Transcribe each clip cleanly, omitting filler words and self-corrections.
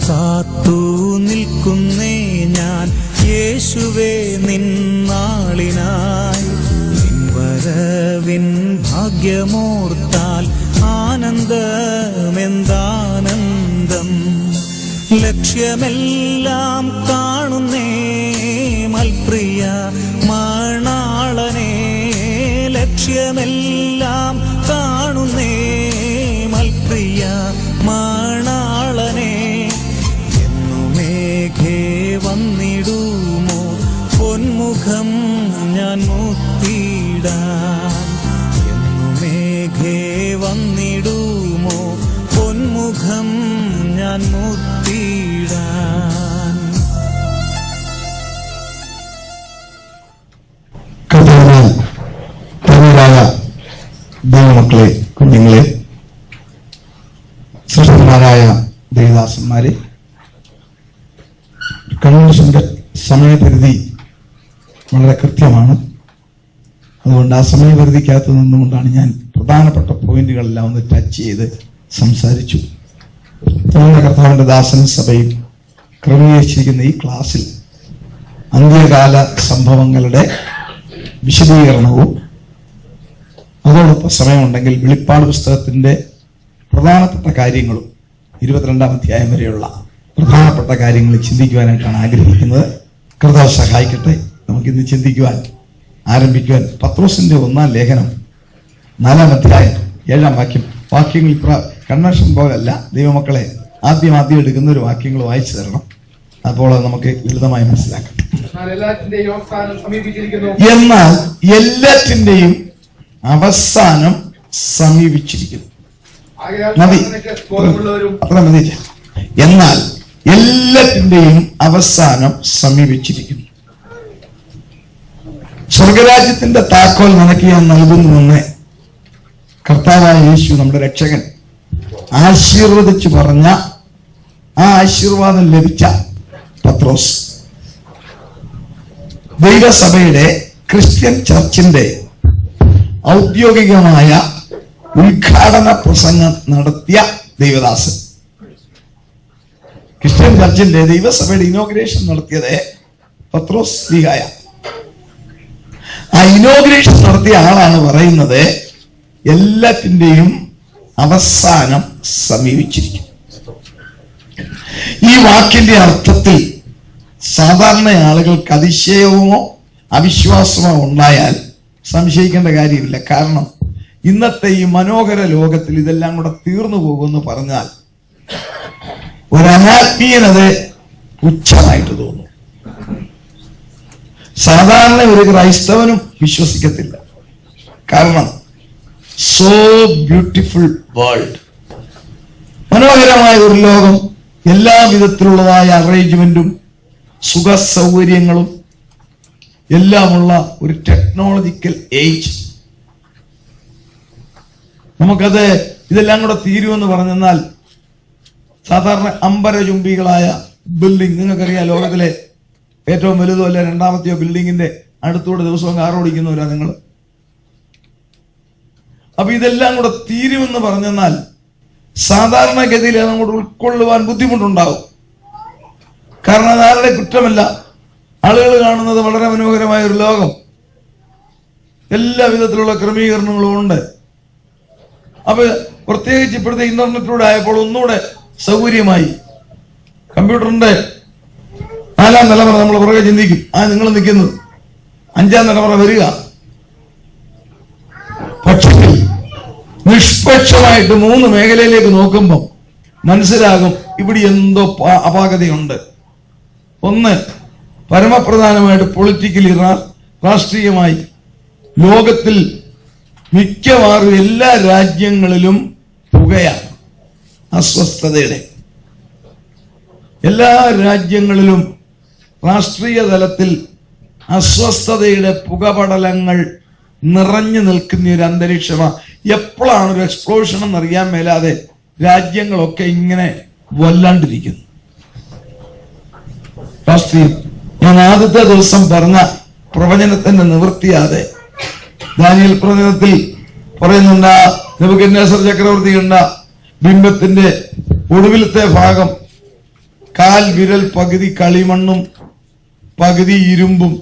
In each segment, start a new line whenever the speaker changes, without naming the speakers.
കാത്തു നിൽക്കുന്നേ ഞാൻ യേശുവേ നിന്നാളിനായി. നിൻ വരവിൻ ഭാഗ്യമോർത്താൽ ആനന്ദമെന്താനന്ദം. ലക്ഷ്യമെല്ലാം കാണുന്നേ മൽപ്രിയ മണാളനെ. ലക്ഷ്യമെല്ലാം കാണുന്നേ മൽപ്രിയ മണാളനെ. എന്നുമേഘേ വന്നിടുമോ പൊന്മുഖം ഞാൻ മുത്തിടാൻ. എന്നുമേഘേ വന്നിടുമോ പൊന്മുഖം ഞാൻ മുത്തിടാൻ.
ദൈവമക്കളെ, കുഞ്ഞുങ്ങളെ, സൃഷ്ടന്മാരായ ദേവദാസന്മാരെ, കൺവെൻഷന്റെ സമയപരിധി വളരെ കൃത്യമാണ്. അതുകൊണ്ട് ആ സമയപരിധിക്കകത്ത് നിന്നുകൊണ്ടാണ് ഞാൻ പ്രധാനപ്പെട്ട പോയിന്റുകളെല്ലാം ഒന്ന് ടച്ച് ചെയ്ത് സംസാരിച്ചു. കർത്താവിന്റെ ദാസൻ സഭയിൽ ക്രമീകരിച്ചിരിക്കുന്ന ഈ ക്ലാസ്സിൽ അന്ത്യകാല സംഭവങ്ങളുടെ വിശദീകരണവും അതോടൊപ്പം സമയമുണ്ടെങ്കിൽ വെളിപ്പാട് പുസ്തകത്തിന്റെ പ്രധാനപ്പെട്ട കാര്യങ്ങളും 22-ാം അധ്യായം വരെയുള്ള പ്രധാനപ്പെട്ട കാര്യങ്ങൾ ചിന്തിക്കുവാനായിട്ടാണ് ആഗ്രഹിക്കുന്നത്. കർത്താവ് സഹായിക്കട്ടെ. നമുക്കിന്ന് ചിന്തിക്കുവാൻ ആരംഭിക്കുവാൻ പത്രോസിന്റെ 1-ാം ലേഖനം 4-ാം അധ്യായം 7-ാം വാക്യം. വാക്യങ്ങൾ കൺവെൻഷൻ പോലല്ല, ദൈവമക്കളെ ആദ്യം എടുക്കുന്ന ഒരു വാക്യങ്ങൾ വായിച്ചു തരണം. അപ്പോൾ നമുക്ക് ലളിതമായി മനസ്സിലാക്കാം. എന്നാൽ എല്ലാറ്റിന്റെയും അവസാനം സമീപിച്ചിരിക്കുന്നു. മതി, അത്ര മതി. എന്നാൽ എല്ലാറ്റിന്റെയും അവസാനം സമീപിച്ചിരിക്കുന്നു. സ്വർഗരാജ്യത്തിന്റെ താക്കോൽ നിനക്ക് ഞാൻ നൽകുന്നുവെന്ന് കർത്താവായ യേശു നമ്മുടെ രക്ഷകൻ ആശീർവദിച്ചു പറഞ്ഞ ആ ആശീർവാദം ലഭിച്ച പത്രോസ് ദൈവസഭയുടെ ക്രിസ്ത്യൻ ചർച്ചിന്റെ ഔദ്യോഗികമായ ഉദ്ഘാടന പ്രസംഗം നടത്തിയ ദൈവദാസൻ. ക്രിസ്ത്യൻ ചർച്ചിന്റെ ദൈവസഭയുടെ ഇനോഗ്രേഷൻ നടത്തിയത് പത്രോസ് ലീഗായ. ആ ഇനോഗ്രേഷൻ നടത്തിയ ആളാണ് പറയുന്നത് എല്ലാറ്റിന്റെയും അവസാനം സമീപിച്ചിരിക്കും. ഈ വാക്കിന്റെ അർത്ഥത്തിൽ സാധാരണ ആളുകൾക്ക് അതിശയവുമോ അവിശ്വാസമോ ഉണ്ടായാൽ സംശയിക്കേണ്ട കാര്യമില്ല. കാരണം ഇന്നത്തെ ഈ മനോഹര ലോകത്തിൽ ഇതെല്ലാം കൂടെ തീർന്നു പോകുമെന്ന് പറഞ്ഞാൽ ഒരനാത്മീയത പുച്ഛമായിട്ട് തോന്നും. സാധാരണ ഒരു ക്രൈസ്തവനും വിശ്വസിക്കത്തില്ല. കാരണം സോ ബ്യൂട്ടിഫുൾ വേൾഡ്, മനോഹരമായ ഒരു ലോകം, എല്ലാ വിധത്തിലുള്ളതായ അറേഞ്ച്മെന്റും സുഖ സൗകര്യങ്ങളും എല്ലാമുള്ള ഒരു ടെക്നോളജിക്കൽ ഏജ്. നമുക്കത് ഇതെല്ലാം കൂടെ തീരുമെന്ന് പറഞ്ഞെന്നാൽ സാധാരണ അമ്പരചുംബികളായ ബിൽഡിംഗ്, നിങ്ങൾക്കറിയാം ലോകത്തിലെ ഏറ്റവും വലുതോ അല്ല രണ്ടാമത്തെയോ ബിൽഡിങ്ങിന്റെ അടുത്തൂടെ ദിവസവും കാർ ഓടിക്കുന്നവരാ നിങ്ങൾ. അപ്പൊ ഇതെല്ലാം കൂടെ തീരുമെന്ന് പറഞ്ഞെന്നാൽ സാധാരണഗതിയിൽ അങ്ങോട്ട് ഉൾക്കൊള്ളുവാൻ ബുദ്ധിമുട്ടുണ്ടാവും. കാരണം അത് ആരുടെ കുറ്റമല്ല. ആളുകൾ കാണുന്നത് വളരെ മനോഹരമായ ഒരു ലോകം, എല്ലാ വിധത്തിലുള്ള ക്രമീകരണങ്ങളും ഉണ്ട്. അപ്പൊ പ്രത്യേകിച്ച് ഇപ്പോഴത്തെ ഇന്റർനെറ്റിലൂടെ ആയപ്പോൾ ഒന്നുകൂടെ സൗകര്യമായി. കമ്പ്യൂട്ടറിന്റെ 4-ാം തലമുറ നമ്മൾ പുറകെ ചിന്തിക്കും, നിങ്ങൾ നിൽക്കുന്നത് 5-ാം തലമുറ വരിക. പക്ഷേ നിഷ്പക്ഷമായിട്ട് 3 മേഖലയിലേക്ക് നോക്കുമ്പോൾ മനസ്സിലാകും ഇവിടെ എന്തോ അപാകതയുണ്ട്. ഒന്ന്, പരമപ്രധാനമായിട്ട് പൊളിറ്റിക്കലി, രാഷ്ട്രീയമായി ലോകത്തിൽ മിക്കവാറും എല്ലാ രാജ്യങ്ങളിലും പുകയാണ്, അസ്വസ്ഥതയുടെ. എല്ലാ രാജ്യങ്ങളിലും രാഷ്ട്രീയ തലത്തിൽ അസ്വസ്ഥതയുടെ പുകപടലങ്ങൾ നിറഞ്ഞു നിൽക്കുന്ന ഒരു അന്തരീക്ഷമാണ്. എപ്പോഴാണ് ഒരു എക്സ്പ്ലോഷൻ എന്നറിയാൻ മേലാതെ രാജ്യങ്ങളൊക്കെ ഇങ്ങനെ വല്ലാണ്ടിരിക്കുന്നു. രാഷ്ട്രീയം, ഞാൻ ആദ്യത്തെ ദിവസം പറഞ്ഞ പ്രവചനത്തിന്റെ നിവൃത്തിയാതെ ദാനിയേൽ പ്രവചനത്തിൽ പറയുന്നുണ്ട്, നെബൂഖദ്നേസർ ചക്രവർത്തി കണ്ട ബിംബത്തിന്റെ ഒടുവിലത്തെ ഭാഗം കാൽ വിരൽ പകുതി കളിമണ്ണും പകുതി ഇരുമ്പും,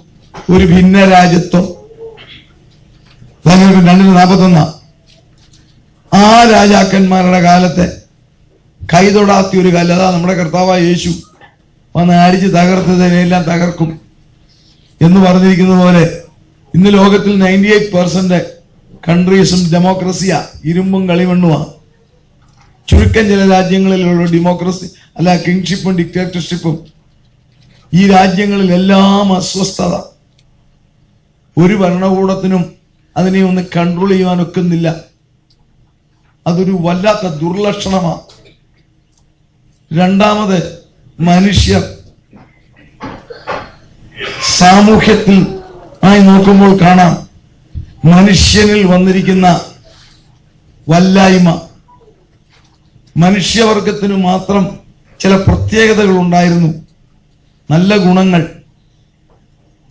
ഒരു ഭിന്ന രാജ്യത്വം. 2:41. ആ രാജാക്കന്മാരുടെ കാലത്തെ കൈതൊടാത്ത ഒരു കല്ല്, അതാ നമ്മുടെ കർത്താവായ യേശു വന്ന് അടിച്ച് തകർത്തതിനെല്ലാം തകർക്കും എന്ന് പറഞ്ഞിരിക്കുന്ന പോലെ ഇന്ന് ലോകത്തിൽ 98% കൺട്രീസും ഡെമോക്രസിയാ, ഇരുമ്പും കളിമണ്ണുമാണ്. ചുരുക്കം ചില രാജ്യങ്ങളിലുള്ള ഡെമോക്രസി അല്ല കിങ്ഷിപ്പും ഡിക്റ്റേറ്റർഷിപ്പും. ഈ രാജ്യങ്ങളിലെല്ലാം അസ്വസ്ഥത. ഒരു ഭരണകൂടത്തിനും അതിനെ ഒന്ന് കൺട്രോൾ ചെയ്യാൻ ഒക്കുന്നില്ല. അതൊരു വല്ലാത്ത ദുർലക്ഷണമാണ്. രണ്ടാമത്, മനുഷ്യർ സാമൂഹ്യത്തിൽ ആയി നോക്കുമ്പോൾ കാണാം മനുഷ്യനിൽ വന്നിരിക്കുന്ന വല്ലായ്മ. മനുഷ്യവർഗത്തിന് മാത്രം ചില പ്രത്യേകതകൾ ഉണ്ടായിരുന്നു, നല്ല ഗുണങ്ങൾ.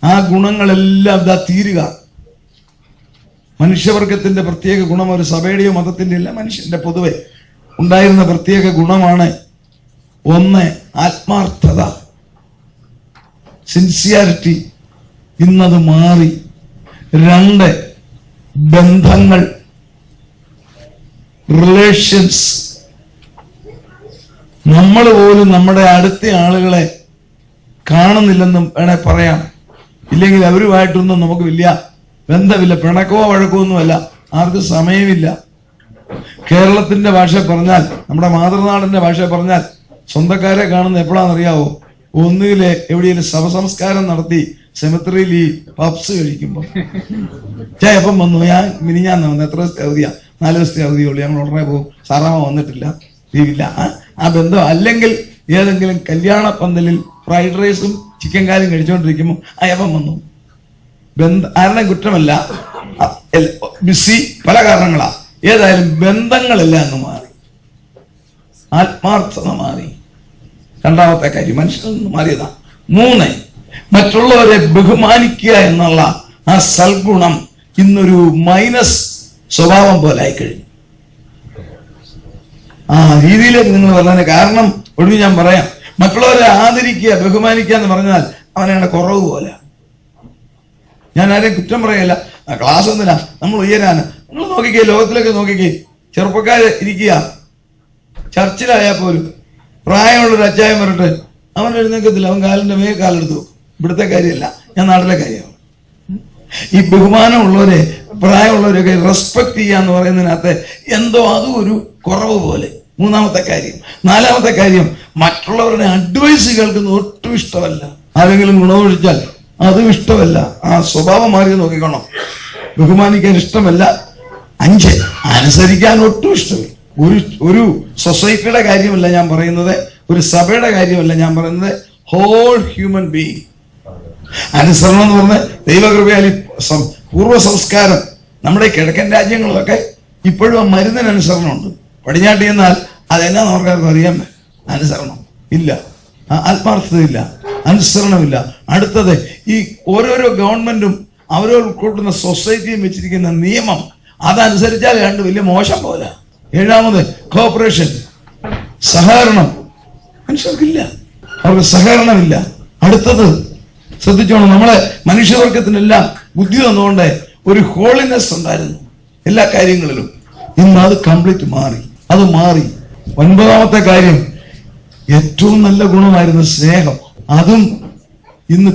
ആ ഗുണങ്ങളെല്ലാം ഇതാ തീരുക. മനുഷ്യവർഗത്തിന്റെ പ്രത്യേക ഗുണം, ഒരു സഭയുടെയോ മതത്തിന്റെ അല്ല, മനുഷ്യന്റെ പൊതുവെ ഉണ്ടായിരുന്ന പ്രത്യേക ഗുണമാണ്. 1, ആത്മാർത്ഥത, സിൻസിയാരിറ്റി. ഇന്നത് മാറി. 2, ബന്ധങ്ങൾ, റിലേഷൻസ്. നമ്മൾ പോലും നമ്മുടെ അടുത്ത ആളുകളെ കാണുന്നില്ലെന്നും വേണേ പറയാം. ഇല്ലെങ്കിൽ അവരുമായിട്ടൊന്നും നമുക്ക് വലിയ ബന്ധമില്ല, പിണക്കമോ വഴക്കോ ഒന്നുമല്ല, ആർക്കും സമയമില്ല. കേരളത്തിന്റെ ഭാഷ പറഞ്ഞാൽ, നമ്മുടെ മാതൃനാടിന്റെ ഭാഷ പറഞ്ഞാൽ, സ്വന്തക്കാരെ കാണുന്ന എപ്പോഴാണെന്നറിയാവോ? ഒന്നുകില് എവിടെയെങ്കിലും ശവസംസ്കാരം നടത്തി സെമിത്തറിയിൽ ഈ പപ്സ് കഴിക്കുമ്പോ. എപ്പം വന്നു? ഞാൻ മിനിഞ്ഞാന്ന് വന്നു. എത്ര ദിവസത്തെ അവധിയാ? 4 ദിവസത്തെ അവധിയുള്ളൂ. ഞങ്ങൾ ഉടനെ പോകും. സാറാമ വന്നിട്ടില്ല, ലീവില്ല. ആ ബന്ധം. അല്ലെങ്കിൽ ഏതെങ്കിലും കല്യാണ പന്തലിൽ ഫ്രൈഡ് റൈസും ചിക്കൻ കാലും കഴിച്ചുകൊണ്ടിരിക്കുമ്പോൾ എപ്പം വന്നു? ആരുടെയും കുറ്റമല്ല, ബിസി, പല കാരണങ്ങളാ. ഏതായാലും ബന്ധങ്ങളെല്ലാം അങ്ങ് മാറി, ആത്മാർത്ഥത മാറി. രണ്ടാമത്തെ കാര്യം മനുഷ്യനിൽ നിന്ന് മാറിയതാ. 3, മറ്റുള്ളവരെ ബഹുമാനിക്കുക എന്നുള്ള ആ സൽഗുണം ഇന്നൊരു മൈനസ് സ്വഭാവം പോലായി കഴിഞ്ഞു. ആ രീതിയിലേക്ക് നിങ്ങൾ പറഞ്ഞതിന് കാരണം ഒടുവിൽ ഞാൻ പറയാം. മറ്റുള്ളവരെ ആദരിക്കുക, ബഹുമാനിക്കുക എന്ന് പറഞ്ഞാൽ അവനാണ് കുറവ് പോലെ. ഞാൻ ആരെയും കുറ്റം പറയല്ല. ക്ലാസ് ഒന്നില്ല, നമ്മൾ ഉയരാന്. നിങ്ങൾ നോക്കിക്കേ, ലോകത്തിലൊക്കെ നോക്കിക്കേ, ചെറുപ്പക്കാര് ഇരിക്കുക. ചർച്ചിലായാൽ പോലും പ്രായമുള്ളൊരു അച്ചായം വരട്ടെ, അവൻ എഴുന്നേക്കത്തില്ല, അവൻ കാലിന്റെ മേൽ കാലെടുത്തു വെക്കും. ഇവിടുത്തെ കാര്യമല്ല, ഞാൻ നാട്ടിലെ കാര്യമാണ്. ഈ ബഹുമാനമുള്ളവരെ, പ്രായമുള്ളവരൊക്കെ റെസ്പെക്ട് ചെയ്യാന്ന് പറയുന്നതിനകത്ത് എന്തോ അതും ഒരു കുറവ് പോലെ. 3-ാമത്തെ കാര്യം. 4-ാമത്തെ കാര്യം, മറ്റുള്ളവരുടെ അഡ്വൈസ് കേൾക്കുന്ന ഒട്ടും ഇഷ്ടമല്ല. ആരെങ്കിലും ഗുണമൊഴിച്ചാൽ അതും ഇഷ്ടമല്ല. ആ സ്വഭാവം മാറി നോക്കിക്കോണം. ബഹുമാനിക്കാൻ ഇഷ്ടമല്ല. 5, അനുസരിക്കാൻ ഒട്ടും ഇഷ്ടമില്ല. ഒരു സൊസൈറ്റിയുടെ കാര്യമല്ല ഞാൻ പറയുന്നത്, ഒരു സഭയുടെ കാര്യമല്ല ഞാൻ പറയുന്നത്, ഹോൾ ഹ്യൂമൻ ബീയിങ്. അനുസരണം എന്ന് പറഞ്ഞ ദൈവകൃപയാൽ പൂർവ്വ സംസ്കാരം നമ്മുടെ കിഴക്കൻ രാജ്യങ്ങളിലൊക്കെ ഇപ്പോഴും ആ മരുന്നിന് അനുസരണമുണ്ട്. പടിഞ്ഞാട്ട് ചെന്നാൽ അതെന്നാ നമുക്കാർക്കും അറിയാൻ അനുസരണം ഇല്ല, ആത്മാർത്ഥതയില്ല, അനുസരണമില്ല. അടുത്തത്, ഈ ഓരോരോ ഗവൺമെന്റും അവരോ ഉൾക്കൊള്ളുന്ന സൊസൈറ്റിയും വെച്ചിരിക്കുന്ന നിയമം അതനുസരിച്ചാൽ രണ്ട് വലിയ മോശം പോലെ. 7-ാമത്, കോപ്പറേഷൻ, സഹകരണം. മനുഷ്യർക്കില്ല, അവർക്ക് സഹകരണമില്ല. അടുത്തത് ശ്രദ്ധിച്ചോണം, നമ്മളെ മനുഷ്യവർഗത്തിനെല്ലാം ബുദ്ധി തന്നുകൊണ്ട് ഒരു ഹോളിനെസ് ഉണ്ടായിരുന്നു എല്ലാ കാര്യങ്ങളിലും. ഇന്ന് അത് കംപ്ലീറ്റ് മാറി, അത് മാറി. 9-ാമത്തെ കാര്യം, ഏറ്റവും നല്ല ഗുണമായിരുന്നു സ്നേഹം. അതും ഇന്ന്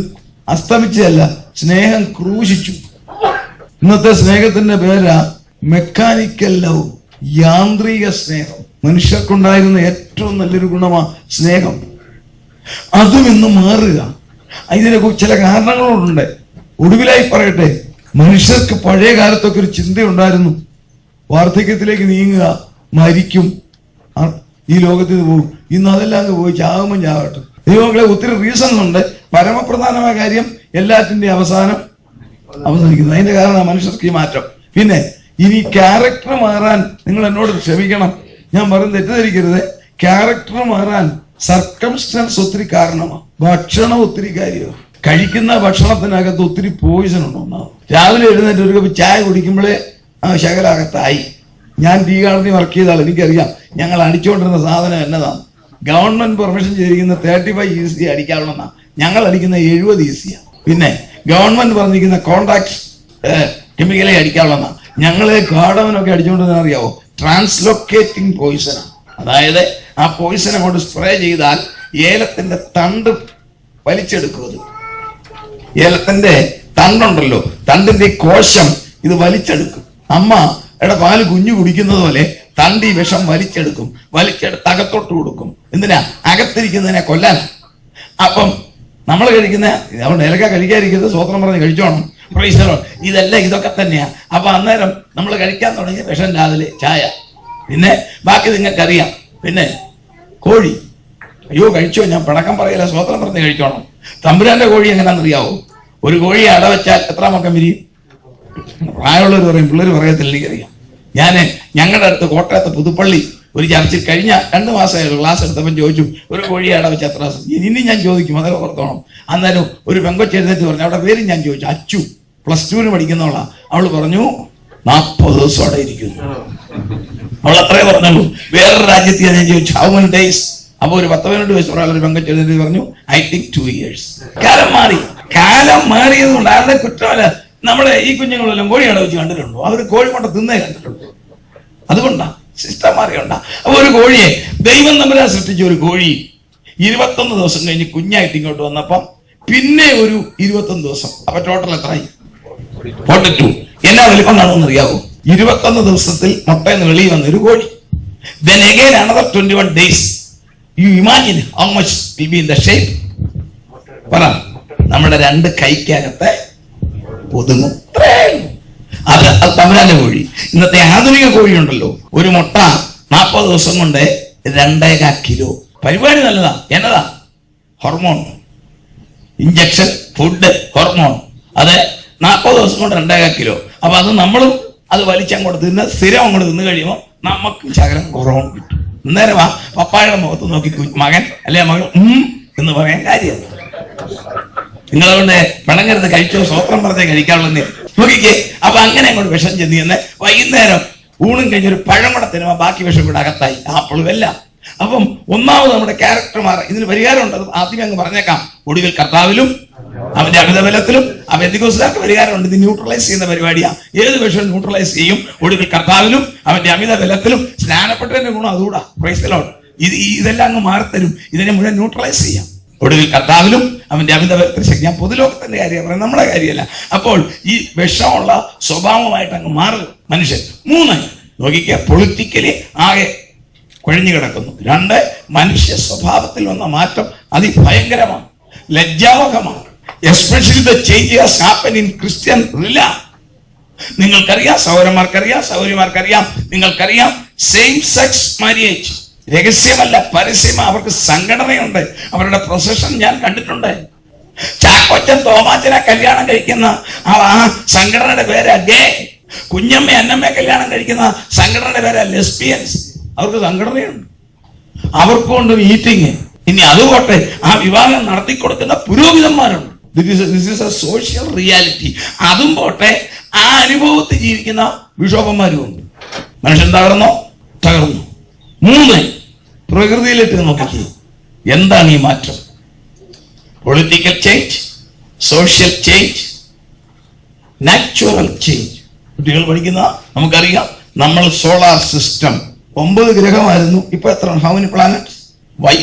അസ്തമിച്ചതല്ല, സ്നേഹം ക്രൂശിച്ചു. ഇന്നത്തെ സ്നേഹത്തിന്റെ പേരാ മെക്കാനിക്കൽ ലവ്, യാന്ത്രിക സ്നേഹം. മനുഷ്യർക്കുണ്ടായിരുന്ന ഏറ്റവും നല്ലൊരു ഗുണമാണ് സ്നേഹം. അതും ഇന്ന് മാറുക. ഇതിനെ ചില കാരണങ്ങളുണ്ട്. ഒടുവിലായി പറയട്ടെ, മനുഷ്യർക്ക് പഴയ കാലത്തൊക്കെ ഒരു ചിന്തയുണ്ടായിരുന്നു, വാർദ്ധക്യത്തിലേക്ക് നീങ്ങുക, മരിക്കും, ഈ ലോകത്തിൽ പോകും. ഇന്ന് അതെല്ലാം അങ്ങ് പോയി, ചാകുമ്പോൾ ചാകട്ടെ. ദൈവങ്ങളെ ഒത്തിരി റീസൺസ് ഉണ്ട്. പരമപ്രധാനമായ കാര്യം എല്ലാറ്റിന്റെ അവസാനിക്കുന്നു. അതിന്റെ കാരണം മനുഷ്യർക്ക് ഈ മാറ്റം. പിന്നെ ഇനി ക്യാരക്ടർ മാറാൻ നിങ്ങൾ എന്നോട് ക്ഷമിക്കണം, ഞാൻ പറയുന്നത് തെറ്റിദ്ധരിക്കരുത്. ക്യാരക്ടർ മാറാൻ സർക്കംസ്റ്റൻസ് ഒത്തിരി കാരണമാണ്. ഭക്ഷണം ഒത്തിരി കാര്യമാണ്. കഴിക്കുന്ന ഭക്ഷണത്തിനകത്ത് ഒത്തിരി പോയിസൺ ഉണ്ടോന്നാവും. രാവിലെ എഴുന്നേറ്റ് ഒരു കപ്പ് ചായ കുടിക്കുമ്പോഴേ ശകലകത്തായി. ഞാൻ ടീ ഗാർഡനിൽ വർക്ക് ചെയ്താൽ എനിക്കറിയാം, ഞങ്ങൾ അടിച്ചുകൊണ്ടിരുന്ന സാധനം എന്നതാണ്. ഗവൺമെന്റ് പെർമിഷൻ ചെയ്തിരിക്കുന്ന 35 EC അടിക്കാവുന്ന, ഞങ്ങൾ അടിക്കുന്ന 70 EC. പിന്നെ ഗവൺമെന്റ് പറഞ്ഞിരിക്കുന്ന കോൺട്രാക്ട് കെമിക്കലെ അടിക്കാവുന്ന, ഞങ്ങളെ കാടവനൊക്കെ അടിച്ചുകൊണ്ടെന്ന് അറിയാവോ? ട്രാൻസ്ലൊക്കേറ്റിംഗ് പോയിസൺ. അതായത് ആ പോയിസൺ അങ്ങോട്ട് സ്പ്രേ ചെയ്താൽ ഏലത്തിന്റെ തണ്ട് വലിച്ചെടുക്കും. ഏലത്തിന്റെ തണ്ടുണ്ടല്ലോ, തണ്ടിന്റെ കോശം ഇത് വലിച്ചെടുക്കും. അമ്മയുടെ പാല് കുഞ്ഞു കുടിക്കുന്നത് പോലെ തണ്ട് ഈ വിഷം വലിച്ചെടുക്കും. വലിച്ചെടുത്ത് അകത്തോട്ട് കൊടുക്കും. എന്തിനാ? അകത്തിരിക്കുന്നതിനെ കൊല്ലാൻ. അപ്പം നമ്മൾ കഴിക്കുന്ന, അതുകൊണ്ട് ഏലക്ക കഴിക്കാതിരിക്കുന്നത് സ്വോത്രം പറഞ്ഞ് കഴിച്ചോണം. ഇതെല്ലാം ഇതൊക്കെ തന്നെയാ. അപ്പൊ അന്നേരം നമ്മൾ കഴിക്കാൻ തുടങ്ങിയ വിഷം രാവിലെ ചായ. പിന്നെ ബാക്കി നിങ്ങൾക്കറിയാം. പിന്നെ കോഴി, അയ്യോ കഴിച്ചോ, ഞാൻ പടക്കം പറയില്ല, സ്വോത്രം പറഞ്ഞ് കഴിച്ചോണം. തമ്പുരാന്റെ കോഴി എങ്ങനെയാണെന്നറിയാവോ? ഒരു കോഴിയെ അടവെച്ചാൽ എത്ര മക്കം വിരിയും? പ്രായമുള്ളവർ പറയും, പിള്ളേർ പറയത്തില്ല, എനിക്കറിയാം. ഞങ്ങളുടെ അടുത്ത് കോട്ടയത്ത് പുതുപ്പള്ളി ഒരു ചർച്ചിൽ കഴിഞ്ഞ 2 മാസമായിരുന്നു ക്ലാസ് എടുത്തപ്പം ചോദിച്ചു, ഒരു കോഴിയെ അടവെച്ച എത്ര ദിവസം? ഇനി ഞാൻ ചോദിക്കും, അതേ ഓർത്തോണം. അന്നേരം ഒരു പെങ്കൊച്ച് എഴുന്നേറ്റ് പറഞ്ഞു, അവിടെ പേരും ഞാൻ ചോദിച്ചു, അച്ചു +2 പഠിക്കുന്നവളാ. അവള് പറഞ്ഞു 40 ദിവസം അവിടെ ഇരിക്കുന്നു. അവൾ അത്രേ പറഞ്ഞുള്ളൂ. വേറൊരു രാജ്യത്ത് ഞാൻ ചോദിച്ചു ഹൗ മെനി ഡേയ്സ്? അപ്പൊ ഒരു 10-12 വയസ്സ് ഒരു പെങ്കൊച്ച് എഴുന്നേറ്റ് പറഞ്ഞു, I think 2 years. കാലം മാറി. കാലം മാറിയത് കൊണ്ട് ആരുടെ കുറ്റമല്ല. നമ്മളെ ഈ കുഞ്ഞുങ്ങളെല്ലാം കോഴി അടവെച്ച് കണ്ടിട്ടുണ്ടോ? അവർ കോഴിമുട്ട തിന്നേ കണ്ടിട്ടുണ്ടോ? അതുകൊണ്ടാ സിസ്റ്റം മാറിയുണ്ടാ. അപ്പൊ ഒരു കോഴിയെ ദൈവം തമ്മിലാ സൃഷ്ടിച്ച ഒരു കോഴി 21 ദിവസം കഴിഞ്ഞ് കുഞ്ഞായിട്ട് ഇങ്ങോട്ട് വന്നപ്പം പിന്നെ ഒരു 21 ദിവസം. അപ്പൊ ടോട്ടൽ എത്രയായി? 42. എന്നാ വലിപ്പം കാണുമെന്ന് അറിയാവോ? 21 ദിവസത്തിൽ മുട്ടയെന്ന് വെളിയിൽ വന്ന ഒരു കോഴി. Then again another 21 days. You imagine how much will be in the shape? പറ, നമ്മുടെ 2 കൈക്കകത്തെ ഒതുങ്ങും. അത് തമ്പുരാന്റെ കോഴി. ഇന്നത്തെ ആധുനിക കോഴി ഉണ്ടല്ലോ, ഒരു മുട്ട 40 ദിവസം കൊണ്ട് 2.25 കിലോ. പരിപാടി നല്ലതാ. എന്നതാ? Hormone injection, food, hormone. അത് 40 ദിവസം കൊണ്ട് 2.25 കിലോ. അപ്പൊ അത് നമ്മളും അത് വലിച്ചങ്ങോട്ട് തിന്ന് സ്ഥിരം അങ്ങോട്ട് തിന്നു കഴിയുമ്പോൾ നമുക്ക് ശകലം കുറവും കിട്ടും. അന്നേരം ആ പപ്പായുടെ മുഖത്ത് നോക്കി മകൻ അല്ലെ മകൾ എന്ന് പറയാൻ കാര്യം. നിങ്ങളതുകൊണ്ട് പിണങ്ങരുത്, കഴിച്ചോ, സ്വോത്രം പറഞ്ഞേ കഴിക്കാവുള്ളൂ നോക്കിക്കേ. അപ്പൊ അങ്ങനെ അങ്ങോട്ട് വിഷം ചെന്ന് വൈകുന്നേരം ഊണും കഴിഞ്ഞൊരു പഴം കൂടെ തിന്നുമ്പോ ബാക്കി വിഷം കൂടെ അകത്തായി, ആപ്പിളും എല്ലാം. അപ്പം ഒന്നാമത് നമ്മുടെ ക്യാരക്ടർ മാറാം. ഇതിന് പരിഹാരം ഉണ്ട്. അത് ആദ്യമേ അങ്ങ് പറഞ്ഞേക്കാം. ഒടുവിൽ കർത്താവിലും അവന്റെ അമിതബലത്തിലും ആ പെന്തിക്കോസ്തുകാർക്ക് പരിഹാരമുണ്ട്. ഇത് ന്യൂട്രലൈസ് ചെയ്യുന്ന പരിപാടിയാ. ഏത് വിഷയം ന്യൂട്രലൈസ് ചെയ്യും? ഒടുവിൽ കർത്താവിലും അവന്റെ അമിതബലത്തിലും. സ്നാനപ്പെട്ടതിന്റെ ഗുണം അതുകൂടാ. Price the Lord. ഇതെല്ലാം അങ്ങ് മാറിത്തരും. ഇതിനെ മുഴുവൻ ന്യൂട്രലൈസ് ചെയ്യാം. ഒടുവിൽ കർത്താവിലും അവന്റെ അമിതബലത്തിൽ ശക്തി. ഞാൻ പൊതുലോകത്തിന്റെ കാര്യം പറയാം, നമ്മുടെ കാര്യമല്ല. അപ്പോൾ ഈ വിഷമുള്ള സ്വഭാവമായിട്ട് അങ്ങ് മാറും മനുഷ്യൻ. 3 നോക്കിക്കുക, പൊളിറ്റിക്കലി ആകെ കുഴഞ്ഞു കിടക്കുന്നു. 2 മനുഷ്യ സ്വഭാവത്തിൽ വന്ന മാറ്റം അതിഭയങ്കരമാണ്, ലജ്ജാവഹമാണ്. Especially the changes happen in Christian റില. നിങ്ങൾക്കറിയാം, സഹോദരന്മാർക്കറിയാം, നിങ്ങൾക്കറിയാം, സെയിം സെക്സ് മാര്യേജ് രഹസ്യമല്ല, പരസ്യം. അവർക്ക് സംഘടനയുണ്ട്, അവരുടെ പ്രൊസഷൻ ഞാൻ കണ്ടിട്ടുണ്ട്. ചാക്കോച്ചൻ തോമാച്ചനെ കല്യാണം കഴിക്കുന്ന ആ സംഘടനയുടെ പേരാ ഗേ. കുഞ്ഞമ്മ അന്നമ്മയെ കല്യാണം കഴിക്കുന്ന സംഘടനയുടെ പേരാ ലെസ്ബിയൻസ്. അവർക്ക് സംഘടനയുണ്ട്, അവർക്കുണ്ട് മീറ്റിംഗ്. ഇനി അതുപോട്ടെ, ആ വിവാഹം നടത്തിക്കൊടുക്കുന്ന പുരോഹിതന്മാരുണ്ട്. This is a social reality. അതും പോട്ടെ, ആ അനുഭവത്തിൽ ജീവിക്കുന്ന ബിഷോപ്പന്മാരും ഉണ്ട്. മനുഷ്യൻ തകർന്നു. 3 പ്രകൃതിയിലേക്ക് നോക്കിക്കേ, എന്താണ് ഈ മാറ്റം? Political change, social change, natural change. കുട്ടികൾ പഠിക്കുന്ന നമുക്കറിയാം, നമ്മൾ സോളാർ സിസ്റ്റം 9 ഗ്രഹമായിരുന്നു. ഇപ്പൊ എത്ര? How many planets? Why?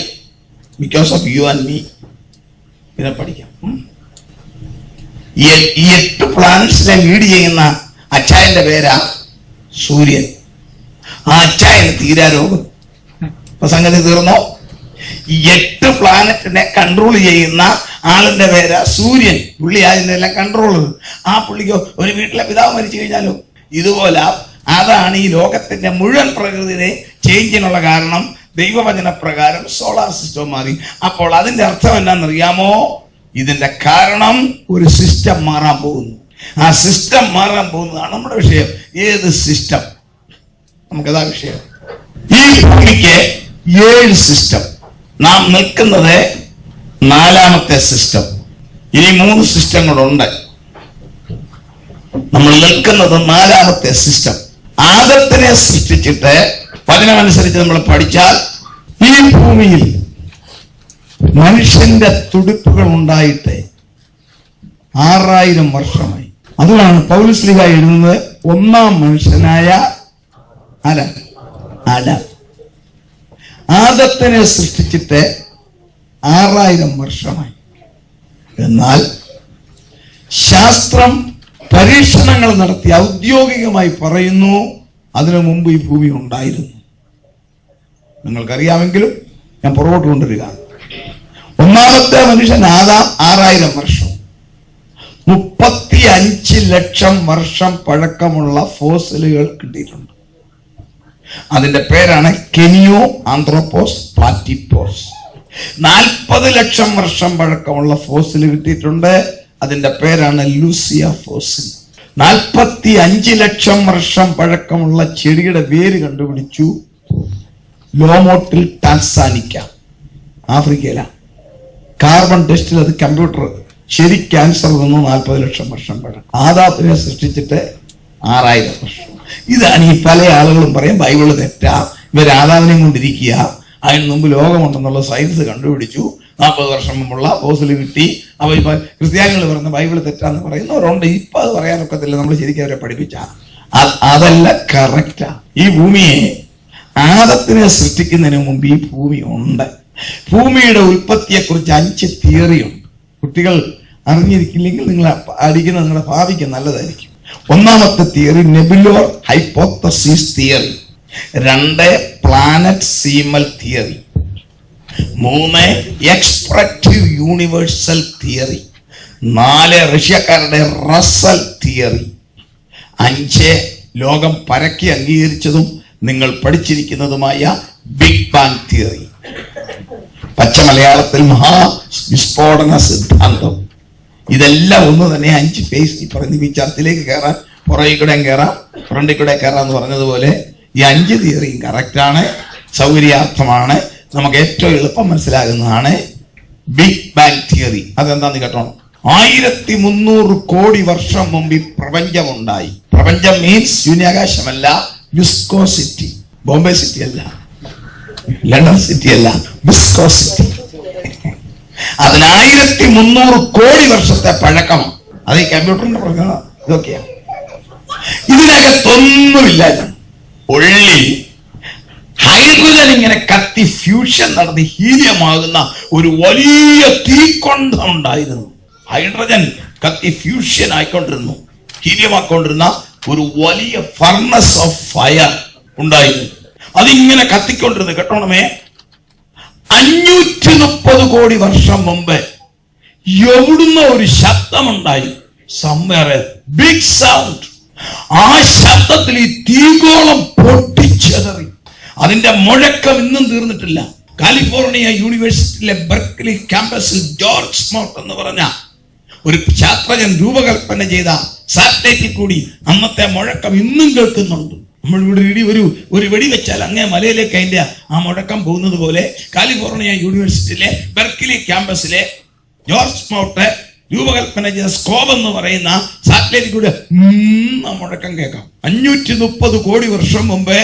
Because of you and me. പിന്നെ പഠിക്കാം. ഈ 8 പ്ലാനറ്റ്സിനെ ലീഡ് ചെയ്യുന്ന അച്ചായന്റെ പേരാ സൂര്യൻ. ആ അച്ചായന് തീരാ രോഗം. അപ്പൊ സംഗതി തീർന്നോ? ഈ 8 പ്ലാനറ്റിനെ കൺട്രോൾ ചെയ്യുന്ന ആളിന്റെ പേരാ സൂര്യൻ. പുള്ളി അതിനെല്ലാം കൺട്രോൾ. ആ പുള്ളിക്കോ ഒരു വീട്ടിലെ പിതാവ് മരിച്ചു കഴിഞ്ഞാലോ ഇതുപോലെ. അതാണ് ഈ ലോകത്തിന്റെ മുഴുവൻ പ്രകൃതിയെ ചേഞ്ചിനുള്ള കാരണം. ദൈവവചന പ്രകാരം സോളാർ സിസ്റ്റം മാറി. അപ്പോൾ അതിന്റെ അർത്ഥം എന്താണെന്നറിയാമോ? ഇതിന്റെ കാരണം ഒരു സിസ്റ്റം മാറാൻ പോകുന്നു. ആ സിസ്റ്റം മാറാൻ പോകുന്നതാണ് നമ്മുടെ വിഷയം. ഏത് സിസ്റ്റം? നമുക്കതാ വിഷയം. ഈ ഭൂമിക്ക് 7 സിസ്റ്റം. നാം നിൽക്കുന്നത് 4ാമത്തെ സിസ്റ്റം. ഇനി 3 സിസ്റ്റങ്ങളുണ്ട്. നമ്മൾ നിൽക്കുന്നത് 4ാമത്തെ സിസ്റ്റം. ആദത്തിനെ സൃഷ്ടിച്ചിട്ട് വചനമനുസരിച്ച് നമ്മൾ പഠിച്ചാൽ ഈ ഭൂമി ഭൂമിയിൽ മനുഷ്യന്റെ തുടിപ്പുകൾ ഉണ്ടായിട്ട് 6000 വർഷമായി. അതുകൊണ്ടാണ് പൗലോസ്ലീഹ എഴുതുന്നത് ഒന്നാം മനുഷ്യനായ ആദാം. ആദത്തിനെ സൃഷ്ടിച്ചിട്ട് 6000 വർഷമായി. എന്നാൽ ശാസ്ത്രം പരീക്ഷണങ്ങൾ നടത്തി ഔദ്യോഗികമായി പറയുന്നു അതിനു മുമ്പ് ഈ ഭൂമി ഉണ്ടായിരുന്നു. നിങ്ങൾക്കറിയാമെങ്കിലും ഞാൻ പുറകോട്ട് കൊണ്ടുവരിക. ഒന്നാമത്തെ മനുഷ്യൻ ആദാം 6000 വർഷം. 35 ലക്ഷം വർഷം പഴക്കമുള്ള ഫോസിലുകൾ കിട്ടിയിട്ടുണ്ട്. അതിന്റെ പേരാണ് കെനിയോ ആന്ത്രോപോസ് പ്ലാറ്റിപ്പോസ്. 40 ലക്ഷം വർഷം പഴക്കമുള്ള ഫോസിൽ കിട്ടിയിട്ടുണ്ട്. അതിന്റെ പേരാണ് ലൂസിയ ഫോസിൽ. 45 ലക്ഷം വർഷം പഴക്കമുള്ള ചെടിയുടെ വേര് കണ്ടുപിടിച്ചു ലോമോട്ടിൽ ടാൻസാനിക്ക, ആഫ്രിക്കയിലാണ്. കാർബൺ ടെസ്റ്റിൽ അത് കമ്പ്യൂട്ടർ ശരി ക്യാൻസർ തന്നു. 40 ലക്ഷം വർഷം പഴക്കം. ആദാത്തിനെ സൃഷ്ടിച്ചിട്ട് 6000 വർഷം. ഇതാണ് ഈ പല ആളുകളും പറയും ബൈബിള് തെറ്റാ, ഇവർ ആദാമിനെയും കൊണ്ടിരിക്കുക, അതിന് മുമ്പ് ലോകമുണ്ടെന്നുള്ള സയൻസ് കണ്ടുപിടിച്ചു, 40 വർഷം മുമ്പുള്ള ഫോസിൽ കിട്ടി. അപ്പൊ ഇപ്പൊ ക്രിസ്ത്യാനികൾ പറയുന്ന ബൈബിള് തെറ്റാന്ന് പറയുന്നവരുണ്ട്. ഇപ്പൊ അത് പറയാനൊക്കത്തില്ല, നമ്മൾ ശരിക്കും അവരെ പഠിപ്പിച്ച അതല്ല കറക്റ്റാ. ഈ ഭൂമിയെ ആദത്തിനെ സൃഷ്ടിക്കുന്നതിന് മുമ്പ് ഈ ഭൂമി ഉണ്ട്. ഭൂമിയുടെ ഉൽപ്പത്തിയെ കുറിച്ച് 5 തിയറി ഉണ്ട്. കുട്ടികൾ അറിഞ്ഞിരിക്കില്ലെങ്കിൽ നിങ്ങൾ അടിക്കുന്ന നിങ്ങളുടെ ഭാവിക്ക് നല്ലതായിരിക്കും. ഒന്നാമത്തെ theory nebular hypothesis theory. 2 planetesimal theory. 3 എക്സ്പ്രക്റ്റീവ് യൂണിവേഴ്സൽ തിയറി. 4 റഷ്യക്കാരുടെ റസൽ തിയറി. 5 ലോകം പരക്കെ അംഗീകരിച്ചതും നിങ്ങൾ പഠിച്ചിരിക്കുന്നതുമായ ബിഗ് ബാങ് തിയറി. പച്ച മലയാളത്തിൽ മഹാവിസ്ഫോടന സിദ്ധാന്തം. ഇതെല്ലാം ഒന്ന് തന്നെ. 5 ഫേസ്. ഈ പറഞ്ഞ ഈ ചർച്ചിലേക്ക് കയറാൻ പുറകിൽ കൂടെ കയറാം, ഫ്രണ്ടിൽ കൂടെ കയറാം എന്ന് പറഞ്ഞതുപോലെ ഈ 5 തിയറിയും കറക്റ്റാണ്, സൗകര്യാർത്ഥമാണ്, നമുക്ക് ഏറ്റവും എളുപ്പം മനസ്സിലാകുന്നതാണ് ബിഗ് ബാങ് തിയറി. അതെന്താന്ന് കേട്ടോ, 1300 കോടി വർഷം മുമ്പ് ഈ പ്രപഞ്ചമുണ്ടായി. പ്രപഞ്ചം മീൻസ് ശൂന്യാകാശമല്ല, വിസ്കോസിറ്റി. ബോംബെ സിറ്റി അല്ല, ലണ്ടൻ സിറ്റി അല്ല, വിസ്കോസിറ്റി. അതിന് 1300 കോടി വർഷത്തെ പഴക്കമാണ്. അത് ഈ കമ്പ്യൂട്ടറിന്റെ പ്രശ്നം ഇതൊക്കെയാണ്. ഇതിനകത്തൊന്നുമില്ലായിരുന്നു. ഉള്ളിൽ ഹൈഡ്രജൻ ഇങ്ങനെ കത്തി ഫ്യൂഷൻ നടന്ന് ഹീലിയമാകുന്ന ഒരു വലിയ തീക്കൊണ്ടം ഉണ്ടായിരുന്നു. ഹൈഡ്രജൻ കത്തി ഫ്യൂഷൻ ആയിക്കൊണ്ടിരുന്നു, ഹീലിയമാക്കൊണ്ടിരുന്ന ഒരു വലിയ ഫർണസ് ഓഫ് ഫയർ ഉണ്ടായിരുന്നു. അതിങ്ങനെ കത്തിക്കൊണ്ടിരുന്നു. കേട്ടോണമേ, 530 കോടി വർഷം മുമ്പ് എവിടുന്ന ഒരു ശബ്ദമുണ്ടായി. Somewhere big sound. ആ ശബ്ദത്തിൽ ഈ തീഗോളം പൊട്ടിച്ചെതറി. അതിന്റെ മുഴക്കം ഇന്നും തീർന്നിട്ടില്ല. കാലിഫോർണിയ യൂണിവേഴ്സിറ്റിയിലെ ബെർക്ക്ലി ക്യാമ്പസിൽ ജോർജ് സ്മോട്ട് എന്ന് പറഞ്ഞ ഒരു ശാസ്ത്രജ്ഞൻ രൂപകൽപ്പന ചെയ്ത സാറ്റലൈറ്റിൽ കൂടി അന്നത്തെ മുഴക്കം ഇന്നും കേൾക്കുന്നുണ്ട്. നമ്മൾ ഇവിടെ ഒരു വെടി വെച്ചാൽ അങ്ങേ മലയിലേക്ക് അതിന്റെ ആ മുഴക്കം പോകുന്നത് പോലെ കാലിഫോർണിയ യൂണിവേഴ്സിറ്റിയിലെ ബെർക്ക്ലി ക്യാമ്പസിലെ ജോർജ് സ്മോട്ട് രൂപകൽപ്പന ചെയ്ത സ്കോബ് എന്ന് പറയുന്ന സാറ്റലൈറ്റിൽ കൂടി മുഴക്കം കേൾക്കാം. 530 കോടി വർഷം മുമ്പേ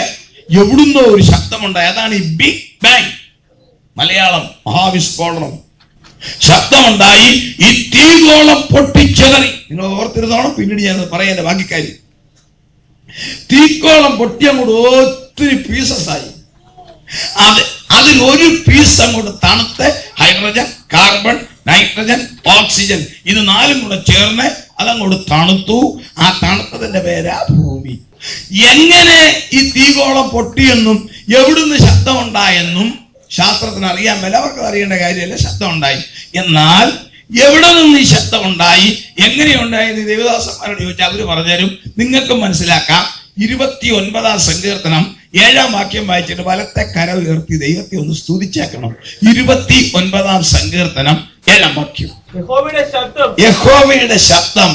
എവിടുന്നോ ഒരു ശബ്ദമുണ്ടായി. അതാണ് ഈ ബിഗ് ബാങ്, മലയാളം മഹാവിസ്ഫോടനം. ശബ്ദമുണ്ടായി, ഈ തീഗോളം പൊട്ടിച്ചെതറി. നിങ്ങൾ ഓർത്തിരുന്നോണം, പിന്നീട് ഞാൻ പറയാൻ ബാക്കി കാര്യം. തീക്കോളം പൊട്ടിയങ്ങോട്ട് ഒത്തിരി പീസസ് ആയി. അതിൽ ഒരു പീസ് അങ്ങോട്ട് തണുത്ത് ഹൈഡ്രജൻ, കാർബൺ, നൈട്രജൻ, ഓക്സിജൻ ഇത് 4 കൂടെ ചേർന്ന് അതങ്ങോട്ട് തണുത്തു. ആ തണുത്തതിന്റെ പേരാ ഭൂമി. എങ്ങനെ ഈ തീകോളം പൊട്ടിയെന്നും എവിടുന്ന് ശബ്ദമുണ്ടായെന്നും ശാസ്ത്രത്തിന് അറിയാൻ മേല, അവർക്ക് അറിയേണ്ട കാര്യമല്ല. ശബ്ദം ഉണ്ടായി. എന്നാൽ എവിടെ നിന്ന് ഈ ശബ്ദം ഉണ്ടായി, എങ്ങനെയുണ്ടായെന്ന് ദേവദാസന്മാരോട് ചോദിച്ചാൽ അവർ പറഞ്ഞുതരും. നിങ്ങൾക്കും മനസ്സിലാക്കാം. 29-ാം സങ്കീർത്തനം 7-ാം വാക്യം വായിച്ചിട്ട് വലത്തെ കര ഉയർത്തി ദൈവത്തെ ഒന്ന് സ്തുതിച്ചേക്കണം. 29-ാം സങ്കീർത്തനം 7-ാം വാക്യം. യഹോവയുടെ ശബ്ദം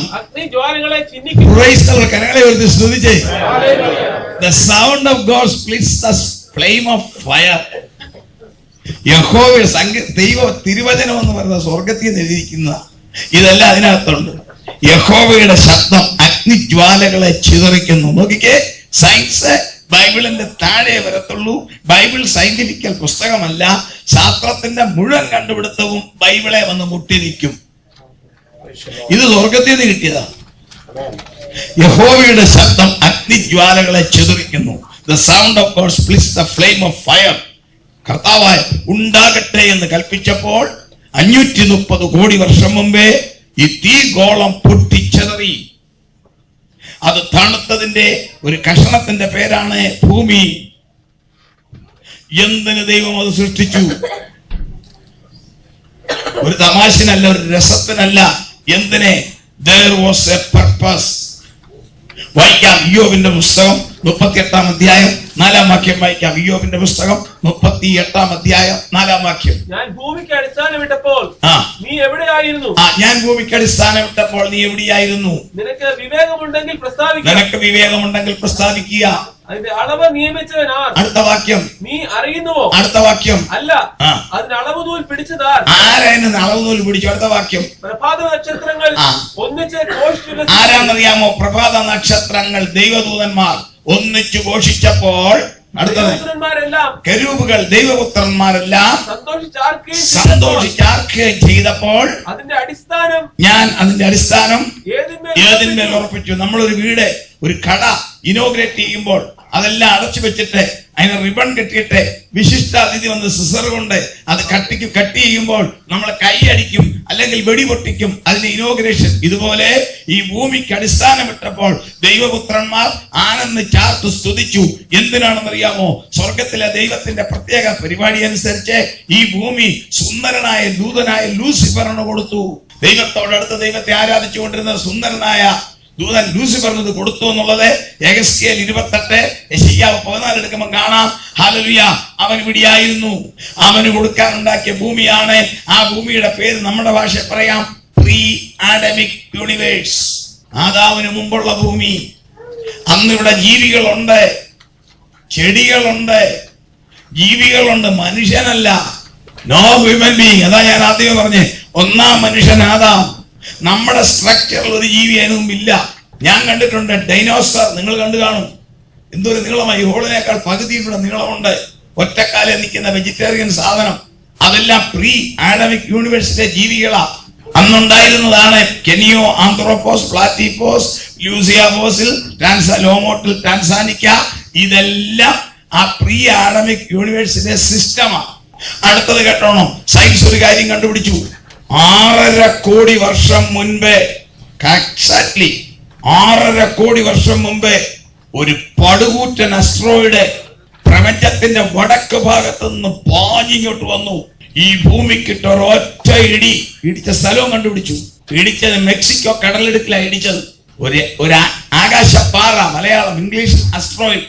കരങ്ങളെ ഉയർത്തി സ്തുതിച്ചേ. The sound of God splits the flame of fire. യഹോവയുടെ ദൈവ തിരുവചനം എന്ന് പറയുന്ന സ്വർഗത്തിൽ നിന്ന് എഴുതിയിരിക്കുന്ന ഇതെല്ലാം അതിനകത്തുണ്ട്. യഹോവയുടെ ശബ്ദം അഗ്നിജ്വാലകളെ ചിതറിക്കുന്നു. നോക്കിക്കേ, സയൻസ് ബൈബിളിന്റെ താഴെ വരത്തുള്ളൂ. ബൈബിൾ സയന്റിഫിക്കൽ പുസ്തകമല്ല. ശാസ്ത്രത്തിന്റെ മുഴുവൻ കണ്ടുപിടുത്തവും ബൈബിളെ വന്ന് മുട്ടി നിൽക്കും. ഇത് സ്വർഗത്തിൽ നിന്ന് കിട്ടിയതാ. യഹോവയുടെ ശബ്ദം അഗ്നിജ്വാലകളെ ചിതറിക്കുന്നു. The sound of God splits the flame of fire. കർത്താവായ ഉണ്ടാകട്ടെ എന്ന് കൽപ്പിച്ചപ്പോൾ 530 കോടി വർഷം മുമ്പേ ഈ തീഗോളം പൊട്ടിച്ചെതറി. അത് തണുത്തതിന്റെ ഒരു കഷണത്തിന്റെ പേരാണ് ഭൂമി. എന്തിന് ദൈവം അത് സൃഷ്ടിച്ചു? ഒരു തമാശനല്ല, ഒരു രസത്തിനല്ല. എന്തിനെ? There was a purpose. വായിക്കാം ഇയ്യോബിന്റെ പുസ്തകം 38 അധ്യായം 4 വാക്യം വായിക്കാം. ഇയ്യോബിന്റെ പുസ്തകം 38 അധ്യായം 4 വാക്യം.
ഞാൻ ഭൂമിക്ക് അടിസ്ഥാനമിട്ടപ്പോൾ നീ എവിടെയായിരുന്നു?
ഞാൻ ഭൂമിക്ക് അടിസ്ഥാനമിട്ടപ്പോൾ നീ എവിടെയായിരുന്നു?
നിനക്ക് വിവേകമുണ്ടെങ്കിൽ പ്രസ്താവിക്കുക.
നിനക്ക് വിവേകമുണ്ടെങ്കിൽ പ്രസ്താവിക്കുക.
അതിന്റെ അളവ് നിയമിച്ചവൻ ആർ?
അടുത്ത വാക്യം.
നീ അറിയുന്നുവോ?
അടുത്ത വാക്യം.
അല്ല, അതിന് അളവ് നൂൽ പിടിച്ചതാർ?
ആരാണ് അളവ് നൂൽ പിടിച്ചു? അടുത്ത വാക്യം.
പ്രഭാത നക്ഷത്രങ്ങൾ ഒന്നിച്ച് ഘോഷിച്ചു.
ആരാന്നറിയാമോ? പ്രഭാത നക്ഷത്രങ്ങൾ ദൈവദൂതന്മാർ ഒന്നിച്ചു ഘോഷിച്ചപ്പോൾ കെരൂബുകൾ ദൈവപുത്രന്മാരെല്ലാം സന്തോഷിച്ചാർക്കുകയും ചെയ്തപ്പോൾ ഞാൻ അതിന്റെ അടിസ്ഥാനം ഏതിന്മേൽ ഉറപ്പിച്ചു. നമ്മളൊരു വീട്, ഒരു കട ഇനോഗ്രേറ്റ് ചെയ്യുമ്പോൾ അതെല്ലാം അടച്ചു വെച്ചിട്ട് അതിന് റിബൺ കെട്ടിയിട്ട് വിശിഷ്ട അതിഥി വന്ന് സിസർ കൊണ്ട് അത് കട്ട് ചെയ്യുമ്പോൾ നമ്മൾ കൈയടിക്കും, അല്ലെങ്കിൽ വെടി പൊട്ടിക്കും. അതിന്റെ ഇനോഗ്രേഷൻ. ഇതുപോലെ ഈ ഭൂമിക്ക് അടിസ്ഥാനമിട്ടപ്പോൾ ദൈവപുത്രന്മാർ ആനന്ദ് ചാർത്തു സ്തുതിച്ചു. എന്തിനാണെന്നറിയാമോ? സ്വർഗത്തിലെ ദൈവത്തിന്റെ പ്രത്യേക പരിപാടി അനുസരിച്ച് ഈ ഭൂമി സുന്ദരനായ ദൂതനായ ലൂസിഫറിന് കൊടുത്തു. ദൈവത്തോടടുത്ത് ദൈവത്തെ ആരാധിച്ചുകൊണ്ടിരുന്ന സുന്ദരനായ ദൂതൻ ലൂസിഫറിന് കൊടുത്തു എന്നുള്ളത് യെഹെസ്കേൽ 28 യെശയ്യാവ് 14 എടുക്കുമ്പോൾ കാണാം. ഹല്ലേലൂയ. അവൻ ഇവിടെയായിരുന്നു. അവന് കൊടുക്കാൻ ഉണ്ടാക്കിയ ഭൂമിയാണ്. ആ ഭൂമിയുടെ പേര് നമ്മുടെ ഭാഷയിൽ പറയാം പ്രീ ആഡമിക് യൂണിവേഴ്സ്. ആദാമിന് മുമ്പുള്ള ഭൂമി. അന്നിവിടെ ജീവികളുണ്ട്, ചെടികളുണ്ട്, ജീവികളുണ്ട്, മനുഷ്യനല്ല. No human being. അതാ ഞാൻ ആദ്യം പറഞ്ഞേ, ഒന്നാം മനുഷ്യൻ ആദാം. നമ്മുടെ സ്ട്രക്ചറിൽ ഒരു ജീവി അതിന് മുമ്പില്ല. ഞാൻ കണ്ടിട്ടുണ്ട് ഡൈനോസർ. നിങ്ങൾ കണ്ടു കാണും. എന്തൊരു നീളമായി, ഹോളിനേക്കാൾ പകുതിയുടെ നീളമുണ്ട്. ഒറ്റക്കാലെ നിൽക്കുന്ന വെജിറ്റേറിയൻ സാധനം. അതെല്ലാം പ്രീ ആഡമിക് യൂണിവേഴ്സിലെ ജീവികളാ. അന്നുണ്ടായിരുന്നതാണ് കെനിയോ ആന്ത്രോപോസ്, പ്ലാറ്റിപ്പോസ്, ലൂസിയ ഫോസിൽ, ലോമോട്ടിൽ, ടാൻസാനിക്ക. ഇതെല്ലാം ആ പ്രീ ആഡമിക് യൂണിവേഴ്സിലെ സിസ്റ്റമാണ്. അടുത്തത് കേട്ടോണം. സയൻസ് ഒരു കാര്യം കണ്ടുപിടിച്ചു. 6.5 കോടി വർഷം മുൻപേ, എക്സാക്ട്ലി 6.5 കോടി വർഷം മുമ്പേ ഒരു പടുകൂറ്റൻ അസ്ട്രോയിഡ് പ്രപഞ്ചത്തിന്റെ വടക്ക് ഭാഗത്ത് നിന്ന് പാഞ്ഞിങ്ങോട്ട് വന്നു. ഈ ഭൂമിക്കിട്ട് ഒരൊറ്റ ഇടിച്ച സ്ഥലവും കണ്ടുപിടിച്ചു. ഇടിച്ചത് മെക്സിക്കോ കടലിടുക്കിലാണ് ഇടിച്ചത്. ഒരു ആകാശപ്പാറ, മലയാളം ഇംഗ്ലീഷ് അസ്ട്രോയിഡ്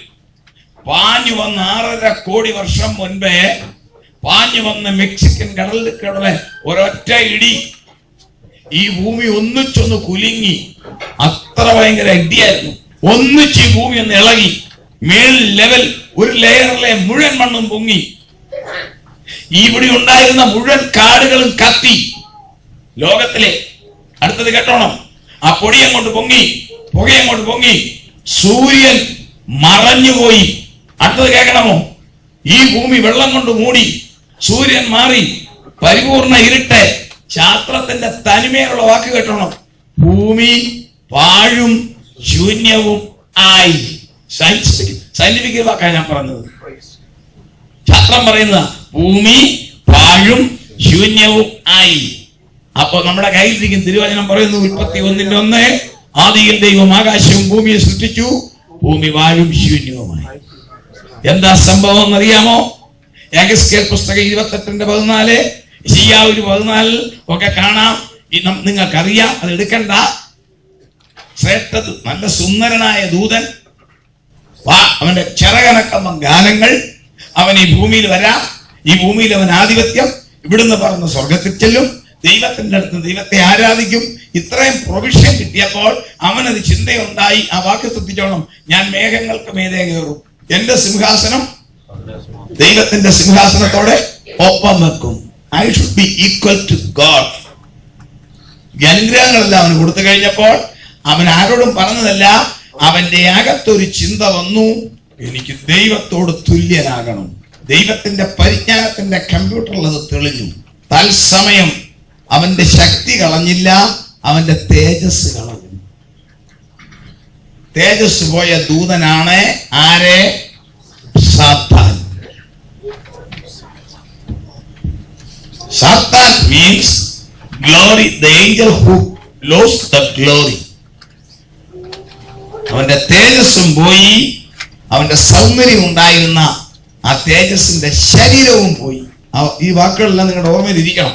പാഞ്ഞു വന്ന് 6.5 കോടി വർഷം മുൻപേ പാഞ്ഞു വന്ന് മെക്സിക്കൻ കടലിടുക്കടെ ഒരൊറ്റ ഇടി. ഈ ഭൂമി ഒന്നിച്ചൊന്ന് കുലുങ്ങി. അത്ര ഭയങ്കര ഇടിയായിരുന്നു. ഒന്നിച്ച് ഈ ഭൂമി ഒന്ന് ഇളകി. മേൽ ലെവൽ ഒരു ലെയറിലെ മുഴുവൻ മണ്ണും പൊങ്ങി. ഇവിടെ ഉണ്ടായിരുന്ന മുഴുവൻ കാടുകളും കത്തി. ലോകത്തിലെ അടുത്തത് കേട്ടോണം. ആ പൊടി അങ്ങോട്ട് പൊങ്ങി, പുകയങ്ങോട്ട് പൊങ്ങി, സൂര്യൻ മറഞ്ഞുപോയി. അടുത്തത് കേൾക്കണമോ? ഈ ഭൂമി വെള്ളം കൊണ്ട് മൂടി, സൂര്യൻ മാറി, പരിപൂർണ ഇരുട്ട്. ശാസ്ത്രത്തിന്റെ തനിമയുള്ള വാക്ക് കേട്ടോണം. ഭൂമി പാഴും ശൂന്യവും ആയി. സയന്റിഫിക് വാക്കാണ് ഞാൻ പറഞ്ഞത്. ശാസ്ത്രം പറയുന്ന ഭൂമി പാഴും ശൂന്യവും ആയി. അപ്പൊ നമ്മുടെ കയ്യിലിരിക്കും തിരുവചനം പറയുന്നു, 31:1, ആദിയിൽ ദൈവം ആകാശവും ഭൂമിയെ സൃഷ്ടിച്ചു, ഭൂമി പാഴും ശൂന്യവുമായി. എന്താ സംഭവം എന്നറിയാമോ? യെഹെസ്കേൽ പുസ്തകം 28:14, യെശയ്യാവ് 14 ഒക്കെ കാണാം. നിങ്ങൾക്കറിയാം, അത് എടുക്കണ്ട. ശ്രേഷ്ഠത് നല്ല സുന്ദരനായ ദൂതൻ, അവന്റെ ചിറകനക്കമ്മ ഗാനങ്ങൾ. അവൻ ഈ ഭൂമിയിൽ വരാം. ഈ ഭൂമിയിൽ അവൻ ആധിപത്യം. ഇവിടുന്ന് പറഞ്ഞ സ്വർഗത്തിൽ ചെല്ലും, ദൈവത്തിന്റെ അടുത്ത് ദൈവത്തെ ആരാധിക്കും. ഇത്രയും പ്രൊവിഷൻ കിട്ടിയപ്പോൾ അവനത് ചിന്തയുണ്ടായി. ആ വാക്ക് ശ്രദ്ധിച്ചോണം. ഞാൻ മേഘങ്ങൾക്ക് മീതെ കയറും, എന്റെ സിംഹാസനം ദൈവത്തിന്റെ സിംഹാസനത്തോടെ ഒപ്പം വെക്കും. I should be equal to God. അനുഗ്രഹങ്ങളെല്ലാം അവന് കൊടുത്തു കഴിഞ്ഞപ്പോൾ അവൻ ആരോടും പറഞ്ഞതല്ല. അവന്റെ അകത്തൊരു ചിന്ത വന്നു, എനിക്ക് ദൈവത്തോട് തുല്യനാകണം. ദൈവത്തിന്റെ പരിജ്ഞാനത്തിന്റെ കമ്പ്യൂട്ടറിൽ അത് തെളിഞ്ഞു. തത്സമയം അവന്റെ ശക്തി കളഞ്ഞില്ല, അവന്റെ തേജസ് കളഞ്ഞു. തേജസ് പോയ ദൂതനാണ് ആരെ? സാത്താൻ. സാത്താൻ means glory, the angel who lost the glory. അവന്റെ തേജസ്സും പോയി, അവന്റെ സൗന്ദര്യം ഉണ്ടായിരുന്ന ആ തേജസ്സിന്റെ ശരീരവും പോയി. ഈ വാക്കുകളെല്ലാം നിങ്ങളുടെ ഓർമ്മയിൽ ഇരിക്കണം,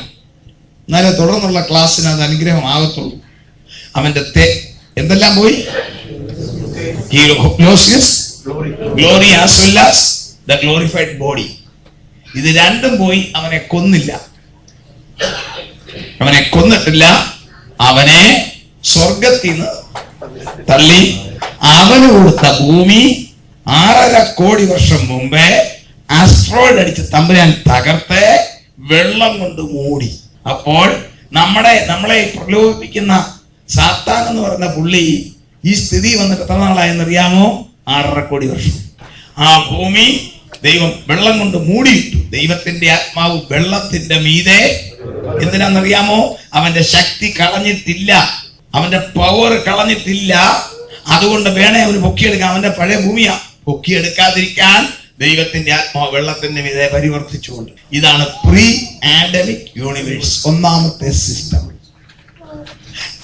എന്നാലേ തുടർന്നുള്ള ക്ലാസ്സിന് അത് അനുഗ്രഹം ആകത്തുള്ളൂ. അവന്റെ എന്തെല്ലാം പോയി? He lost his glory as well as the glorified body. ഇത് രണ്ടും പോയി. അവനെ കൊന്നില്ല, അവനെ കൊന്നിട്ടില്ല, അവനെ സ്വർഗത്തിൽ നിന്ന് തള്ളി. അവന് കൊടുത്ത ഭൂമി 6.5 കോടി വർഷം മുമ്പേ ആസ്ട്രോയിഡ് അടിച്ച് തമ്പുരാൻ തകർത്ത് വെള്ളം കൊണ്ട് മൂടി. അപ്പോൾ നമ്മളെ പ്രലോഭിപ്പിക്കുന്ന സാത്താൻ എന്ന് പറയുന്ന പുള്ളി ഈ സ്ഥിതി വന്നിട്ട് എത്ര നാളായെന്നറിയാമോ? 6.5 കോടി വർഷം. ആ ഭൂമി ദൈവം വെള്ളം കൊണ്ട് മൂടിയിട്ടു. ദൈവത്തിന്റെ ആത്മാവ് വെള്ളത്തിന്റെ മീതെ. എന്തിനാണെന്നറിയാമോ? അവന്റെ ശക്തി കളഞ്ഞിട്ടില്ല, അവന്റെ പവർ കളഞ്ഞിട്ടില്ല. അതുകൊണ്ട് വേണേ അവന് പൊക്കിയെടുക്കാം. അവന്റെ പഴയ ഭൂമിയാ. പൊക്കിയെടുക്കാതിരിക്കാൻ ദൈവത്തിന്റെ ആത്മാവ് വെള്ളത്തിന്റെ മീതെ പരിവർത്തിച്ചുകൊണ്ട്. ഇതാണ് പ്രീ ആഡമിക് യൂണിവേഴ്സ്, ഒന്നാമത്തെ സിസ്റ്റം.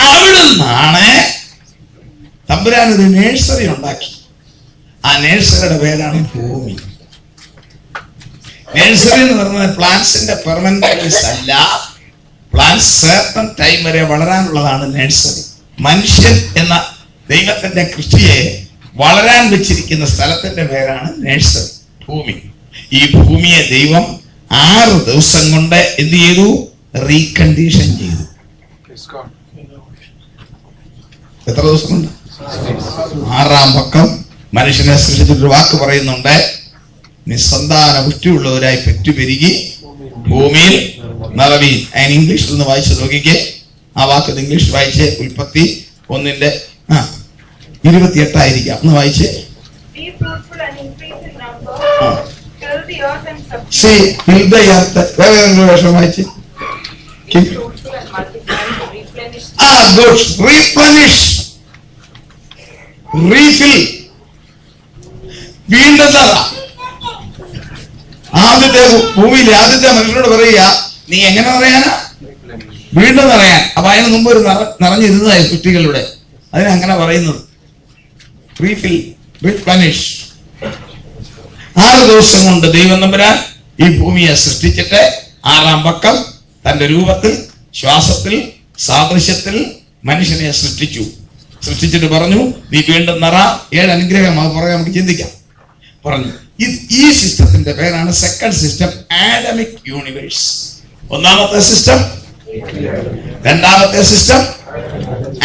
അവിടെ നിന്നാണ് തമ്പുരാൻ ഒരു നേഴ്സറി ഉണ്ടാക്കി. ആ നേഴ്സറിയുടെ പേരാണ് ഭൂമി. നേഴ്സറി എന്ന് പറയുന്നത് പ്ലാന്റ്സിന്റെ പെർമനന്റ് പ്ലേസ് അല്ല. പ്ലാന്റ്സ് സർട്ടൻ ടൈം വരെ വളരാനുള്ളതാണ് നേഴ്സറി. മനുഷ്യൻ എന്ന ദൈവത്തിന്റെ കൃഷിയെ വളരാൻ വെച്ചിരിക്കുന്ന സ്ഥലത്തിന്റെ പേരാണ് നേഴ്സറി, ഭൂമി. ഈ ഭൂമിയെ ദൈവം 6 ദിവസം കൊണ്ട് എന്ത് ചെയ്തു? റീകണ്ടീഷൻ ചെയ്തു. എത്ര ദിവസം കൊണ്ട്? 6-ാം പക്കം മനുഷ്യനെ സൃഷ്ടിച്ചിട്ടൊരു വാക്ക് പറയുന്നുണ്ട്, നിസ്സന്താന പുഷ്ടിയുള്ളവരായി പെറ്റുപെരുകി ഭൂമിയിൽ നിറവി. അതിന് ഇംഗ്ലീഷിൽ നിന്ന് വായിച്ചു നോക്കിക്കേ. ആ വാക്ക് ഇംഗ്ലീഷ് വായിച്ചേ. ഉൽപ്പത്തി 1:28 ആയിരിക്കാം. ഒന്ന് വായിച്ചേ. വേഷം വായിച്ചേ. വീണ്ടും ആദ്യത്തെ ഭൂമിയിലെ ആദ്യത്തെ മനുഷ്യനോട് പറയുക, നീ എങ്ങനെ പറയാനാ? വീണ്ടും നിറയാൻ. അപ്പൊ അതിന് മുമ്പ് ഒരു നിറഞ്ഞിരുന്നതായി കുട്ടികളുടെ, അതിനങ്ങനെ പറയുന്നത്. Refill, replenish. 6 ദിവസം കൊണ്ട് ദൈവം തമ്പുരാൻ ഈ ഭൂമിയെ സൃഷ്ടിച്ചിട്ട് 6-ാം പക്കം തന്റെ രൂപത്തിൽ, ശ്വാസത്തിൽ, സാദൃശ്യത്തിൽ മനുഷ്യനെ സൃഷ്ടിച്ചിട്ട് പറഞ്ഞു, നീ വീണ്ടും നിറ. 7 അനുഗ്രഹം അത് പറയാൻ നമുക്ക് ചിന്തിക്കാം. പറഞ്ഞു. ഈ സിസ്റ്റത്തിന്റെ പേരാണ് സെക്കൻഡ് സിസ്റ്റം, ആഡമിക് യൂണിവേഴ്സ്. ഒന്നാമത്തെ സിസ്റ്റം, രണ്ടാമത്തെ സിസ്റ്റം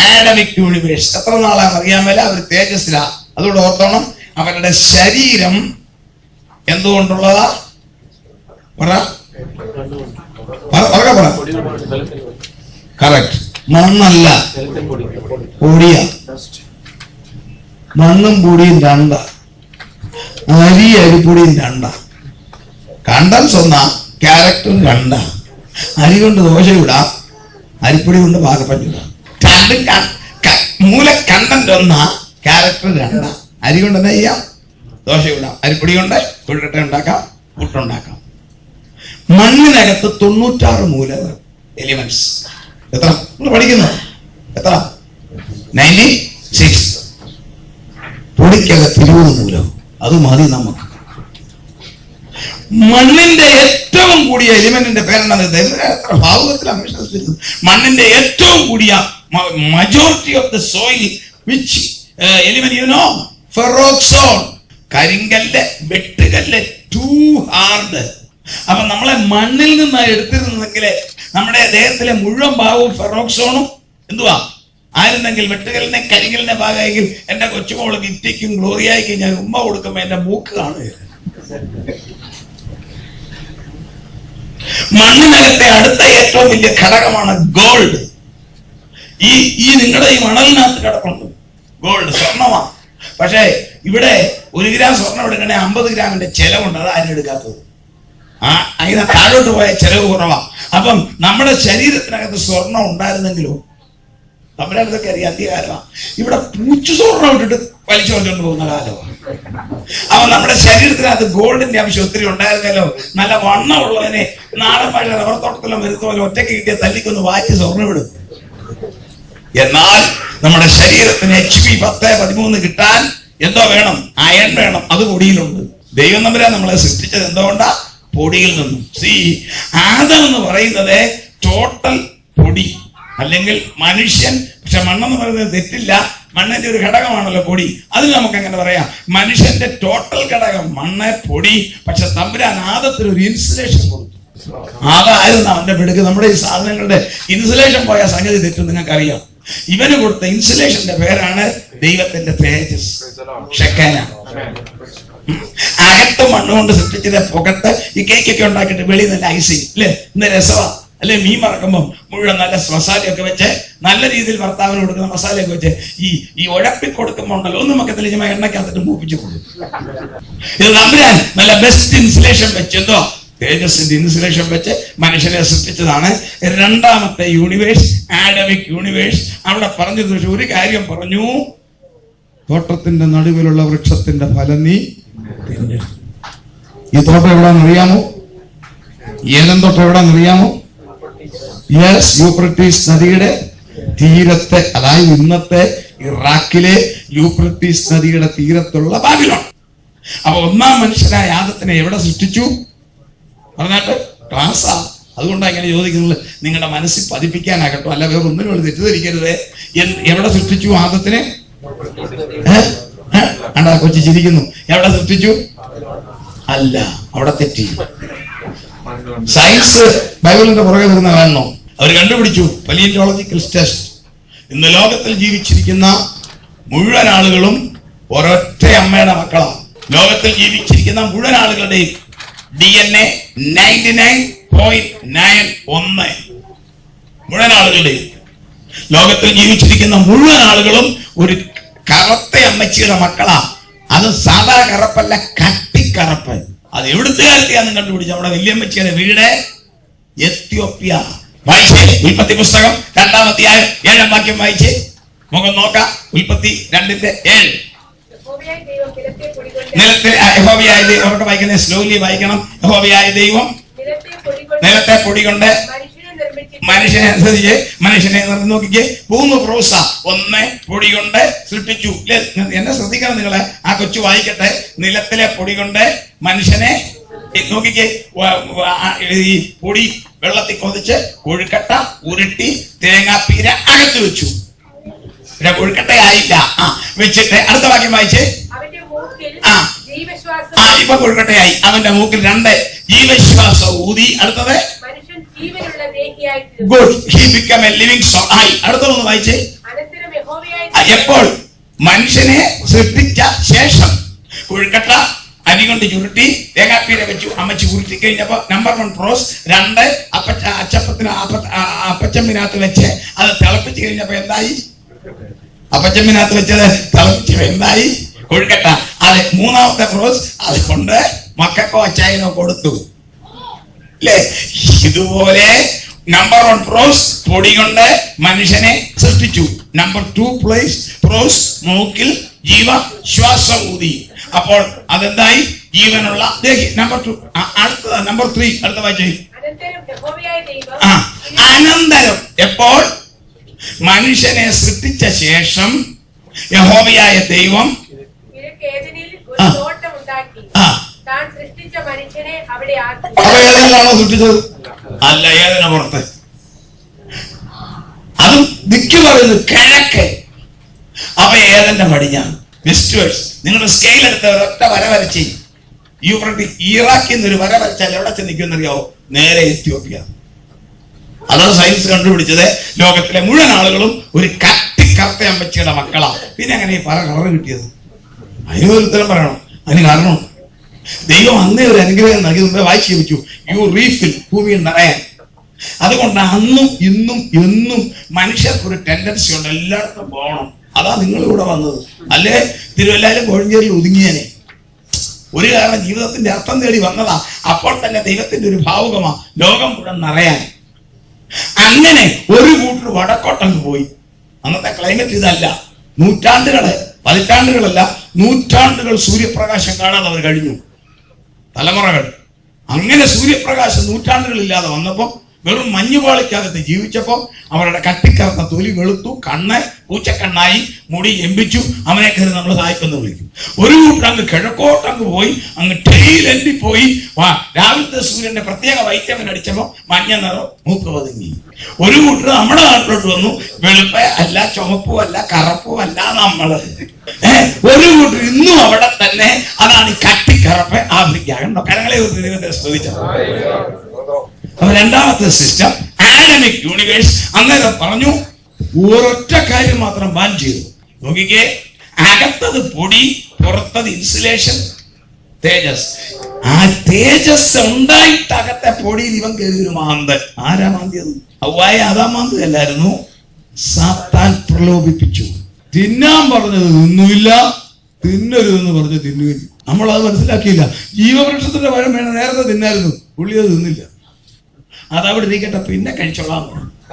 ആഡമിക് യൂണിവേഴ്സ്. എത്ര നാളാണെന്ന് അറിയാൻ മേല. അവർ തേജസ്സിലാ. അതുകൊണ്ട് ഓർത്തോണം, അവരുടെ ശരീരം എന്തുകൊണ്ടുള്ളതാ? കറക്റ്റ്. മണ്ണല്ല, പൊടിയ. മണ്ണും പൊടിയും 2. അരിപ്പൊടിയും 2. Condense 1, character 2. അരി കൊണ്ട് ദോശ ഇടാം, അരിപ്പൊടി കൊണ്ട് പാകപ്പഞ്ഞ ഇടാം. മൂല കണ്ടന്റ് 1, ക്യാരക്ടർ 2. അരി കൊണ്ട് എന്താ ചെയ്യാം? ദോശ ഇടാം. അരിപ്പൊടി കൊണ്ട് കൊഴുക്കട്ട ഉണ്ടാക്കാം, പുട്ടുണ്ടാക്കാം. മണ്ണിനകത്ത് 96 മൂലകൾ, എലിമെന്റ്സ്. എത്ര പഠിക്കുന്നത്? എത്ര? 96. പൊടിക്കകത്ത് 20 മൂലം. അത് മതി നമുക്ക്. മണ്ണിന്റെ ഏറ്റവും കൂടിയ എലിമെന്റിന്റെ പേരാണ്. എത്ര ഭാവുകത്തിലാണ് വിശ്വസിക്കുന്നത്? മണ്ണിന്റെ ഏറ്റവും കൂടിയ majority of the soil which element you know? ഫെറോക്സോൺ. കരിങ്കല്ല്, വെട്ടുകല്ല്, ടൂ ഹാർഡ്. അപ്പൊ നമ്മളെ മണ്ണിൽ നിന്നാണ് എടുത്തിരുന്നെങ്കിൽ നമ്മുടെ ദേഹത്തിലെ മുഴുവൻ ഭാഗവും ഫെറോക്സോണും എന്തുവാ ആയിരുന്നെങ്കിൽ, വെട്ടുകലിനെ കരിങ്കലിന്റെ ഭാഗമായെങ്കിൽ എന്റെ കൊച്ചുമോള് ഗിഫ്റ്റിക്കും ഗ്ലോറിയായിക്കും ഞാൻ ഉമ്മ കൊടുക്കുമ്പോ എന്റെ മൂക്ക് കാണുകയില്ല. മണ്ണിനകത്തെ അടുത്ത ഏറ്റവും വലിയ ഘടകമാണ് ഗോൾഡ്. ഈ നിങ്ങളുടെ ഈ മണലിനകത്ത് കിടപ്പുണ്ട് ഗോൾഡ്, സ്വർണ്ണമാണ്. പക്ഷേ ഇവിടെ 1 ഗ്രാം സ്വർണം എടുക്കണേ 50 ഗ്രാമിന്റെ ചെലവുണ്ട്. അത് ആരും എടുക്കാത്തത്. അതിന് താഴോട്ട് പോയ ചെലവ് കുറവാ. അപ്പം നമ്മുടെ ശരീരത്തിനകത്ത് സ്വർണം ഉണ്ടായിരുന്നെങ്കിലോ, തമ്മിലതൊക്കെ അറിയാം, അധികാരമാണ്. ഇവിടെ പൂച്ചു സ്വർണം ഇട്ടിട്ട് വലിച്ചു കൊണ്ടുകൊണ്ട് പോകുന്ന കാലമാണ്. അപ്പൊ നമ്മുടെ ശരീരത്തിനകത്ത് ഗോൾഡിന്റെ ആവശ്യം ഒത്തിരി ഉണ്ടായിരുന്നല്ലോ. നല്ല വണ്ണമുള്ളതിനെ നാടൻ ഭാഷ റബ്ബർത്തോട്ടത്തിലും വരുന്ന പോലെ ഒറ്റയ്ക്ക് കിട്ടിയ തല്ലിക്കൊന്ന് വാറ്റി സ്വർണം ഇടും. എന്നാൽ നമ്മുടെ ശരീരത്തിന് HP 10-13 കിട്ടാൻ എന്തോ വേണം? അയൺ വേണം. അത് പൊടിയിലുണ്ട്. ദൈവം തമ്പുരാൻ നമ്മളെ സൃഷ്ടിച്ചത് എന്തുകൊണ്ടാ? പൊടിയിൽ നിന്നും. ആദം എന്ന് പറയുന്നത് ടോട്ടൽ പൊടി, അല്ലെങ്കിൽ മനുഷ്യൻ. പക്ഷെ മണ്ണെന്ന് പറയുന്നത് തെറ്റില്ല, മണ്ണിന്റെ ഒരു ഘടകമാണല്ലോ പൊടി. അതിന് നമുക്ക് അങ്ങനെ പറയാം. മനുഷ്യന്റെ ടോട്ടൽ ഘടകം മണ്ണ്, പൊടി. പക്ഷെ തമ്പുരാൻ ആദത്തിന് ഒരു ഇൻസുലേഷൻ കൊടുത്തു. ആദായിരുന്നു അവന്റെ പിടുക്ക്. നമ്മുടെ ഈ സാധനങ്ങളുടെ ഇൻസുലേഷൻ പോയ സംഗതി തെറ്റും നിങ്ങൾക്കറിയാം. ഇവന് കൊടുത്ത ഇൻസുലേഷന്റെ പേരാണ് ദൈവത്തിന്റെ തേജസ്, ഷെക്കേന. അകത്ത് മണ്ണുകൊണ്ട് സൃഷ്ടിച്ചത് പുകത്ത് ഈ കേക്കൊക്കെ ഉണ്ടാക്കിയിട്ട് വെളിയിൽ നല്ല ഐസിങ് അല്ലേ, ഇന്ന് രസമാ അല്ലെ. മീൻ മറക്കുമ്പോൾ മുഴുവൻ നല്ല മസാലയൊക്കെ വെച്ച്, നല്ല രീതിയിൽ ഭർത്താവിന് കൊടുക്കുന്ന മസാലയൊക്കെ വെച്ച് ഈ ഉഴപ്പി കൊടുക്കുമ്പോൾ ഉണ്ടല്ലോ, ഒന്നും നമുക്ക് തെളിഞ്ഞ എണ്ണയ്ക്കകത്തിട്ട് മൂപ്പിച്ചു കൊടുക്കും. ഇത് തമ്പുരാൻ നല്ല ബെസ്റ്റ് ഇൻസുലേഷൻ വെച്ച്, എന്തോ തേജസ്സിന്റെ ഇൻസുലേഷൻ വെച്ച് മനുഷ്യനെ സൃഷ്ടിച്ചതാണ്. രണ്ടാമത്തെ യൂണിവേഴ്സ്, ആഡമിക് യൂണിവേഴ്സ്. അവിടെ പറഞ്ഞത് ഒരു കാര്യം പറഞ്ഞു, തോട്ടത്തിന്റെ നടുവിലുള്ള വൃക്ഷത്തിന്റെ ഫലം നീ തിന്നരുത്. ഈ തോട്ടം എവിടാന്ന് അറിയാമോ? ഏതൻ തോട്ടം എവിടാന്ന് അറിയാമോ? യെസ്, യൂഫ്രട്ടീസ് നദിയുടെ തീരത്തെ, അതായത് ഇന്നത്തെ ഇറാഖിലെ യൂഫ്രട്ടീസ് നദിയുടെ തീരത്തുള്ള ബാബിലോൺ. അപ്പൊ ഒന്നാം മനുഷ്യനായ ആദത്തിനെ എവിടെ സൃഷ്ടിച്ചു? പറഞ്ഞാട്ട് ക്ലാസ്സാ. അതുകൊണ്ടാണ് ഇങ്ങനെ ചോദിക്കുന്നത്, നിങ്ങളുടെ മനസ്സിൽ പതിപ്പിക്കാനാകട്ടോ, അല്ല വേറെ ഒന്നിനും തെറ്റിദ്ധരിക്കരുത്. എവിടെ സൃഷ്ടിച്ചു ആദത്തിനെ? അണ്ടാ കൊച്ചു ചിരിക്കുന്നു. എവിടെ സൃഷ്ടിച്ചു? അല്ല, അവിടെ തെറ്റി. സയൻസ് ബൈബിളിന്റെ പുറകെ വരുന്ന കാണണോ? അവർ കണ്ടുപിടിച്ചു പലിയോളജിക്കൽ ടെസ്റ്റ്. ഇന്ന് ലോകത്തിൽ ജീവിച്ചിരിക്കുന്ന മുഴുവൻ ആളുകളും ഒരൊറ്റ അമ്മയുടെ മക്കളാണ്. ലോകത്തിൽ ജീവിച്ചിരിക്കുന്ന മുഴുവൻ ആളുകളുടെയും DNA 99.91 മുഴുവൻ ആളുകളുടെയും, ലോകത്തിൽ ജീവിച്ചിരിക്കുന്ന മുഴുവൻ ആളുകളും ഒരു കറുത്ത അമ്മച്ചിയുടെ മക്കളാ. അത് സാധാ കറുപ്പല്ല, കട്ടിക്കറുപ്പ്. അത് എവിടുത്തെ കാലത്തെയാന്ന് കണ്ടുപിടിച്ചു. നമ്മുടെ വല്യമ്മച്ചിയുടെ വീട് എത്യോപ്യ. വായിച്ചേ ഉൽപ്പത്തി പുസ്തകം 2-ാം അധ്യായം 7-ാം വാക്യം വായിച്ചേ. മുഖം നോക്കാം. ഉൽപ്പത്തി 2:7. നിലത്തെ യഹോവയായ ദൈവം, അവർക്ക് വായിക്കുന്നത് സ്ലോലി വായിക്കണം. യഹോവയായ ദൈവം നിലത്തെ പൊടി കൊണ്ട് മനുഷ്യനെ അനുസരിച്ച് മനുഷ്യനെ നോക്കിക്കേ. 3 പ്രോസ. 1 പൊടി കൊണ്ട് സൃഷ്ടിച്ചു. എന്നെ ശ്രദ്ധിക്കണം നിങ്ങളെ. ആ കൊച്ചു വായിക്കട്ടെ. നിലത്തിലെ പൊടി കൊണ്ട് മനുഷ്യനെ നോക്കിക്കേ. ഈ പൊടി വെള്ളത്തിൽ കൊതിച്ച് കൊഴുക്കട്ട ഉരുട്ടി തേങ്ങാപ്പീര അകത്ത് വെച്ചു. കൊഴുക്കട്ടയായില്ല. വെച്ചിട്ട് അടുത്ത വാക്യം വായിച്ചേ. ഇപ്പൊ കൊഴുക്കട്ടയായി. അവന്റെ മൂക്കിൽ 2 ജീവശ്വാസം ഊതി. അടുത്തത് good, he become a living soul ആയി. അടുത്തൊന്ന് വായിച്ചേ. എപ്പോൾ മനുഷ്യനെ സൃഷ്ടിച്ച ശേഷം കൊഴുക്കട്ട അരി കൊണ്ട് ചുരുട്ടി തേങ്ങാപ്പീര വെച്ചു അമ്മച്ചി ഉരുട്ടി കഴിഞ്ഞപ്പോ നമ്പർ 1 പ്രോസ്. 2 അപ്പച്ചമ്പിനകത്ത് വെച്ച് അത് തിളപ്പിച്ച് കഴിഞ്ഞപ്പോ എന്തായി? അപ്പച്ചമ്പിനകത്ത് വെച്ചത് തിളപ്പിച്ച് എന്തായി? കൊഴുക്കട്ട. അത് 3-ാമത്തെ പ്രോസ്. അത് കൊണ്ട് മക്കൾക്കോ അച്ചായനോ കൊടുത്തു. അല്ലേ? ഇതുപോലെ നമ്പർ 1 പ്രോസ് പൊടി കൊണ്ട് മനുഷ്യനെ സൃഷ്ടിച്ചു. നമ്പർ 2 പ്രോസ് മൂക്കിൽ ജീവശ്വാസം ഊതി. അപ്പോൾ അതെന്തായി? ജീവനുള്ള. നമ്പർ 2. അടുത്ത നമ്പർ 3 അടുത്ത വായിച്ചേ. അനന്തരം എപ്പോൾ മനുഷ്യനെ സൃഷ്ടിച്ച ശേഷം യഹോവയായ ദൈവം ഏതെങ്കിലാണോ സൃഷ്ടിച്ചത്? അല്ല, ഏതിനെ പുറത്ത്. അതും ദിക്ക് പറയുന്നത് കിഴക്ക്. അവ ഏതെന്റെ പടിഞ്ഞാണ്. വെസ്റ്റ്വേഴ്സ്. നിങ്ങളുടെ സ്കെയിൽ എടുത്ത് ഒരൊറ്റ വര വരച്ച് ഇറാഖിൽ നിന്നൊരു വര വരച്ചാൽ എവിടെ ചെന്നിരിക്കുമെന്നറിയാവോ? നേരെ എത്യോപ്യ. അതാണ് സയൻസ് കണ്ടുപിടിച്ചത്. ലോകത്തിലെ മുഴുവൻ ആളുകളും ഒരു കറുത്ത അമ്മച്ചിയുടെ മക്കളാണ്. പിന്നെ അങ്ങനെ പല കളർ കിട്ടിയത്? അതിനൊരു ഉത്തരം പറയണം. അതിന് കാരണം ദൈവം അന്നേ ഒരു അനുഗ്രഹം നൽകി. മുമ്പേ വായിച്ചു വെച്ചു, യു റീഫിൽ, ഭൂമിയിൽ നിറയാൻ. അതുകൊണ്ട് അന്നും ഇന്നും എന്നും മനുഷ്യർക്ക് ഒരു ടെൻഡൻസി ഉണ്ട്, എല്ലായിടത്തും പോകണം. അതാ നിങ്ങളിവിടെ വന്നത്. അല്ലേ തിരുവല്ലായിലും കോഴഞ്ചേരിയിൽ ഒതുങ്ങിയനെ. ഒരു കാരണം ജീവിതത്തിന്റെ അർത്ഥം തേടി വന്നതാ. അപ്പോൾ തന്നെ ദൈവത്തിന്റെ ഒരു ഭാവുകമാ ലോകം മുഴുവൻ നിറയാൻ. അങ്ങനെ ഒരു കൂട്ടർ വടക്കോട്ടങ്ങ് പോയി. അന്നത്തെ ക്ലൈമറ്റ് ഇതല്ല. പതിറ്റാണ്ടുകളല്ല, നൂറ്റാണ്ടുകൾ സൂര്യപ്രകാശം കാണാതെ അവർ കഴിഞ്ഞു. തലമുറകൾ അങ്ങനെ സൂര്യപ്രകാശം നൂറ്റാണ്ടുകളില്ലാതെ വന്നപ്പോൾ വെറും മഞ്ഞുപാളിക്കകത്ത് ജീവിച്ചപ്പോൾ അവരുടെ കട്ടിക്കറുത്ത തൊലി വെളുത്തു, കണ്ണ് പൂച്ചക്കണ്ണായി, മുടി എമ്പിച്ചു. അവനെ കയറി നമ്മൾ സായിപ്പെന്ന് വിളിക്കും. ഒരു കൂട്ടം അങ്ങ് കിഴക്കോട്ടങ്ങ് പോയി, അങ്ങ് ടെയിലെന്തി പോയി. രാവിലത്തെ സൂര്യന്റെ പ്രത്യേക വൈറ്റമിൻ അടിച്ചപ്പോൾ മഞ്ഞ നിറം, മൂക്ക് പതുങ്ങി. ഒരു കൂട്ടർ നമ്മുടെ നാട്ടിലോട്ട് വന്നു. വെളുപ്പ അല്ല, ചുമപ്പും അല്ല, കറുപ്പും അല്ല നമ്മള്. ഒരു കൂട്ടർ ഇന്നും അവിടെ തന്നെ. അതാണ് ഈ കട്ടിക്കറപ്പ് ആഫ്രിക്ക. കണ്ടോ, കരങ്ങളെ ദൈവത്തെ ശ്രദ്ധിച്ചത്. രണ്ടാമത്തെ സിസ്റ്റം ആഡമിക് യൂണിവേഴ്സ്. അന്നേരം പറഞ്ഞു ഒരൊറ്റ കാര്യം മാത്രം ബാൻ ചെയ്തു. നോക്കിക്കേ, അകത്തത് പൊടി, പുറത്തത് ഇൻസുലേഷൻ, തേജസ്. ആ തേജസ് ഉണ്ടായിട്ട് അകത്തെ പൊടിയിൽ ഇവൻ കയറി മാന്ത്. ആരാ മാന്തിയത്? ഹവ്വായ ആദാം മാന്തിയല്ലായിരുന്നു. സാത്താൻ പ്രലോഭിപ്പിച്ചു. തിന്നാൻ പറഞ്ഞത് തിന്നുമില്ല, തിന്നരുതെന്ന് പറഞ്ഞ് തിന്നുകയും. നമ്മളത് മനസ്സിലാക്കിയില്ല. ജീവവൃക്ഷത്തിന്റെ പഴം വേണം നേരത്തെ തിന്നായിരുന്നു, പുള്ളി അത് തിന്നില്ല. അതവിടെ ഇരിക്കട്ടെ, പിന്നെ കഴിച്ചോളാം.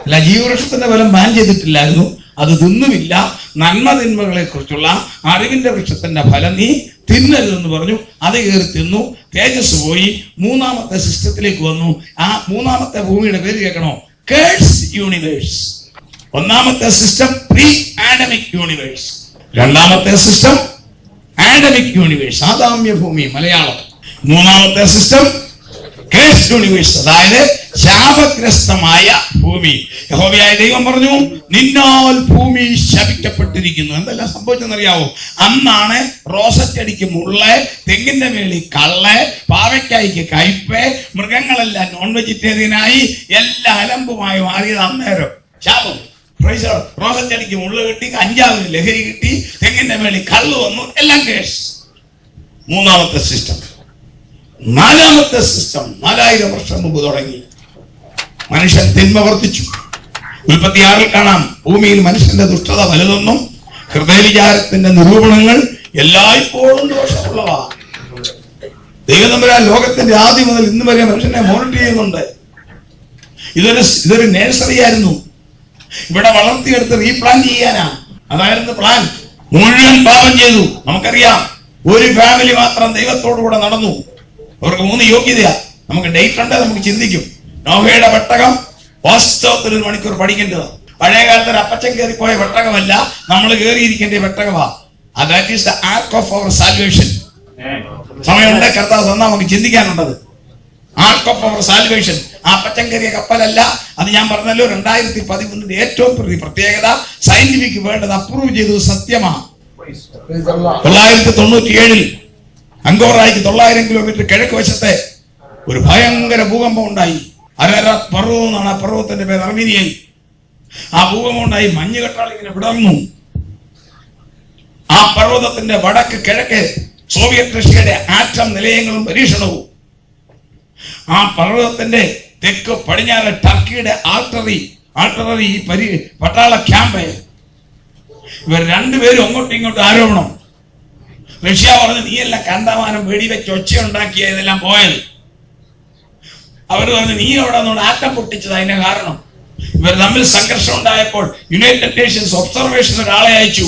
അല്ല, ജീവവൃക്ഷത്തിന്റെ ഫലം ബാൻ ചെയ്തിട്ടില്ലായിരുന്നു, അത് തിന്നുമില്ല. നന്മ തിന്മകളെ കുറിച്ചുള്ള അറിവിന്റെ വൃക്ഷത്തിന്റെ ഫലം നീ തിന്നരുതെന്ന് പറഞ്ഞു. അത് കയറി തിന്നു, തേജസ് പോയി. മൂന്നാമത്തെ സിസ്റ്റത്തിലേക്ക് വന്നു. ആ മൂന്നാമത്തെ ഭൂമിയുടെ പേര് കേൾക്കണോ? Curse universe. ഒന്നാമത്തെ സിസ്റ്റം പ്രീ ആഡമിക് യൂണിവേഴ്സ്. രണ്ടാമത്തെ സിസ്റ്റം ആഡമിക് യൂണിവേഴ്സ്, ആദാമ്യ ഭൂമി മലയാളം. മൂന്നാമത്തെ സിസ്റ്റം കേഴ്സ് യൂണിവേഴ്സ്, അതായത് ശാപഗ്രസ്തമായ ഭൂമി. യഹോവയായ ദൈവം പറഞ്ഞു, നിന്നാൽ ഭൂമി ശപിക്കപ്പെട്ടിരിക്കുന്നു. എന്തെല്ലാം സംഭവിച്ചെന്നറിയാവോ? അന്നാണ് റോസച്ചെടിക്ക് മുള്ള്, തെങ്ങിന്റെ മേളിൽ കള്ള്, പാവയ്ക്കായ്ക്ക് കയ്പ്, മൃഗങ്ങളെല്ലാം നോൺ വെജിറ്റേറിയനായി, എല്ലാ അലമ്പുമായി മാറിയത് അന്നേരം. ശാപം. റോസച്ചെടിക്ക് മുള്ള് കിട്ടി, കഞ്ചാവിന് ലഹരി കിട്ടി, തെങ്ങിന്റെ മേളിൽ കള്ള് വന്നു, എല്ലാം കേസ്. മൂന്നാമത്തെ സിസ്റ്റം. നാലാമത്തെ സിസ്റ്റം 4000 വർഷം മുമ്പ് തുടങ്ങി. മനുഷ്യൻ തിന്മ വർദ്ധിച്ചു. 36 കാണാം, ഭൂമിയിൽ മനുഷ്യന്റെ ദുഷ്ടത വലുതെന്നും ഹൃദയവിചാരത്തിന്റെ നിരൂപണങ്ങൾ എല്ലായ്പ്പോഴും ദോഷമുള്ളവാ. ദൈവം തമ്പുരാൻ ലോകത്തിന്റെ ആദ്യം മുതൽ ഇന്ന് വരെ മനുഷ്യനെ മോണിറ്റർ ചെയ്യുന്നുണ്ട്. ഇതൊരു നഴ്സറി ആയിരുന്നു. ഇവിടെ വളർത്തിയെടുത്ത് റീപ്ലാന്റ് ചെയ്യാനാ. അതായിരുന്നു പ്ലാൻ. മുഴുവൻ പാപം ചെയ്തു. നമുക്കറിയാം, ഒരു ഫാമിലി മാത്രം ദൈവത്തോടു കൂടെ നടന്നു. അവർക്ക് 3 യോഗ്യതയാ. നമുക്ക് ഡേറ്റ് ഉണ്ട്, നമുക്ക് ചിന്തിക്കും. നോഹയുടെ പെട്ടകം വാസ്തവത്തിൽ 1 മണിക്കൂർ പഠിക്കേണ്ടതാണ്. പഴയ കാലത്ത് ഒരു അപ്പച്ചൻ കയറിപ്പോയ പെട്ടകമല്ല, നമ്മൾ കയറിയിരിക്കേണ്ട പെട്ടകമാ. That is the ark of our salvation. സമയമുണ്ട്, കർത്താവ് തന്നാ നമുക്ക് ചിന്തിക്കാനുണ്ടത്. ആർക്ക് ഓഫ് അവർ സാൽവേഷൻ. ആ അപ്പച്ചൻ കയറിയ കപ്പലല്ല അത്. ഞാൻ പറഞ്ഞല്ലോ, 2013 ഏറ്റവും പ്രത്യേകത, സയന്റിഫിക് വേണ്ടത് അപ്രൂവ് ചെയ്തത് സത്യമാണ്. 997 അങ്കോറായിക്ക് 900 കിലോമീറ്റർ കിഴക്ക് വശത്തെ ഒരു ഭയങ്കര ഭൂകമ്പം ഉണ്ടായി. അരരാത് പർവ്വതം എന്നാണ് ആ പർവ്വതത്തിന്റെ പേര്, അർമീനിയയിൽ. ആ ഭൂകമ്പം ഉണ്ടായി. മഞ്ഞുകെട്ടാൾ ഇങ്ങനെ വിടർന്നു. ആ പർവ്വതത്തിന്റെ വടക്ക് കിഴക്ക് സോവിയറ്റ് റഷ്യയുടെ ആറ്റം നിലയങ്ങളും പരീക്ഷണവും. ആ പർവ്വതത്തിന്റെ തെക്ക് പടിഞ്ഞാറ് ടർക്കിയുടെ ആൾട്ടറി പട്ടാള ക്യാമ്പ്. ഇവർ രണ്ടുപേരും അങ്ങോട്ടും ഇങ്ങോട്ടും ആരോപണം. റഷ്യ പറഞ്ഞു, നീയല്ല കണ്ടമാനം വെടിവെച്ച് ഒച്ചയുണ്ടാക്കിയ ഇതെല്ലാം പോയത്. അവർ പറഞ്ഞു, നീ അവിടെ നിന്നോട് ആറ്റം പൊട്ടിച്ചത് അതിന്റെ കാരണം. ഇവർ തമ്മിൽ സംഘർഷം ഉണ്ടായപ്പോൾ യുണൈറ്റഡ് നേഷൻസ് ഒബ്സർവേഷൻ ഒരാളെ അയച്ചു.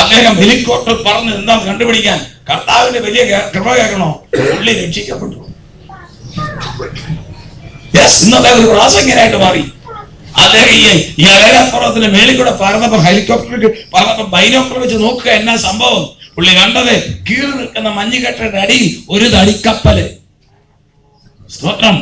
അദ്ദേഹം ഹെലികോപ്റ്റർ പറഞ്ഞ് എന്താ കണ്ടുപിടിക്കാൻ. കർത്താവിന്റെ വലിയ കൃപ കേൾക്കണോ? പുള്ളി രക്ഷിക്കപ്പെട്ടു. ഇന്നത്തെ ഒരു പ്രാസംഗികനായിട്ട് മാറി. അദ്ദേഹം ഈ അരരാപ്പുറത്തിന്റെ മേളിൽ കൂടെ പറന്നപ്പോ, ഹെലികോപ്റ്ററിൽ പറന്നപ്പോ ബൈനോക്കുലർ വെച്ച് നോക്കുക എന്നാ സംഭവം. പുള്ളി കണ്ടത് കീറി നിൽക്കുന്ന മഞ്ഞുകെട്ടയുടെ അടിയിൽ ഒരു തടിക്കപ്പല്. സ്തോത്രം.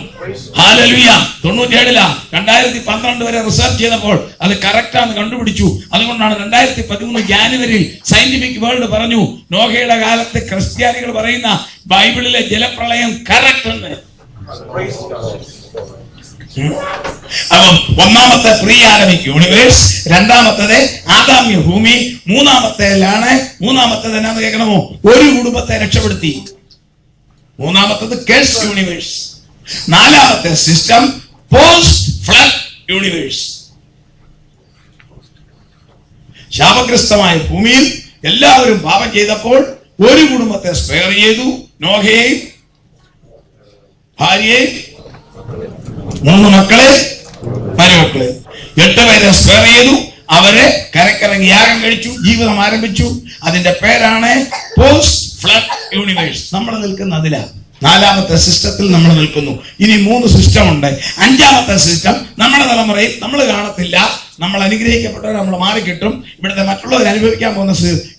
ഹല്ലേലൂയ. 97 2012 വരെ റിസർച്ച് ചെയ്തപ്പോൾ അത് കറക്റ്റാന്ന് കണ്ടുപിടിച്ചു. അതുകൊണ്ടാണ് 2013 ജാനുവരിയിൽ സയന്റിഫിക് വേൾഡ് പറഞ്ഞു, നോഹയുടെ കാലത്ത് ക്രിസ്ത്യാനികൾ പറയുന്ന ബൈബിളിലെ ജലപ്രളയം കറക്റ്റ് എന്ന്. അപ്പം ഒന്നാമത്തെ പ്രീ ആഡമിക് യൂണിവേഴ്സ്, രണ്ടാമത്തേത് ആദാമ്യ ഭൂമി, മൂന്നാമത്തേത് എന്നാന്ന് കേൾക്കണമോ? ഒരു കുടുംബത്തെ രക്ഷപ്പെടുത്തി. മൂന്നാമത്തേത് കേഴ്സ് യൂണിവേഴ്സ്. നാലാമത്തെ സിസ്റ്റം പോസ്റ്റ് ഫ്ലഡ് യൂണിവേഴ്സ്. ശാപഗ്രസ്തമായ ഭൂമിയിൽ എല്ലാവരും പാപം ചെയ്തപ്പോൾ ഒരു കുടുംബത്തെ സ്പെയർ ചെയ്തു. നോഹയെയും ഭാര്യയെയും 3 മക്കളെ മരുമക്കളെ 8 പേരെ സ്പെയർ ചെയ്തു. അവരെ കരക്കിറങ്ങി യാഗം കഴിച്ചു, ജീവിതം ആരംഭിച്ചു. അതിന്റെ പേരാണ് പോസ്റ്റ് ഫ്ലഡ് യൂണിവേഴ്സ്. നമ്മൾ നിൽക്കുന്ന അതിലാണ്. 4ാമത്തെ സിസ്റ്റത്തിൽ നമ്മൾ നിൽക്കുന്നു. ഇനി 3 സിസ്റ്റം ഉണ്ട്. 5ാമത്തെ സിസ്റ്റം നമ്മുടെ തലമുറയിൽ നമ്മൾ കാണത്തില്ല. നമ്മൾ അനുഗ്രഹിക്കപ്പെട്ടവർ നമ്മൾ മാറിക്കിട്ടും. ഇവിടുത്തെ മറ്റുള്ളവർ അനുഭവിക്കാൻ പോകുന്ന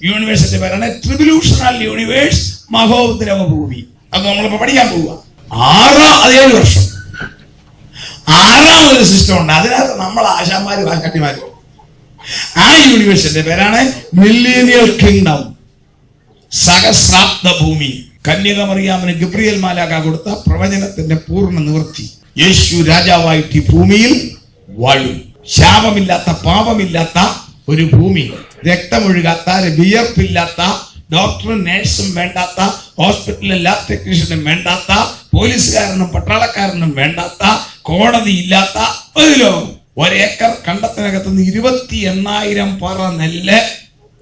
യൂണിവേഴ്സിന്റെ പേരാണ് ട്രിബുലൂഷണൽ യൂണിവേഴ്സ്, മഹോദ്രവ ഭൂമി. അത് നമ്മളിപ്പോ പഠിക്കാൻ പോവുക. 7 വർഷം 6ാമതൊരു സിസ്റ്റം ഉണ്ട്. അതിനകത്ത് നമ്മൾ ആശാന്മാരും വാക്കട്ടിമാരും. ആ യൂണിവേഴ്സിന്റെ പേരാണ് മില്ലേനിയൽ കിങ്ഡം, സഹസ്രാബ്ദ ഭൂമി. കന്യകമറിയാമിന് ഗബ്രിയേൽ മാലാഖ കൊടുത്ത പ്രവചനത്തിന്റെ പൂർണ്ണ നിവൃത്തി. യേശു രാജാവായിട്ട് ഈ ഭൂമിയിൽ വാഴും. ശാപമില്ലാത്ത പാപമില്ലാത്ത ഒരു ഭൂമി, രക്തമൊഴുകാത്ത, വിയർപ്പില്ലാത്ത, ഡോക്ടറും നേഴ്സും വേണ്ടാത്ത, ഹോസ്പിറ്റലിൽ ലാബ് ടെക്നീഷ്യനും വേണ്ടാത്ത, പോലീസുകാരനും പട്ടാളക്കാരനും വേണ്ടാത്ത, കോടതി ഇല്ലാത്ത ഒരു ലോകം. 1 ഏക്കർ കണ്ടത്തിനകത്തുനിന്ന് 28,000 പറ നെല്ല്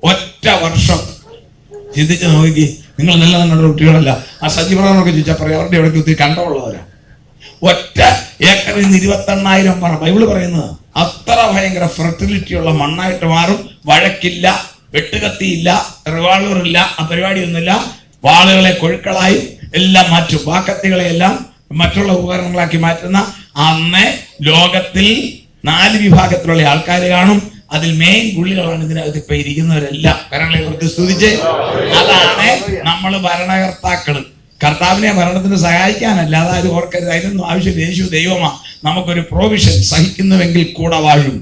ഒറ്റ വർഷം. ചിന്തിച്ച് നോക്കി. നിങ്ങൾ നെല്ല് നിങ്ങളുടെ കുട്ടികളല്ല. ആ സജീവനൊക്കെ ചോദിച്ചാൽ പറയാം അവരുടെ ഇവിടേക്ക് ഒത്തിരി കണ്ടമുള്ളവരാ. ഒറ്റ ഏക്കറിൽ നിന്ന് 28,000 പറ. ബൈബിള് പറയുന്നത് അത്ര ഭയങ്കര ഫെർട്ടിലിറ്റി ഉള്ള മണ്ണായിട്ട് മാറും. വഴക്കില്ല, വെട്ടുകത്തിയില്ല, റിവാൾവർ ഇല്ല, ആ പരിപാടിയൊന്നുമില്ല. വാളുകളെ കൊഴുക്കളായി എല്ലാം മാറ്റും. വാക്കത്തികളെ എല്ലാം മറ്റുള്ള ഉപകരണങ്ങളാക്കി മാറ്റുന്ന അന്ന് ലോകത്തിൽ 4 വിഭാഗത്തിലുള്ള ആൾക്കാർ കാണും. അതിൽ മെയിൻ പുള്ളികളാണ് ഇതിനകത്ത് ഇപ്പൊ ഇരിക്കുന്നവരെല്ലാം. കരങ്ങളെ കുറിച്ച് സ്തുതിച്ച്. അതാണ് നമ്മൾ ഭരണകർത്താക്കള്. കർത്താവിനെ ഭരണത്തിന് സഹായിക്കാനല്ല, അതായത് ഓർക്കരുത്. അതിനൊന്നും ആവശ്യം. യേശു ദൈവമാ. നമുക്കൊരു പ്രൊവിഷൻ. സഹിക്കുന്നുവെങ്കിൽ കൂടെ വാഴും.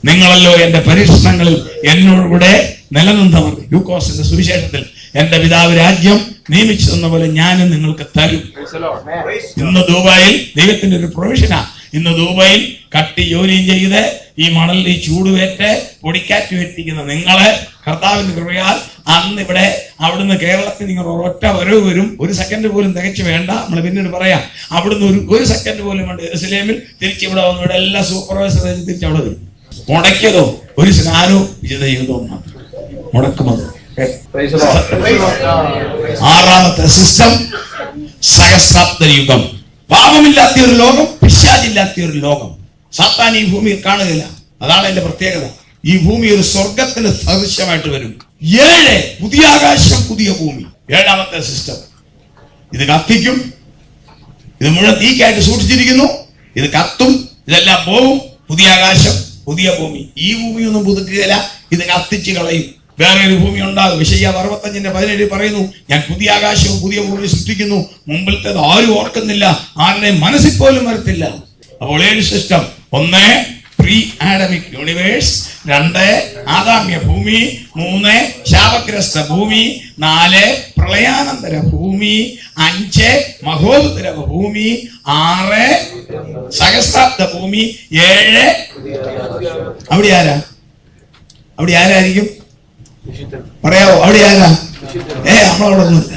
നിങ്ങളല്ലോ എന്റെ പരീക്ഷണങ്ങളിൽ എന്നോടുകൂടെ നിലനിന്നവർ. ലൂക്കോസിന്റെ സുവിശേഷത്തിൽ എന്റെ പിതാവ് രാജ്യം നിയമിച്ചു തന്ന പോലെ ഞാനും നിങ്ങൾക്ക് തരും. ഇന്ന് ദുബായിൽ ദൈവത്തിന്റെ ഒരു പ്രൊവിഷനാ. ഇന്ന് ദുബായിൽ കട്ടി ജോലിയും ചെയ്ത് ഈ മണലിൽ ഈ ചൂടുവേറ്റ് പൊടിക്കാറ്റ് വെറ്റിക്കുന്ന നിങ്ങളെ കർത്താവിന്റെ കൃപയാൽ അന്ന് ഇവിടെ അവിടുന്ന് കേരളത്തിൽ നിങ്ങൾ ഒരൊറ്റ വരവ് വരും. 1 സെക്കൻഡ് പോലും തികച്ചു വേണ്ട. നമ്മൾ പിന്നീട് പറയാം. അവിടുന്ന് ഒരു സെക്കൻഡ് പോലും വേണ്ട. യെരുശലേമിൽ തിരിച്ചിവിടെ വന്നു. ഇവിടെ എല്ലാ സൂപ്പർവൈസർ തിരിച്ചവിടെ വരും. മുടക്കിയതോ ഒരു സ്നാനവും വിശുദ്ധ ജീവിതവും മാത്രം. മുടക്കുമത് 6ാമത്തെ സിസ്റ്റം സഹസ്രാബ്ദ യുഗം. പാപമില്ലാത്ത ഒരു ലോകം, പിശാചില്ലാത്ത ഒരു ലോകം. സാത്താൻ ഈ ഭൂമിയിൽ കാണുകയില്ല. അതാണ് എന്റെ പ്രത്യേകത. ഈ ഭൂമി ഒരു സ്വർഗത്തിന് സദൃശ്യമായിട്ട് വരും. 7 പുതിയ ആകാശം, പുതിയ ഭൂമി. 7ാമത്തെ സിസ്റ്റം. ഇത് കത്തിക്കും. ഇത് മുഴുവൻ തീക്കായിട്ട് സൂക്ഷിച്ചിരിക്കുന്നു. ഇത് കത്തും. ഇതെല്ലാം പോകും. പുതിയ ആകാശം, പുതിയ ഭൂമി. ഈ ഭൂമിയൊന്നും പുതുക്കുകയില്ല. ഇത് കത്തിച്ച് കളയും. വേറെ ഒരു ഭൂമി ഉണ്ടാകും. യെശയ്യാവ് 65:17 പറയുന്നു, ഞാൻ പുതിയ ആകാശവും പുതിയ ഭൂമി സൃഷ്ടിക്കുന്നു. മുമ്പിലത്തേത് ആരും ഓർക്കുന്നില്ല, ആരുടെയും മനസ്സിൽ പോലും വരത്തില്ല. അപ്പോൾ 7 സിസ്റ്റം. 1 പ്രീ ആഡമിക് യൂണിവേഴ്സ്, 2 ആദാമ്യ ഭൂമി, 3 ശാപഗ്രസ്ത ഭൂമി, 4 പ്രളയാനന്തര ഭൂമി, 5 മഹോദര ഭൂമി, 6 സഹസ്രാബ്ദ ഭൂമി, 7 അവിടെ ആരാ? അവിടെ ആരായിരിക്കും പറയാവോ? അവിടെ ആരാ? നമ്മളവിടെ ഒന്നുമില്ല.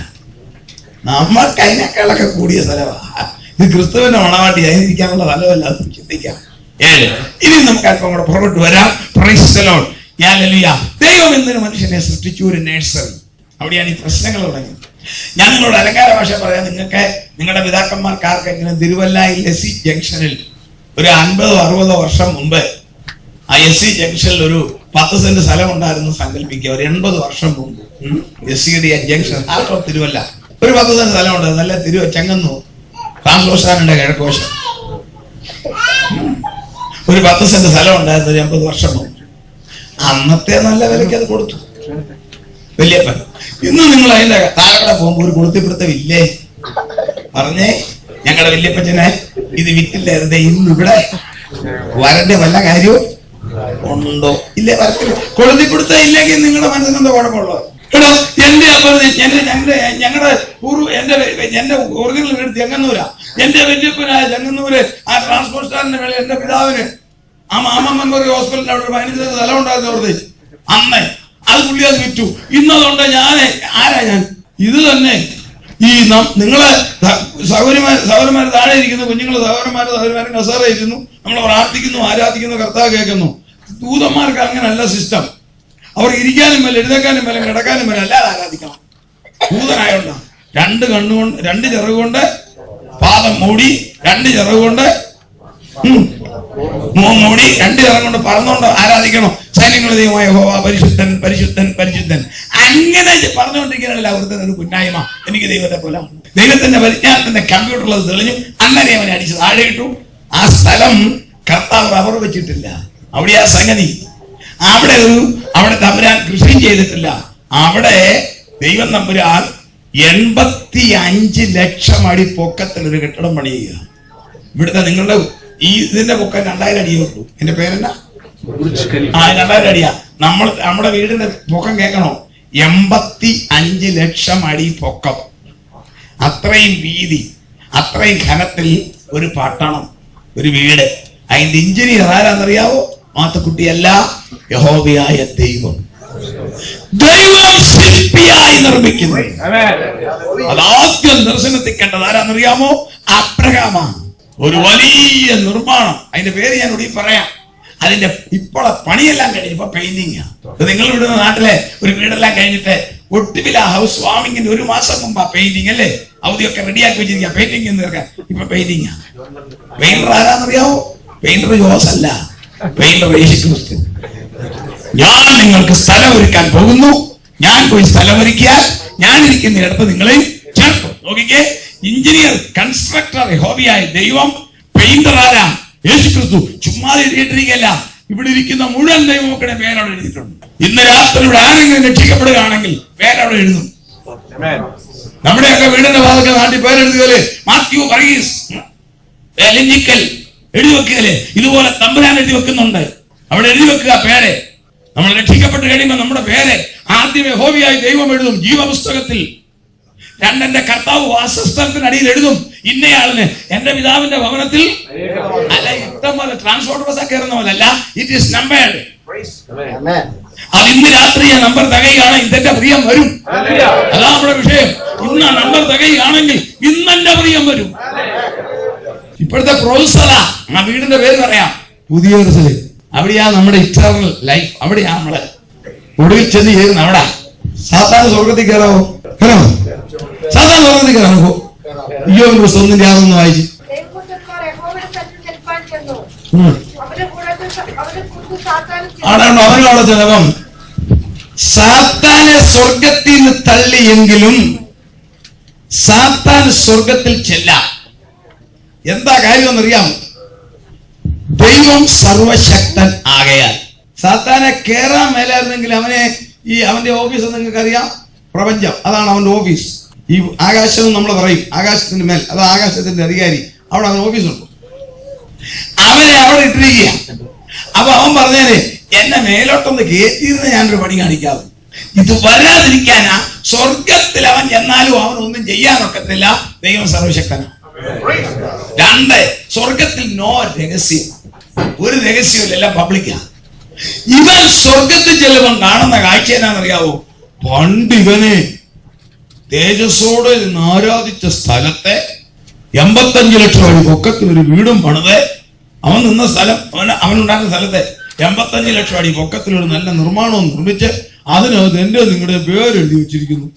നമ്മൾക്ക് അതിനേക്കാളൊക്കെ കൂടിയ സ്ഥലമാ. ഇത് ക്രിസ്തുവിന്റെ മണവാട്ടി ആയിരിക്കാനുള്ള സ്ഥലമല്ല. അത് ചിന്തിക്കാം. 7. ഇനി നമുക്ക് അല്പം കൂടെ പുറകോട്ട് വരാം. Price the Lord. ഹല്ലേലൂയ. ദൈവം എന്തിനു മനുഷ്യനെ സൃഷ്ടിച്ചു? ഒരു നഴ്സറി. അവിടെയാണ് ഈ പ്രശ്നങ്ങൾ തുടങ്ങിയത്. ഞാൻ നിങ്ങളോട് അലങ്കാര ഭാഷ പറയാം. നിങ്ങൾക്ക് നിങ്ങളുടെ പിതാക്കന്മാർക്ക് ആർക്കെങ്കിലും തിരുവല്ലയിൽ എസ് സി ജംഗ്ഷനിൽ ഒരു 50-60 വർഷം മുമ്പ് ആ എസ് സി ജംഗ്ഷനിൽ ഒരു 10 സെന്റ് സ്ഥലം ഉണ്ടായിരുന്നു സങ്കല്പിക്കുക. ഒരു 80 വർഷം മുമ്പ് S C junction heart of Thiruvalla ഒരു 10 സെന്റ് സ്ഥലം ഉണ്ടായിരുന്നു. നല്ല ചെങ്ങന്നൂർ ട്രാൻസ്ലോഷാനുണ്ട് കിഴക്കോശം. ഒരു 10 സെന്റ് സ്ഥലം ഉണ്ടായിരുന്നു 80 വർഷം മുമ്പ്. അന്നത്തെ നല്ല വിലയ്ക്ക് അത് കൊടുത്തു വല്യപ്പൻ. ഇന്ന് നിങ്ങൾ അതിന്റെ താഴെ പോകുമ്പോ ഒരു കൊടുത്തിപ്പിടുത്തം ഇല്ലേ? പറഞ്ഞേ, ഞങ്ങളുടെ വല്യപ്പച്ചനെ ഇത് വിറ്റില്ലായിരുന്നേ. ഇന്ന് ഇവിടെ വരന്റെ വല്ല കാര്യവും ഉണ്ടോ? ഇല്ലേ? വരത്തില്ല. കൊളുത്തിപ്പിടുത്തം ഇല്ലെങ്കിൽ നിങ്ങളുടെ മനസ്സിന് എന്താ കുഴപ്പമുള്ളൂ? എടോ, എന്റെ ഞങ്ങളുടെ എന്റെ ഒറിജിനൽ വീട് ചെങ്ങന്നൂരാ. എന്റെ വല്യപ്പനായ ചെങ്ങന്നൂര് ആ ട്രാൻസ്പോർട്ട് സ്റ്റാൻഡിന്റെ മേലെ എന്റെ പിതാവിന് ആ മാമ മെമ്മോറിയൽ ഹോസ്പിറ്റലിന്റെ അവിടെ 15 സെന്റ് സ്ഥലം ഉണ്ടായിരുന്നു. വെറുതെ അന്ന് അത് പുള്ളി അത് വിറ്റു. ഇന്നതുകൊണ്ട് ആരാ ഞാൻ? ഇത് തന്നെ ഈ നിങ്ങളെ സഹോദരന്മാർ താഴെ ഇരിക്കുന്നു, കുഞ്ഞുങ്ങൾ സഹോദരന്മാരും കസേര ഇരുന്നു. നമ്മൾ പ്രാർത്ഥിക്കുന്നു, ആരാധിക്കുന്നു, കർത്താവ് കേൾക്കുന്നു. ദൂതന്മാർക്ക് അങ്ങനല്ല സിസ്റ്റം. അവർ ഇരിക്കാനും മേലെ, എഴുന്നേക്കാനും മേലെ, കിടക്കാനും മേലെ അല്ലാതെ ആരാധിക്കണം. ദൂതനായോണ്ട രണ്ട് കണ്ണുകൊണ്ട്, രണ്ട് ചിറകുകൊണ്ട് പാദം മൂടി, രണ്ട് ചിറകുകൊണ്ട് മൂടി, രണ്ട് ചിറക് കൊണ്ട് പറന്നുകൊണ്ട് ആരാധിക്കണം. സൈന്യങ്ങളുടെ ദൈവമായ യഹോവ പരിശുദ്ധൻ പരിശുദ്ധൻ പരിശുദ്ധൻ. അങ്ങനെ പറഞ്ഞുകൊണ്ടിരിക്കാനല്ല അവിടുത്തെ ഒരു കുന്നായ്മ. എനിക്ക് ദൈവത്തെ പോലെ ദൈവത്തിന്റെ പരിജ്ഞാനത്തിന്റെ കമ്പ്യൂട്ടറിൽ അത് തെളിഞ്ഞു. അങ്ങനെ അവനെ അടിച്ച് താഴെ ഇട്ടു. ആ സ്ഥലം കർത്താവ് റബ്ബർ വെച്ചിട്ടില്ല. അവിടെ ആ സംഗതി. അവിടെ തമ്പുരാൻ കൃഷി ചെയ്തിട്ടില്ല. അവിടെ ദൈവം തമ്പുരാൻ 85 ലക്ഷം അടി പൊക്കത്തിൽ ഒരു കെട്ടിടം പണി ചെയ്യുക. ഇവിടുത്തെ നിങ്ങളുടെ ഇതിന്റെ പൊക്കം 2000 അടിയേ ഉള്ളൂ. എന്റെ പേരെന്നാ? 2000 അടിയാ. നമ്മുടെ വീടിന്റെ പൊക്കം കേൾക്കണോ? 85 ലക്ഷം അടി പൊക്കം. അത്രയും വീതി, അത്രയും ഘനത്തിൽ ഒരു പട്ടണം, ഒരു വീട്. അതിന്റെ എഞ്ചിനീയർ ആരാന്നറിയാവോ? മാത്തക്കുട്ടിയല്ല, യഹോവയായ ദൈവം. ദൈവം ശില്പിയായി നിർമ്മിക്കുന്നു. അതാദ്യം ദർശനത്തിൽ കണ്ടത് ആരാന്നറിയാമോ? അബ്രഹാമാണ്. ഒരു വലിയ നിർമ്മാണം. അതിന്റെ പേര് ഞാൻ ഇവിടെ പറയാം. അതിന്റെ ഇപ്പോഴെ പണിയെല്ലാം കഴിഞ്ഞു. ഇപ്പൊ പെയിന്റിങ്ങാ. നിങ്ങൾ ഇവിടുന്ന നാട്ടിലെ ഒരു വീടെല്ലാം കഴിഞ്ഞിട്ട് ഒട്ടുവില ഹൗസ് വാമിങ്ങിന്റെ 1 മാസം മുമ്പാ പെയിന്റിങ് അല്ലേ? അവധിയൊക്കെ റെഡിയാക്കി വെച്ചിരിക്കുക പെയിന്റിങ് തീർക്കാൻ. ഇപ്പൊ പെയിന്റിങ്ങാ. പെയിന്റർ ആരാന്നറിയാവോ? പെയിന്റർ ജോസ് അല്ല, പെയിന്റർ യേശുക്രിസ്തു. ഞാൻ നിങ്ങൾക്ക് സ്ഥലം ഒരുക്കാൻ പോകുന്നു. ഞാൻ പോയി സ്ഥലം ഒരുക്കിയാൽ ഞാൻ ഇരിക്കുന്ന ഇടത്ത് നിങ്ങളെ ചേർക്കും. നോക്കിക്കേ, എഞ്ചിനീയർ, കൺസ്ട്രക്ടർ യഹോവയായ ദൈവം, പെയിന്റർ ആരാ? യേശുക്രിസ്തു. ചുമ്മാ എഴുതിയിട്ടിരിക്കല്ല, ഇവിടെ ഇരിക്കുന്ന മുഴുവൻ ദൈവമക്കളുടെ പേരവിടെ എഴുതിയിട്ടുണ്ട്. ഇന്ന് രാത്രി ഇവിടെ ആരെങ്കിലും രക്ഷിക്കപ്പെടുകയാണെങ്കിൽ പേരവിടെ എഴുതും. നമ്മുടെയൊക്കെ വീടിന്റെ ഭാഗത്ത് നാട്ടിൽ പേരെഴുതുകയല്ലേ? മാത്യു വർഗീസ് എഴുതി വെക്കുകയല്ലേ? ഇതുപോലെ തമ്പുരാൻ എഴുതി വെക്കുന്നുണ്ട്. അവിടെ എഴുതി വെക്കുക പേര്. നമ്മൾ രക്ഷിക്കപ്പെട്ട് കഴിയുമ്പോൾ നമ്മുടെ പേര് ആദ്യം യഹോവയായ ദൈവം എഴുതും ജീവപുസ്തകത്തിൽ. എന്റെ കർത്താവ് വാസസ്ഥലത്തിനടിയിൽ എഴുതും ഇന്നയാളിന് എന്റെ പിതാവിന്റെ ഭവനത്തിൽ. അല്ല, ഇഷ്ടം പോലെ ട്രാൻസ്പോർട്ട് ബസ് കയറുന്ന പോലെ അല്ല. It is numbered. അത് ഇന്ന് രാത്രി ആ നമ്പർ തികയാണ്, ഇതെന്റെ പ്രിയം വരും. അതാ നമ്മുടെ വിഷയം. ഇന്ന് ആ നമ്പർ തികയാണെങ്കിൽ ഇന്നെന്റെ പ്രിയം വരും. ഇപ്പോഴത്തെ പ്രൊഫസറാ ആ വീടിന്റെ പേര് പറയാം, പുതിയ ജെറുസലേം. അവിടെയാ നമ്മുടെ ഇറ്റേണൽ ലൈഫ്. അവിടെയാ നമ്മള് ഒടുവിൽ ചെന്ന് ചേരുന്ന. അവിടെ സാത്താൻ സ്വർഗത്തിൽ കയറാവോ? കയറാമോ? സാത്താൻ സ്വർഗത്തിൽ കയറാമോ? അയ്യോ ക്രിസ്തു ഒന്നിന്റെ ആണെന്ന് വായിച്ചു. അവനവിടെ ചെന്നപ്പം സാത്താനെ സ്വർഗത്തിൽ നിന്ന് തള്ളിയെങ്കിലും സാത്താൻ സ്വർഗത്തിൽ ചെല്ലാം. എന്താ കാര്യമെന്നറിയാം? ദൈവം സർവശക്തൻ ആകയാൽ സാത്താനെ കേറാൻ മേലായിരുന്നെങ്കിൽ അവന്റെ ഓഫീസ് നിങ്ങൾക്ക് അറിയാം, പ്രപഞ്ചം. അതാണ് അവന്റെ ഓഫീസ്. ഈ ആകാശം നമ്മൾ പറയും, ആകാശത്തിന്റെ മേൽ, അത് ആകാശത്തിന്റെ അധികാരി. അവിടെ അവൻ ഓഫീസുണ്ട്. അവനെ അവിടെ ഇട്ടിരിക്കുക. അപ്പൊ അവൻ പറഞ്ഞേനെ, എന്നെ മേലോട്ടൊന്ന് കയറ്റിയിരുന്ന് ഞാനൊരു പണി കാണിക്കാതെ. ഇത് വരാതിരിക്കാനാ സ്വർഗത്തിൽ അവൻ എന്നാലും അവനൊന്നും ചെയ്യാനൊക്കത്തില്ല. ദൈവം സർവശക്തനാണ്. 2, സ്വർഗത്തിൽ നോ രഹസ്യം. ഒരു രഹസ്യമില്ല, എല്ലാം പബ്ലിക്കാണ്. ഇവൻ സ്വർഗത്തിൽ ചെല്ലുമ്പം കാണുന്ന കാഴ്ച എന്നാന്നറിയാവോ? പണ്ട് ഇവനെ തേജസ്സോടെ ആരാധിച്ച സ്ഥലത്തെ 85 ലക്ഷം അടി പൊക്കത്തിൽ ഒരു വീടും പണിത് അവൻ നിന്ന സ്ഥലം, അവനുണ്ടായിരുന്ന സ്ഥലത്തെ 85 ലക്ഷം അടി പൊക്കത്തിൽ ഒരു നല്ല നിർമ്മാണവും നിർമ്മിച്ച് അതിനകത്ത് എന്റെ നിങ്ങളുടെ പേരെഴുതി വെച്ചിരിക്കുന്നു.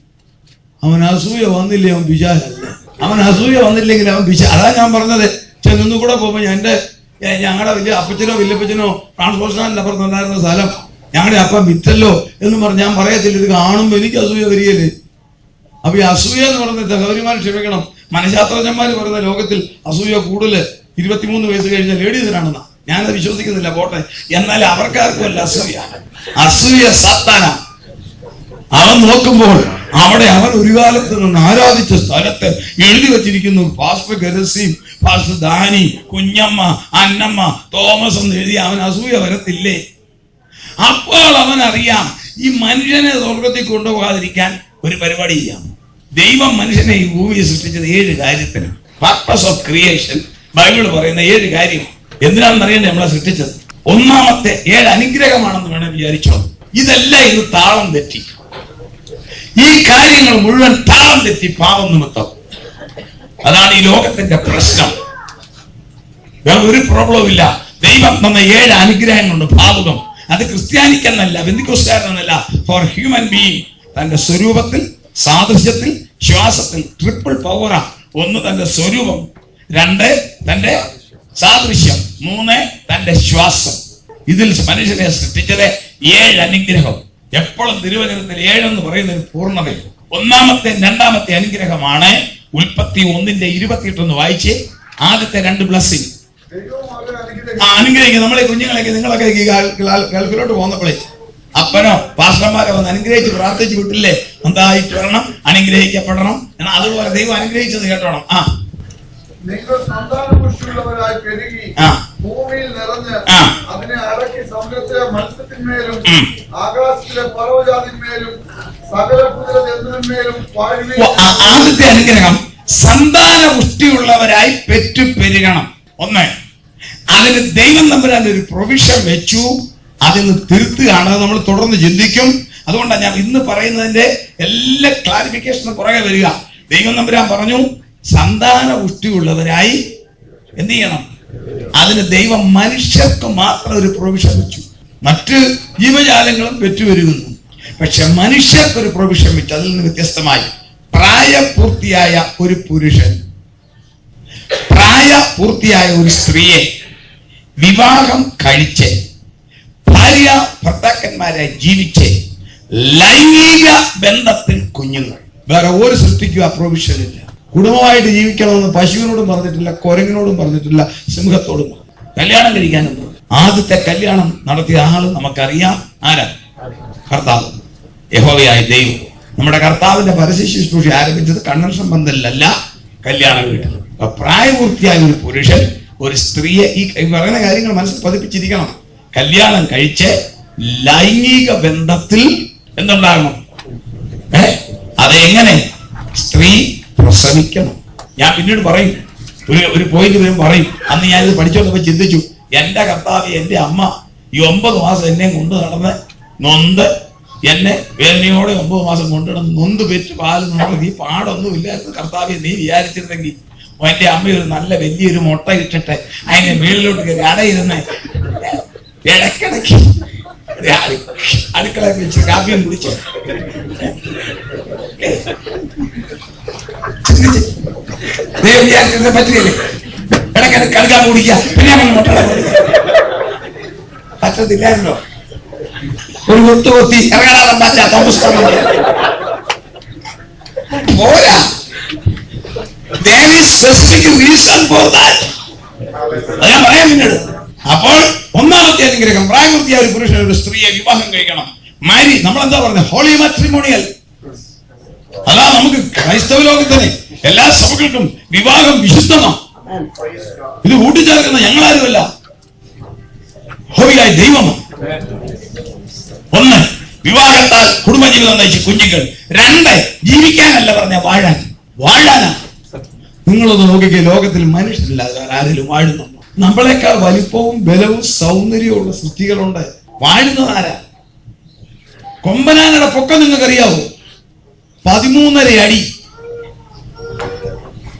അവൻ അസൂയ വന്നില്ലേ? അവൻ പിശാചല്ല. അവൻ അസൂയ വന്നില്ലെങ്കിൽ അവൻ അതാ ഞാൻ പറഞ്ഞത്. ചെന്നു കൂടെ പോകുമ്പോ ഞങ്ങളുടെ വലിയ അപ്പച്ചനോ വല്യപ്പച്ചനോ ട്രാൻസ്പോർട്ടേഷനിൽ അപ്പുറത്തുണ്ടായിരുന്ന സ്ഥലം ഞങ്ങളുടെ അപ്പം വിറ്റല്ലോ എന്ന് പറഞ്ഞ് ഞാൻ പറയത്തില്ല. ഇത് കാണുമ്പോ എനിക്ക് അസൂയ വരികയല്ലേ? അപ്പൊ ഈ അസൂയ എന്ന് പറയുന്ന സഹോദരിമാർ ക്ഷമിക്കണം, മനഃശാസ്ത്രജ്ഞന്മാർ പറയുന്ന ലോകത്തിൽ അസൂയ കൂടുതൽ 23 വയസ്സ് കഴിഞ്ഞ ലേഡീസിനാണെന്നാ. ഞാനത് വിശ്വസിക്കുന്നില്ല, പോട്ടെ. എന്നാൽ അവർക്കാർക്കും അല്ല അസൂയ. അസൂയ സാത്താനാ. അവൻ നോക്കുമ്പോൾ അവിടെ അവൻ ഒരു കാലത്ത് നിന്ന് ആരാധിച്ച സ്ഥലത്ത് എഴുതി വെച്ചിരിക്കുന്നു പാസ്റ്റർ ഗരസീം, പാസ്റ്റർ ദാനി, കുഞ്ഞമ്മ, അന്നമ്മ, തോമസ് എന്ന് എഴുതി. അവൻ അസൂയ വരത്തില്ലേ? അപ്പോൾ അവൻ അറിയാം ഈ മനുഷ്യനെ സ്വർഗത്തിൽ കൊണ്ടുപോകാതിരിക്കാൻ ഒരു പരിപാടി ചെയ്യാം. ദൈവം മനുഷ്യനെ ഈ ഭൂമിയെ സൃഷ്ടിച്ചത് 7 കാര്യത്തിന്. പർപ്പസ് ഓഫ് ക്രിയേഷൻ ബൈബിൾ പറയുന്ന 7 കാര്യം. എന്തിനാണെന്ന് അറിയണ്ടേ നമ്മളെ സൃഷ്ടിച്ചത്? ഒന്നാമത്തെ 7 അനുഗ്രഹമാണെന്ന് വേണം വിചാരിച്ചോ. ഇതെല്ലാം ഇത് താളം തെറ്റി. ഈ കാര്യങ്ങൾ മുഴുവൻ താളം തെറ്റി പാപം നിമിത്തം. അതാണ് ഈ ലോകത്തിന്റെ പ്രശ്നം. വേറെ ഒരു പ്രോബ്ലവും ഇല്ല. ദൈവം തന്ന 7 അനുഗ്രഹങ്ങളുണ്ട്. ഭാവുകം അത് ക്രിസ്ത്യാനിക്കെന്നല്ല, ബന്ധുക്കോസ്കാരനെന്നല്ല, ഫോർ ഹ്യൂമൻ ബീയിങ്. തന്റെ സ്വരൂപത്തിൽ, സാദൃശ്യത്തിൽ, ശ്വാസത്തിൽ ട്രിപ്പിൾ പവറാ. 1 തന്റെ സ്വരൂപം, 2 തന്റെ സാദൃശ്യം, 3 തന്റെ ശ്വാസം. ഇതിൽ മനുഷ്യനെ സൃഷ്ടിച്ചത് 7 അനുഗ്രഹം. എപ്പോഴും തിരുവചനത്തിൽ 7 എന്ന് പറയുന്ന ഒരു പൂർണ്ണത. ഒന്നാമത്തെ 2ാമത്തെ അനുഗ്രഹമാണ് ഉൽപ്പത്തി 1:28 വായിച്ച്. ആദ്യത്തെ 2 ബ്ലസ്സിംഗ് അനുഗ്രഹിക്കുക. നമ്മളെ കുഞ്ഞുങ്ങളൊക്കെ, നിങ്ങളൊക്കെ ഗൾഫിലോട്ട് പോകുന്നപ്പോഴേ അപ്പനോ പാസ്റ്റർമാരോ വന്ന് അനുഗ്രഹിച്ച് പ്രാർത്ഥിച്ച് വിട്ടില്ലേ, എന്തായിട്ട് വരണം, അനുഗ്രഹിക്കപ്പെടണം. എന്നാൽ അതുപോലെ ദൈവം അനുഗ്രഹിച്ചത് കേട്ടോണം.
നിങ്ങൾ സന്താനപുഷ്ടിയുള്ളവരായി പെരുകി ഭൂമിയിൽ നിറഞ്ഞ് അതിനെ അടക്കി സമുദ്രത്തിലെ മത്സ്യത്തിന്മേലും ആകാശത്തിലെ പർവ്വജാതിന്മേലും സകല കുതിരജന്തുവിന്മേലും വാഴുവീൻ.
ആദ്യത്തെ അനുഗ്രഹം സന്താനപുഷ്ടിയുള്ളവരായി പെരുകണം. 1, അതിന് ദൈവം തമ്പുരാൻ ഒരു പ്രൊവിഷൻ വെച്ചു. അതിന് തിരുത്തുകയാണ്. നമ്മൾ തുടർന്ന് ചിന്തിക്കും. അതുകൊണ്ടാണ് ഞാൻ ഇന്ന് പറയുന്നതിന്റെ എല്ലാ ക്ലാരിഫിക്കേഷനും പുറകെ വരിക. ദൈവം തമ്പുരാൻ പറഞ്ഞു സന്താന പുഷ്ടിയുള്ളവരായി എന്ത് ചെയ്യണം. അതിന് ദൈവം മനുഷ്യർക്ക് മാത്രം ഒരു പ്രൊവിഷൻ വെച്ചു. മറ്റ് ജീവജാലങ്ങളും പെറ്റുവരുന്നു, പക്ഷെ മനുഷ്യർക്കൊരു പ്രൊവിഷൻ വെച്ചു. അതിൽ നിന്ന് വ്യത്യസ്തമായി പ്രായപൂർത്തിയായ ഒരു പുരുഷൻ, പ്രായപൂർത്തിയായ ഒരു സ്ത്രീയെ വിവാഹം കഴിച്ച് ഭാര്യ ഭർത്താക്കന്മാരെ ജീവിച്ച് ലൈംഗിക ബന്ധത്തിൽ കുഞ്ഞുങ്ങൾ. വേറെ ഒരു സൃഷ്ടിക്കും ആ പ്രൊവിഷൻ ഇല്ല. കുടുംബമായിട്ട് ജീവിക്കണമെന്ന് പശുവിനോടും പറഞ്ഞിട്ടില്ല, കുരങ്ങിനോടും പറഞ്ഞിട്ടില്ല, സിംഹത്തോടും. കല്യാണം കഴിക്കാനും ആദ്യത്തെ കല്യാണം നടത്തിയ ആള് നമുക്കറിയാം. ആരാ? കർത്താവ്, യഹോവയായ ദൈവം. നമ്മുടെ കർത്താവിന്റെ പരസ്യ ശുശ്രൂഷ ആരംഭിച്ചത് കൺവെൻഷൻ പന്തലിലല്ല, കല്യാണ വീട്ടിൽ. അപ്പൊ പ്രായപൂർത്തിയായ ഒരു പുരുഷൻ ഒരു സ്ത്രീയെ ഈ പറയുന്ന കാര്യങ്ങൾ മനസ്സിൽ പതിപ്പിച്ചിരിക്കണം. കല്യാണം കഴിച്ച് ലൈംഗിക ബന്ധത്തിൽ എന്തുണ്ടാകണം? അതെങ്ങനെ? സ്ത്രീ പ്രസവിക്കണം. ഞാൻ പിന്നീട് പറയും, ഒരു പോയിന്റ് വരും പറയും. അന്ന് ഞാനിത് പഠിച്ചോണ്ടപ്പോ ചിന്തിച്ചു, എന്റെ കർത്താവ്, എന്റെ അമ്മ ഈ 9 മാസം എന്നെ കൊണ്ട് നടന്ന് നൊന്ത്, എന്നെ വേദനയോടെ 9 മാസം കൊണ്ടുനടന്ന് നൊന്ത് പെറ്റ് പാല് നടന്നത് ഈ പാടൊന്നും ഇല്ലായിരുന്നു. കർത്താവെ നീ വിചാരിച്ചിരുന്നെങ്കിൽ എന്റെ അമ്മ ഒരു നല്ല വലിയൊരു മുട്ട ഇട്ടിട്ട് അതിന്റെ മേളിലോട്ട് കയറി അടയിരുന്ന് ഇടക്കിടക്ക് അടുക്കള വെച്ച് കാപ്പിയും കുടിച്ചു ദൈവം വിചാരിച്ചിരുന്ന പറ്റില്ലേ? ഇടക്കിടക്ക് കഴുകാൻ കുടിക്കുക, പിന്നെ മുട്ട പറ്റത്തില്ലായിരുന്നോ? ഒരു കൊത്തു കൊത്തി ഇറങ്ങാൻ പറ്റാത്ത പോരാ. There is specific reason for that. ഞാൻ പറയാം പിന്നീട്. അപ്പോൾ 1ാമത്തെ അനുഗ്രഹം, പ്രായപൂർത്തിയായ ഒരു പുരുഷൻ ഒരു സ്ത്രീയെ വിവാഹം കഴിക്കണം. മാരി, നമ്മളെന്താ പറഞ്ഞത്? Holy matrimonial. അതാ നമുക്ക് ക്രൈസ്തവ ലോകത്തിന് എല്ലാ സഭകൾക്കും വിവാഹം വിശുദ്ധമാണ്. ഇത് കൂട്ടിച്ചേർക്കുന്ന ഞങ്ങളാരുമല്ല, ഹോളിയായ ദൈവമാണ്. 1, വിവാഹത്താൽ കുടുംബജീവിതം നയിച്ച് കുഞ്ഞുങ്ങൾ. 2, ജീവിക്കാനല്ല പറഞ്ഞ വാഴാനാ. നിങ്ങളൊന്ന് നോക്കിക്കേ, ലോകത്തിൽ മനുഷ്യരില്ലാതെ ആരെങ്കിലും വാഴുന്നുണ്ടോ? നമ്മളെക്കാൾ വലിപ്പവും ബലവും സൗന്ദര്യവും ഉള്ള സൃഷ്ടികളുണ്ട്. വാഴുന്നത് ആരാ? കൊമ്പനാനയുടെ പൊക്കം നിങ്ങൾക്കറിയാവോ? 13.5 അടി.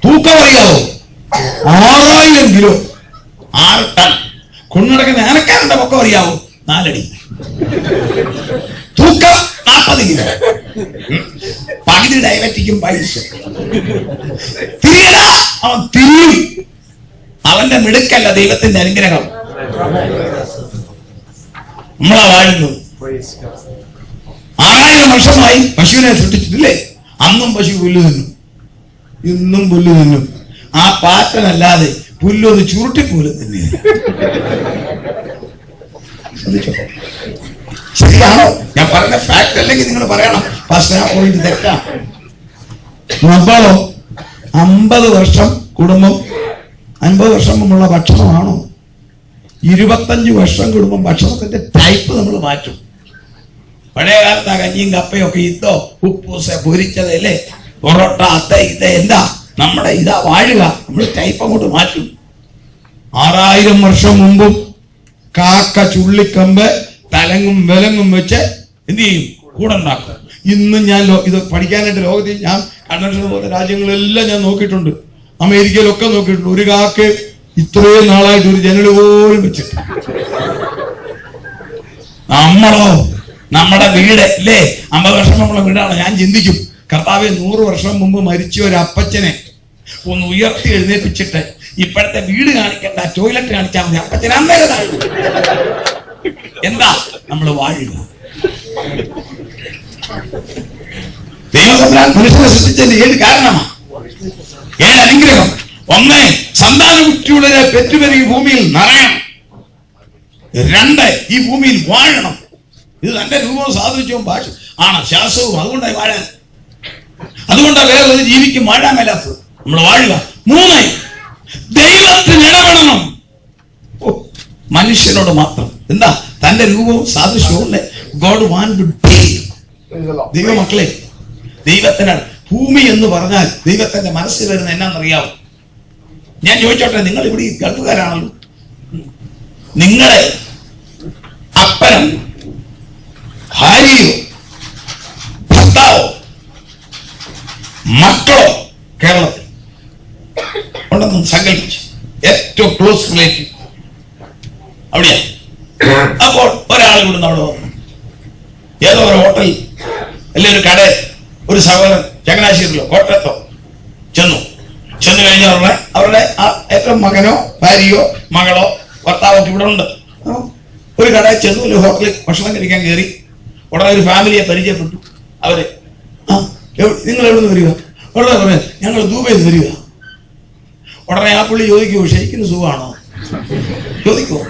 തൂക്കം അറിയാവോ? 6000 കിലോ, 6 ടൺ. കൊണ്ടുനടക്കുന്ന ആനക്കാരന്റെ പൊക്കം അറിയാവോ? 4 അടി. തൂക്കം 40 കിലോ. പകുതി ഡയബറ്റിക്കും പൈസ. അവൻ തിരിയും. അവന്റെ മിടുക്കല്ല, ദൈവത്തിന്റെ അനുഗ്രഹം. നമ്മളാ വാഴുന്നു. 6000 വർഷമായി പശുവിനെ സൃഷ്ടിച്ചിട്ടില്ലേ? അന്നും പശു പുല്ല് തിന്നും, ഇന്നും പുല്ല് തിന്നും. ആ പാറ്റനല്ലാതെ പുല്ലൊന്ന് ചുരുട്ടിപ്പോലും തന്നെയാണ്. ശരിയാണോ ഞാൻ പറഞ്ഞ ഫാക്ട്? അല്ലെങ്കിൽ നിങ്ങൾ പറയണം പാസ്റ്റർ ആ പോയിന്റ് തെറ്റാ. നമ്മളോ 50 വർഷം കുടുംബം, 50 വർഷം മുമ്പുള്ള ഭക്ഷണമാണോ? 25 വർഷം കുടുംബം ഭക്ഷണത്തിന്റെ ടൈപ്പ് നമ്മൾ മാറ്റും. പഴയ കാലത്ത് ആ കഞ്ഞിയും കപ്പയും ഒക്കെ ഇതോ ഉപ്പൂസ പൊരിച്ചതല്ലേ, പൊറോട്ട, ഇത് എന്താ നമ്മുടെ ഇതാ വാഴുക. നമ്മൾ ടൈപ്പ് അങ്ങോട്ട് മാറ്റും. 6000 വർഷം മുമ്പും കാക്ക ചുള്ളിക്കമ്പ് തലങ്ങും വിലങ്ങും വെച്ച് എന്ത് ചെയ്യും? കൂടുണ്ടാക്കും. ഇന്നും ഞാൻ ഇത് പഠിക്കാനായിട്ട് ലോകത്തിൽ ഞാൻ കൺവെൻഷൻ പോകുന്ന രാജ്യങ്ങളെല്ലാം ഞാൻ നോക്കിയിട്ടുണ്ട്, അമേരിക്കയിലൊക്കെ നോക്കിയിട്ടുണ്ട്. ഒരു കാക്ക് ഇത്രയും നാളായിട്ട് ഒരു ജനല് പോലും വെച്ചിട്ട്. നമ്മളോ, നമ്മുടെ വീട് അല്ലേ 50 വർഷം നമ്മളെ വീടാണ്. ഞാൻ ചിന്തിക്കും, കർത്താവെ 100 വർഷം മുമ്പ് മരിച്ച ഒരു അപ്പച്ചനെ ഒന്ന് ഉയർത്തി എഴുന്നേൽപ്പിച്ചിട്ട് ഇപ്പോഴത്തെ വീട് കാണിക്കണ്ട, ടോയ്ലറ്റ് കാണിച്ചാൽ മതി, അപ്പച്ചനെ അന്നേരം താഴും. എന്താ നമ്മൾ വാഴുക? ദൈവസംബ്രാൻ മനുഷ്യനെ സൃഷ്ടിച്ചതിന്റെ 7 കാരണമാണ്, 7 അനുഗ്രഹം. 1, സന്താന കുട്ടിയുള്ളവരെ പെറ്റുപെരുകി ഭൂമിയിൽ നിറയണം. 2, ഈ ഭൂമിയിൽ വാഴണം. ഇത് തന്റെ രൂപവും സാദൃശ്യവും ഭാഷ ആണ്, ശ്വാസവും. അതുകൊണ്ടായി വാഴാൻ, അതുകൊണ്ടാണ് വേറെ ഒരു ജീവിക്കും വാഴാൻ മേലാത്തത്. നമ്മൾ വാഴുക. 3, ദൈവത്തിന് ഇടപെടണം. മനുഷ്യനോട് മാത്രം. എന്താ? തന്റെ രൂപവും സാദൃശ്യവും. God want to deal. ദൈവമക്കളെ, ദൈവത്തിനാണ് ഭൂമി എന്ന് പറഞ്ഞാൽ ദൈവത്തിന്റെ മനസ്സിൽ വരുന്ന എന്നാന്നറിയാവും? ഞാൻ ചോദിച്ചോട്ടെ, നിങ്ങൾ ഇവിടെ ഈ ഗൾഫുകാരാണല്ലോ, നിങ്ങളെ അപ്പനോ ഭാര്യയോ ഭർത്താവോ മക്കളോ കേരളത്തിൽ ഉണ്ടെന്ന് സങ്കല്പിച്ചു. ഏറ്റവും ക്ലോസ് റിലേറ്റീവ് അവിടെയാ. അപ്പോൾ ഒരാൾ ഇവിടുന്ന് അവിടെ വന്നു, ഏതോ ഒരു ഹോട്ടൽ അല്ലെ ഒരു കട, ഒരു സഹോദരൻ ചങ്ങനാശ്ശേരിയിലോ കോട്ടയത്തോ ചെന്നു കഴിഞ്ഞ അവരുടെ ഏറ്റവും മകനോ ഭാര്യയോ മകളോ ഭർത്താവോ ഒക്കെ ഇവിടെ ഉണ്ട്. ഒരു കടയിൽ ചെന്നു, ഒരു ഹോട്ടലിൽ ഭക്ഷണം കഴിക്കാൻ കയറി. ഉടനെ ഒരു ഫാമിലിയെ പരിചയപ്പെട്ടു. അവര് നിങ്ങൾ എവിടെ നിന്ന് വരിക? ഉടനെ പറയാം, ഞങ്ങൾ ദുബൈയിൽ നിന്ന് വരിക. ഉടനെ ആ പുള്ളി ചോദിക്കുമോ, ഷെയ്ക്കിന് സുഖമാണോ ചോദിക്കുമോ?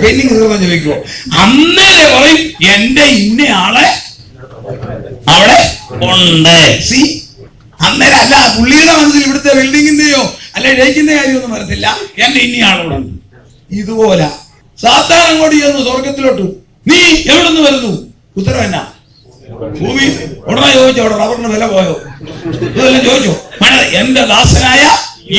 പെയിന്റിങ് തീർന്നു ചോദിക്കുമോ? അന്നേരം പറയും, എന്റെ ഇന്നയാളെ അവിടെ ഉണ്ട്. സി, അന്നേരം അല്ല പുള്ളിയുടെ മനസ്സിൽ ഇവിടുത്തെ ബിൽഡിങ്ങിന്റെയോ അല്ലെ ഷെയ്ക്കിന്റെ കാര്യമൊന്നും വരത്തില്ല, എന്റെ ഇന്നയാളവിടെ ഉണ്ട്. ഇതുപോലെ സാത്താൻ അങ്ങോട്ട് ചെന്നു സ്വർഗത്തിലോട്ട്, നീ എവിടെ നിന്ന് വരുന്നു? ഉത്തരം എന്നാ? ഭൂമി. ഉടനെ ചോദിച്ചോ, അവിടെ റബ്ബറിന് വില പോയോ? ഇതെല്ലാം ചോദിച്ചോ? എന്റെ ദാസനായ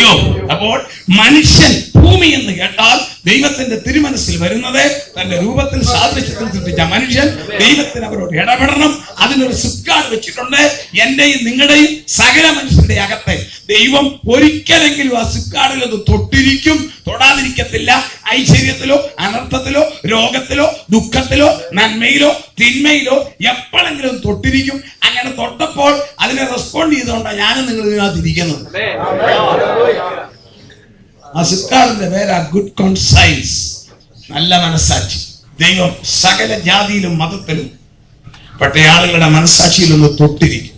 യോ. അപ്പോൾ മനുഷ്യൻ ഭൂമി എന്ന് കേട്ടാൽ ദൈവത്തിന്റെ തിരുമനസ്സിൽ വരുന്നത് തന്റെ രൂപത്തിൽ സാദൃശ്യത്തിൽ സൃഷ്ടിച്ച മനുഷ്യൻ ദൈവത്തിന് അവരോട് ഇടപെടണം. അതിനൊരു സിപ്കാർഡ് വെച്ചിട്ടുണ്ട്. എന്റെയും നിങ്ങളുടെയും സകല മനുഷ്യന്റെ അകത്തെ ദൈവം ഒരിക്കലെങ്കിലും ആ സിപ്കാർഡിൽ അത് തൊട്ടിരിക്കും, തൊടാതിരിക്കത്തില്ല. ഐശ്വര്യത്തിലോ അനർത്ഥത്തിലോ രോഗത്തിലോ ദുഃഖത്തിലോ നന്മയിലോ തിന്മയിലോ എപ്പോഴെങ്കിലും തൊട്ടിരിക്കും. അങ്ങനെ തൊട്ടപ്പോൾ അതിനെ റെസ്പോണ്ട് ചെയ്തുകൊണ്ടാണ് ഞാനും നിങ്ങൾ ഇതിനകത്ത് ഇരിക്കുന്നത്. ആ സിപ്കാർഡിന്റെ പേരാ ഗുഡ് കോൺസൈൻസ്, നല്ല മനസ്സാക്ഷി. ദൈവം സകല ജാതിയിലും മതത്തിലും പെട്ട ആളുകളുടെ മനസ്സാക്ഷിയിലൊന്ന് തൊട്ടിരിക്കും.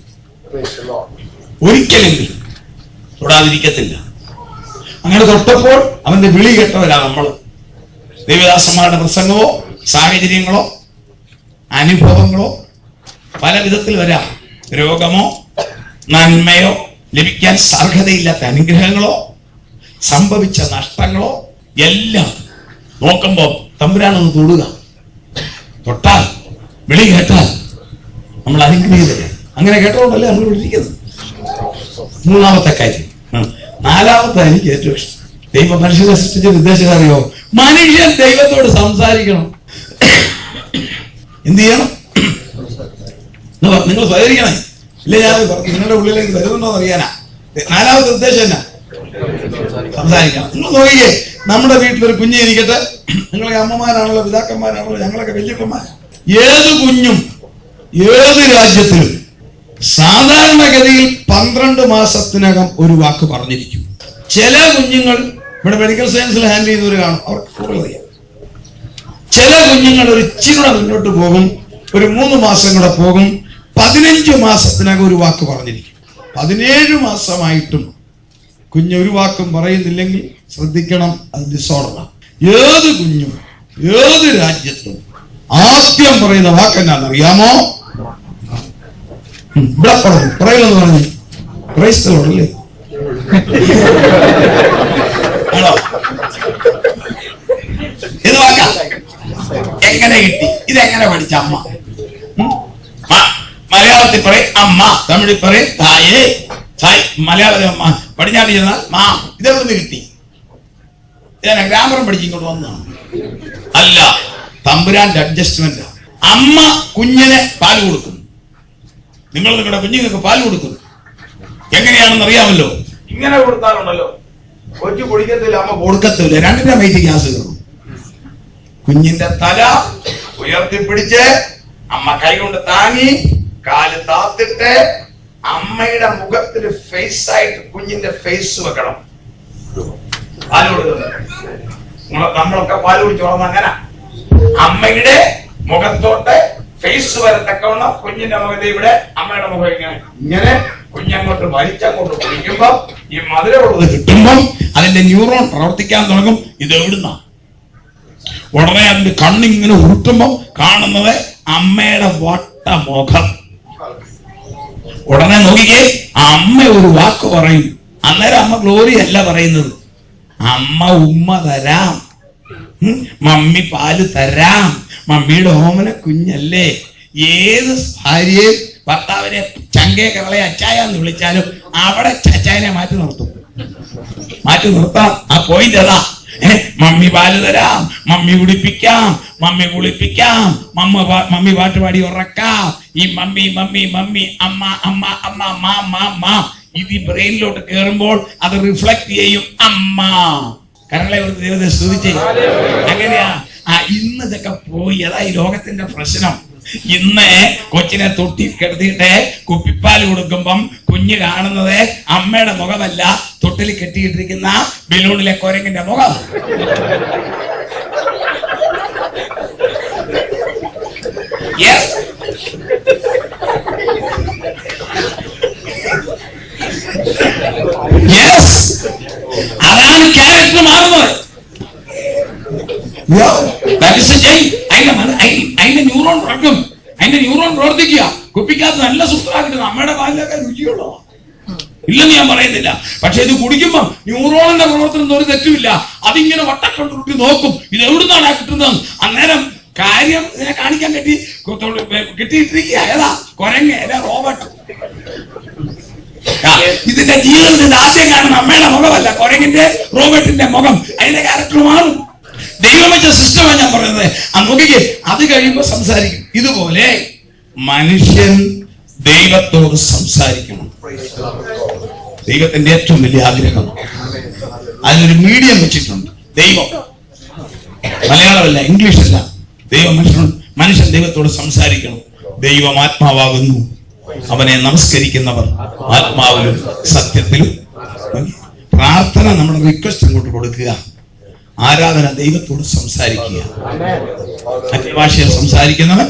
ഒരിക്കലെങ്കിലും തൊടാതിരിക്കത്തില്ല. അങ്ങനെ തൊട്ടപ്പോൾ അവന്റെ വിളി കേട്ടവരാ നമ്മൾ. ദൈവദാസന്മാരുടെ പ്രസംഗമോ സാഹചര്യങ്ങളോ അനുഭവങ്ങളോ പല വിധത്തിൽ വരാം. രോഗമോ നന്മയോ ലഭിക്കാൻ സാധ്യതയില്ലാത്ത അനുഗ്രഹങ്ങളോ സംഭവിച്ച നഷ്ടങ്ങളോ എല്ലാം നോക്കുമ്പോൾ തമ്പുരാനൊന്ന് തൊടുക. തൊട്ടാൽ വിളി കേട്ടാൽ നമ്മൾ അനുഗ്രഹീതരാണ്. അങ്ങനെ കേട്ടോണ്ടല്ലേ നമ്മൾ വിളിക്കുന്നത്. 3-ാമത്തെ കാര്യം. 4-ാമത്തെ എനിക്ക് ഏറ്റവും ഇഷ്ടം. ദൈവം മനുഷ്യനെ സൃഷ്ടിച്ച ഉദ്ദേശം അറിയോ? മനുഷ്യൻ ദൈവത്തോട് സംസാരിക്കണം. എന്ത് ചെയ്യണം? നിങ്ങൾ സഹകരിക്കണേ. ഇല്ല, ഞാൻ നിങ്ങളുടെ ഉള്ളിലേക്ക് വരുന്നുണ്ടോ എന്ന് അറിയാനാ. 4-ാമത്തെ ഉദ്ദേശം എന്നാ? സംസാരിക്കണം. നിങ്ങൾ നോക്കിയേ, നമ്മുടെ വീട്ടിലൊരു കുഞ്ഞ് ഇരിക്കട്ടെ. നിങ്ങളൊക്കെ അമ്മമാരാണല്ലോ, പിതാക്കന്മാരാണല്ലോ, ഞങ്ങളൊക്കെ വല്യപ്പന്മാരാണ്. ഏത് കുഞ്ഞും ഏത് രാജ്യത്തിലും സാധാരണഗതിയിൽ 12 മാസത്തിനകം ഒരു വാക്ക് പറഞ്ഞിരിക്കും. ചില കുഞ്ഞുങ്ങൾ ഇവിടെ മെഡിക്കൽ സയൻസിൽ ഹാൻഡിൽ ചെയ്യുന്നവർ കാണും, അവർക്ക് കൂടുതൽ അറിയാം. ചില കുഞ്ഞുങ്ങൾ ഒരു ഇച്ചിരി കൂടെ മുന്നോട്ട് പോകും, ഒരു 3 മാസം കൂടെ പോകും. 15 മാസത്തിനകം ഒരു വാക്ക് പറഞ്ഞിരിക്കും. 17 മാസമായിട്ടും കുഞ്ഞ് ഒരു വാക്കും പറയുന്നില്ലെങ്കിൽ ശ്രദ്ധിക്കണം, അത് ഡിസോർഡറാണ്. ഏത് കുഞ്ഞും ഏത് രാജ്യത്തും ആദ്യം പറയുന്ന വാക്ക് എന്നാണെന്നറിയാമോ? ഇവിടെ പറയില്ലെന്ന് പറഞ്ഞു ക്രൈസ്തവല്ലേ? ഏത് വാക്കാ? എങ്ങനെ കിട്ടി? ഇതെങ്ങനെ പഠിച്ച അമ്മ? മലയാളത്തിൽ പറയും അമ്മ, തമിഴിൽ പറയും തായേ, തായ്. മലയാളത്തിൽ അമ്മ, പടിഞ്ഞാറ് ചെന്നാൽ മാ. ഇതെവിടുന്ന് കിട്ടി? ഇതെന്നെ ഗ്രാമറും പഠിച്ച് ഇങ്ങോട്ട് വന്നതാണ്? അല്ല, തമ്പുരാന്റെ അഡ്ജസ്റ്റ്മെന്റ്. അമ്മ കുഞ്ഞിനെ പാല് കൊടുക്കുന്നു. നിങ്ങൾ നിങ്ങളുടെ കുഞ്ഞുങ്ങൾക്ക് പാല് കൊടുക്കുന്നു. എങ്ങനെയാണെന്ന് അറിയാമല്ലോ?
ഇങ്ങനെ കൊടുത്താലുണ്ടല്ലോ,
കൊച്ചു കുടിക്കത്തില്ല, അമ്മ കൊടുക്കത്തില്ല. രണ്ടിന്റെ വയറ്റിൽ ഗ്യാസ് കയറും. കുഞ്ഞിന്റെ തല ഉയർത്തിപ്പിടിച്ച് അമ്മ കൈ കൊണ്ട് താങ്ങി കാല് താത്തിട്ട് അമ്മയുടെ മുഖത്തിന് ഫേസ് ആയിട്ട് കുഞ്ഞിന്റെ ഫേസ് വെക്കണം. പാല് കൊടുക്കുന്നത് നമ്മളൊക്കെ പാല് കുടിച്ച് വളർന്ന അങ്ങനെ അമ്മയുടെ മുഖത്തോട്ട് ഫേസ് വരത്തക്കവണ്ണം കുഞ്ഞിന്റെ മുഖത്ത് ഇവിടെ അമ്മയുടെ മുഖം ഇങ്ങനെ കുഞ്ഞങ്ങോട്ട് വലിച്ചങ്ങോട്ട് കുടിക്കുമ്പോ ഈ മധുരമുള്ളത് കിട്ടുമ്പം അതിന്റെ ന്യൂറോൺ പ്രവർത്തിക്കാൻ തുടങ്ങും. ഇത് എവിടുന്ന ഉടനെ അതിന്റെ കണ്ണിങ്ങനെ ഉരുട്ടുമ്പോ കാണുന്നത് അമ്മയുടെ വട്ട മുഖം. ഉടനെ നോക്കിക്കേ, അമ്മ ഒരു വാക്ക് പറയും. അന്നേരം അമ്മ ഗ്ലോറി അല്ല പറയുന്നത്, അമ്മ ഉമ്മ തരാം, മമ്മി പാല് തരാം, മമ്മിയുടെ ഓമന കുഞ്ഞല്ലേ. ഏത് ഭാര്യയെ ഭർത്താവിനെ ചങ്കേ കരളെ അച്ചായ എന്ന് വിളിച്ചാലും അവിടെ ചച്ചായനെ മാറ്റി നിർത്തും. ആ പോയിന്റ് അതാ. മമ്മി പാല് തരാം, മമ്മി കുടിപ്പിക്കാം, മമ്മി കുളിപ്പിക്കാം, മമ്മി പാട്ട് പാടി ഉറക്കാം. ഈ മമ്മി മമ്മി മമ്മി അമ്മ അമ്മ അമ്മ മാ മാ മാ ഇത് ഈ ബ്രെയിനിലോട്ട് കയറുമ്പോൾ അത് റിഫ്ലക്ട് ചെയ്യും അമ്മ. കരളെ ഒരു ദൈവത്തെ സ്തുതിച്ചേ. അങ്ങനെയാ ഇന്ന് ഇതൊക്കെ പോയി. അതാ ഈ ലോകത്തിന്റെ പ്രശ്നം. ഇന്ന് കൊച്ചിനെ തൊട്ടി കിടത്തിയിട്ട് കുപ്പിപ്പാൽ കൊടുക്കുമ്പം കുഞ്ഞ് കാണുന്നത് അമ്മയുടെ മുഖമല്ല, തൊട്ടിൽ കെട്ടിയിട്ടിരിക്കുന്ന ബലൂണിലെ കുരങ്ങിന്റെ മുഖം. അതാണ് ക്യാരക്ടർ മാറുന്നത്. അതിന്റെ ന്യൂറോൺ പ്രവർത്തിക്കും. അതിന്റെ ന്യൂറോൺ പ്രവർത്തിക്കുക. കുപ്പിക്കകത്ത് നല്ല സുഖമാക്കിട്ട് നമ്മുടെ പാലിലൊക്കെ രുചിയുള്ളോ ഇല്ലെന്ന് ഞാൻ പറയുന്നില്ല. പക്ഷെ ഇത് കുടിക്കുമ്പോ ന്യൂറോണിന്റെ പ്രവർത്തനം ഒരു തെറ്റുമില്ല. അതിങ്ങനെ വട്ടക്കൊണ്ടുരുട്ടി നോക്കും, ഇത് എവിടുന്നാണ് കിട്ടുന്നത്. അന്നേരം കാര്യം ഇതിനെ കാണിക്കാൻ കിട്ടിയിട്ടിരിക്കുക. ഏതാ കുരങ്ങ്, ഏതാ റോബോട്ട്. ഇതിന്റെ ജീവിതത്തിന്റെ ആദ്യം കാണുന്ന അമ്മയുടെ മുഖമല്ല, കുരങ്ങിന്റെ റോബോട്ടിന്റെ മുഖം. അതിന്റെ ക്യാരക്ടർ മാറും. ദൈവം വെച്ച സിസ്റ്റമാണ് ഞാൻ പറയുന്നത്. നോക്കിക്കേ, അത് കഴിയുമ്പോ സംസാരിക്കും. ഇതുപോലെ മനുഷ്യൻ ദൈവത്തോട് സംസാരിക്കണം. ദൈവത്തിന്റെ ഏറ്റവും വലിയ ആഗ്രഹം അതിനൊരു മീഡിയം വെച്ചിട്ടുണ്ട്. ദൈവം മലയാളമല്ല, ഇംഗ്ലീഷ് അല്ല. മനുഷ്യൻ ദൈവത്തോട് സംസാരിക്കണം. ദൈവം ആത്മാവാകുന്നു, അവനെ നമസ്കരിക്കുന്നവർ ആത്മാവിലും സത്യത്തിലും. പ്രാർത്ഥന നമ്മുടെ റിക്വസ്റ്റ് അങ്ങോട്ട് കൊടുക്കുക. ആരാധന ദൈവത്തോട് സംസാരിക്കുക. അന്യഭാഷയിൽ സംസാരിക്കുന്നവൻ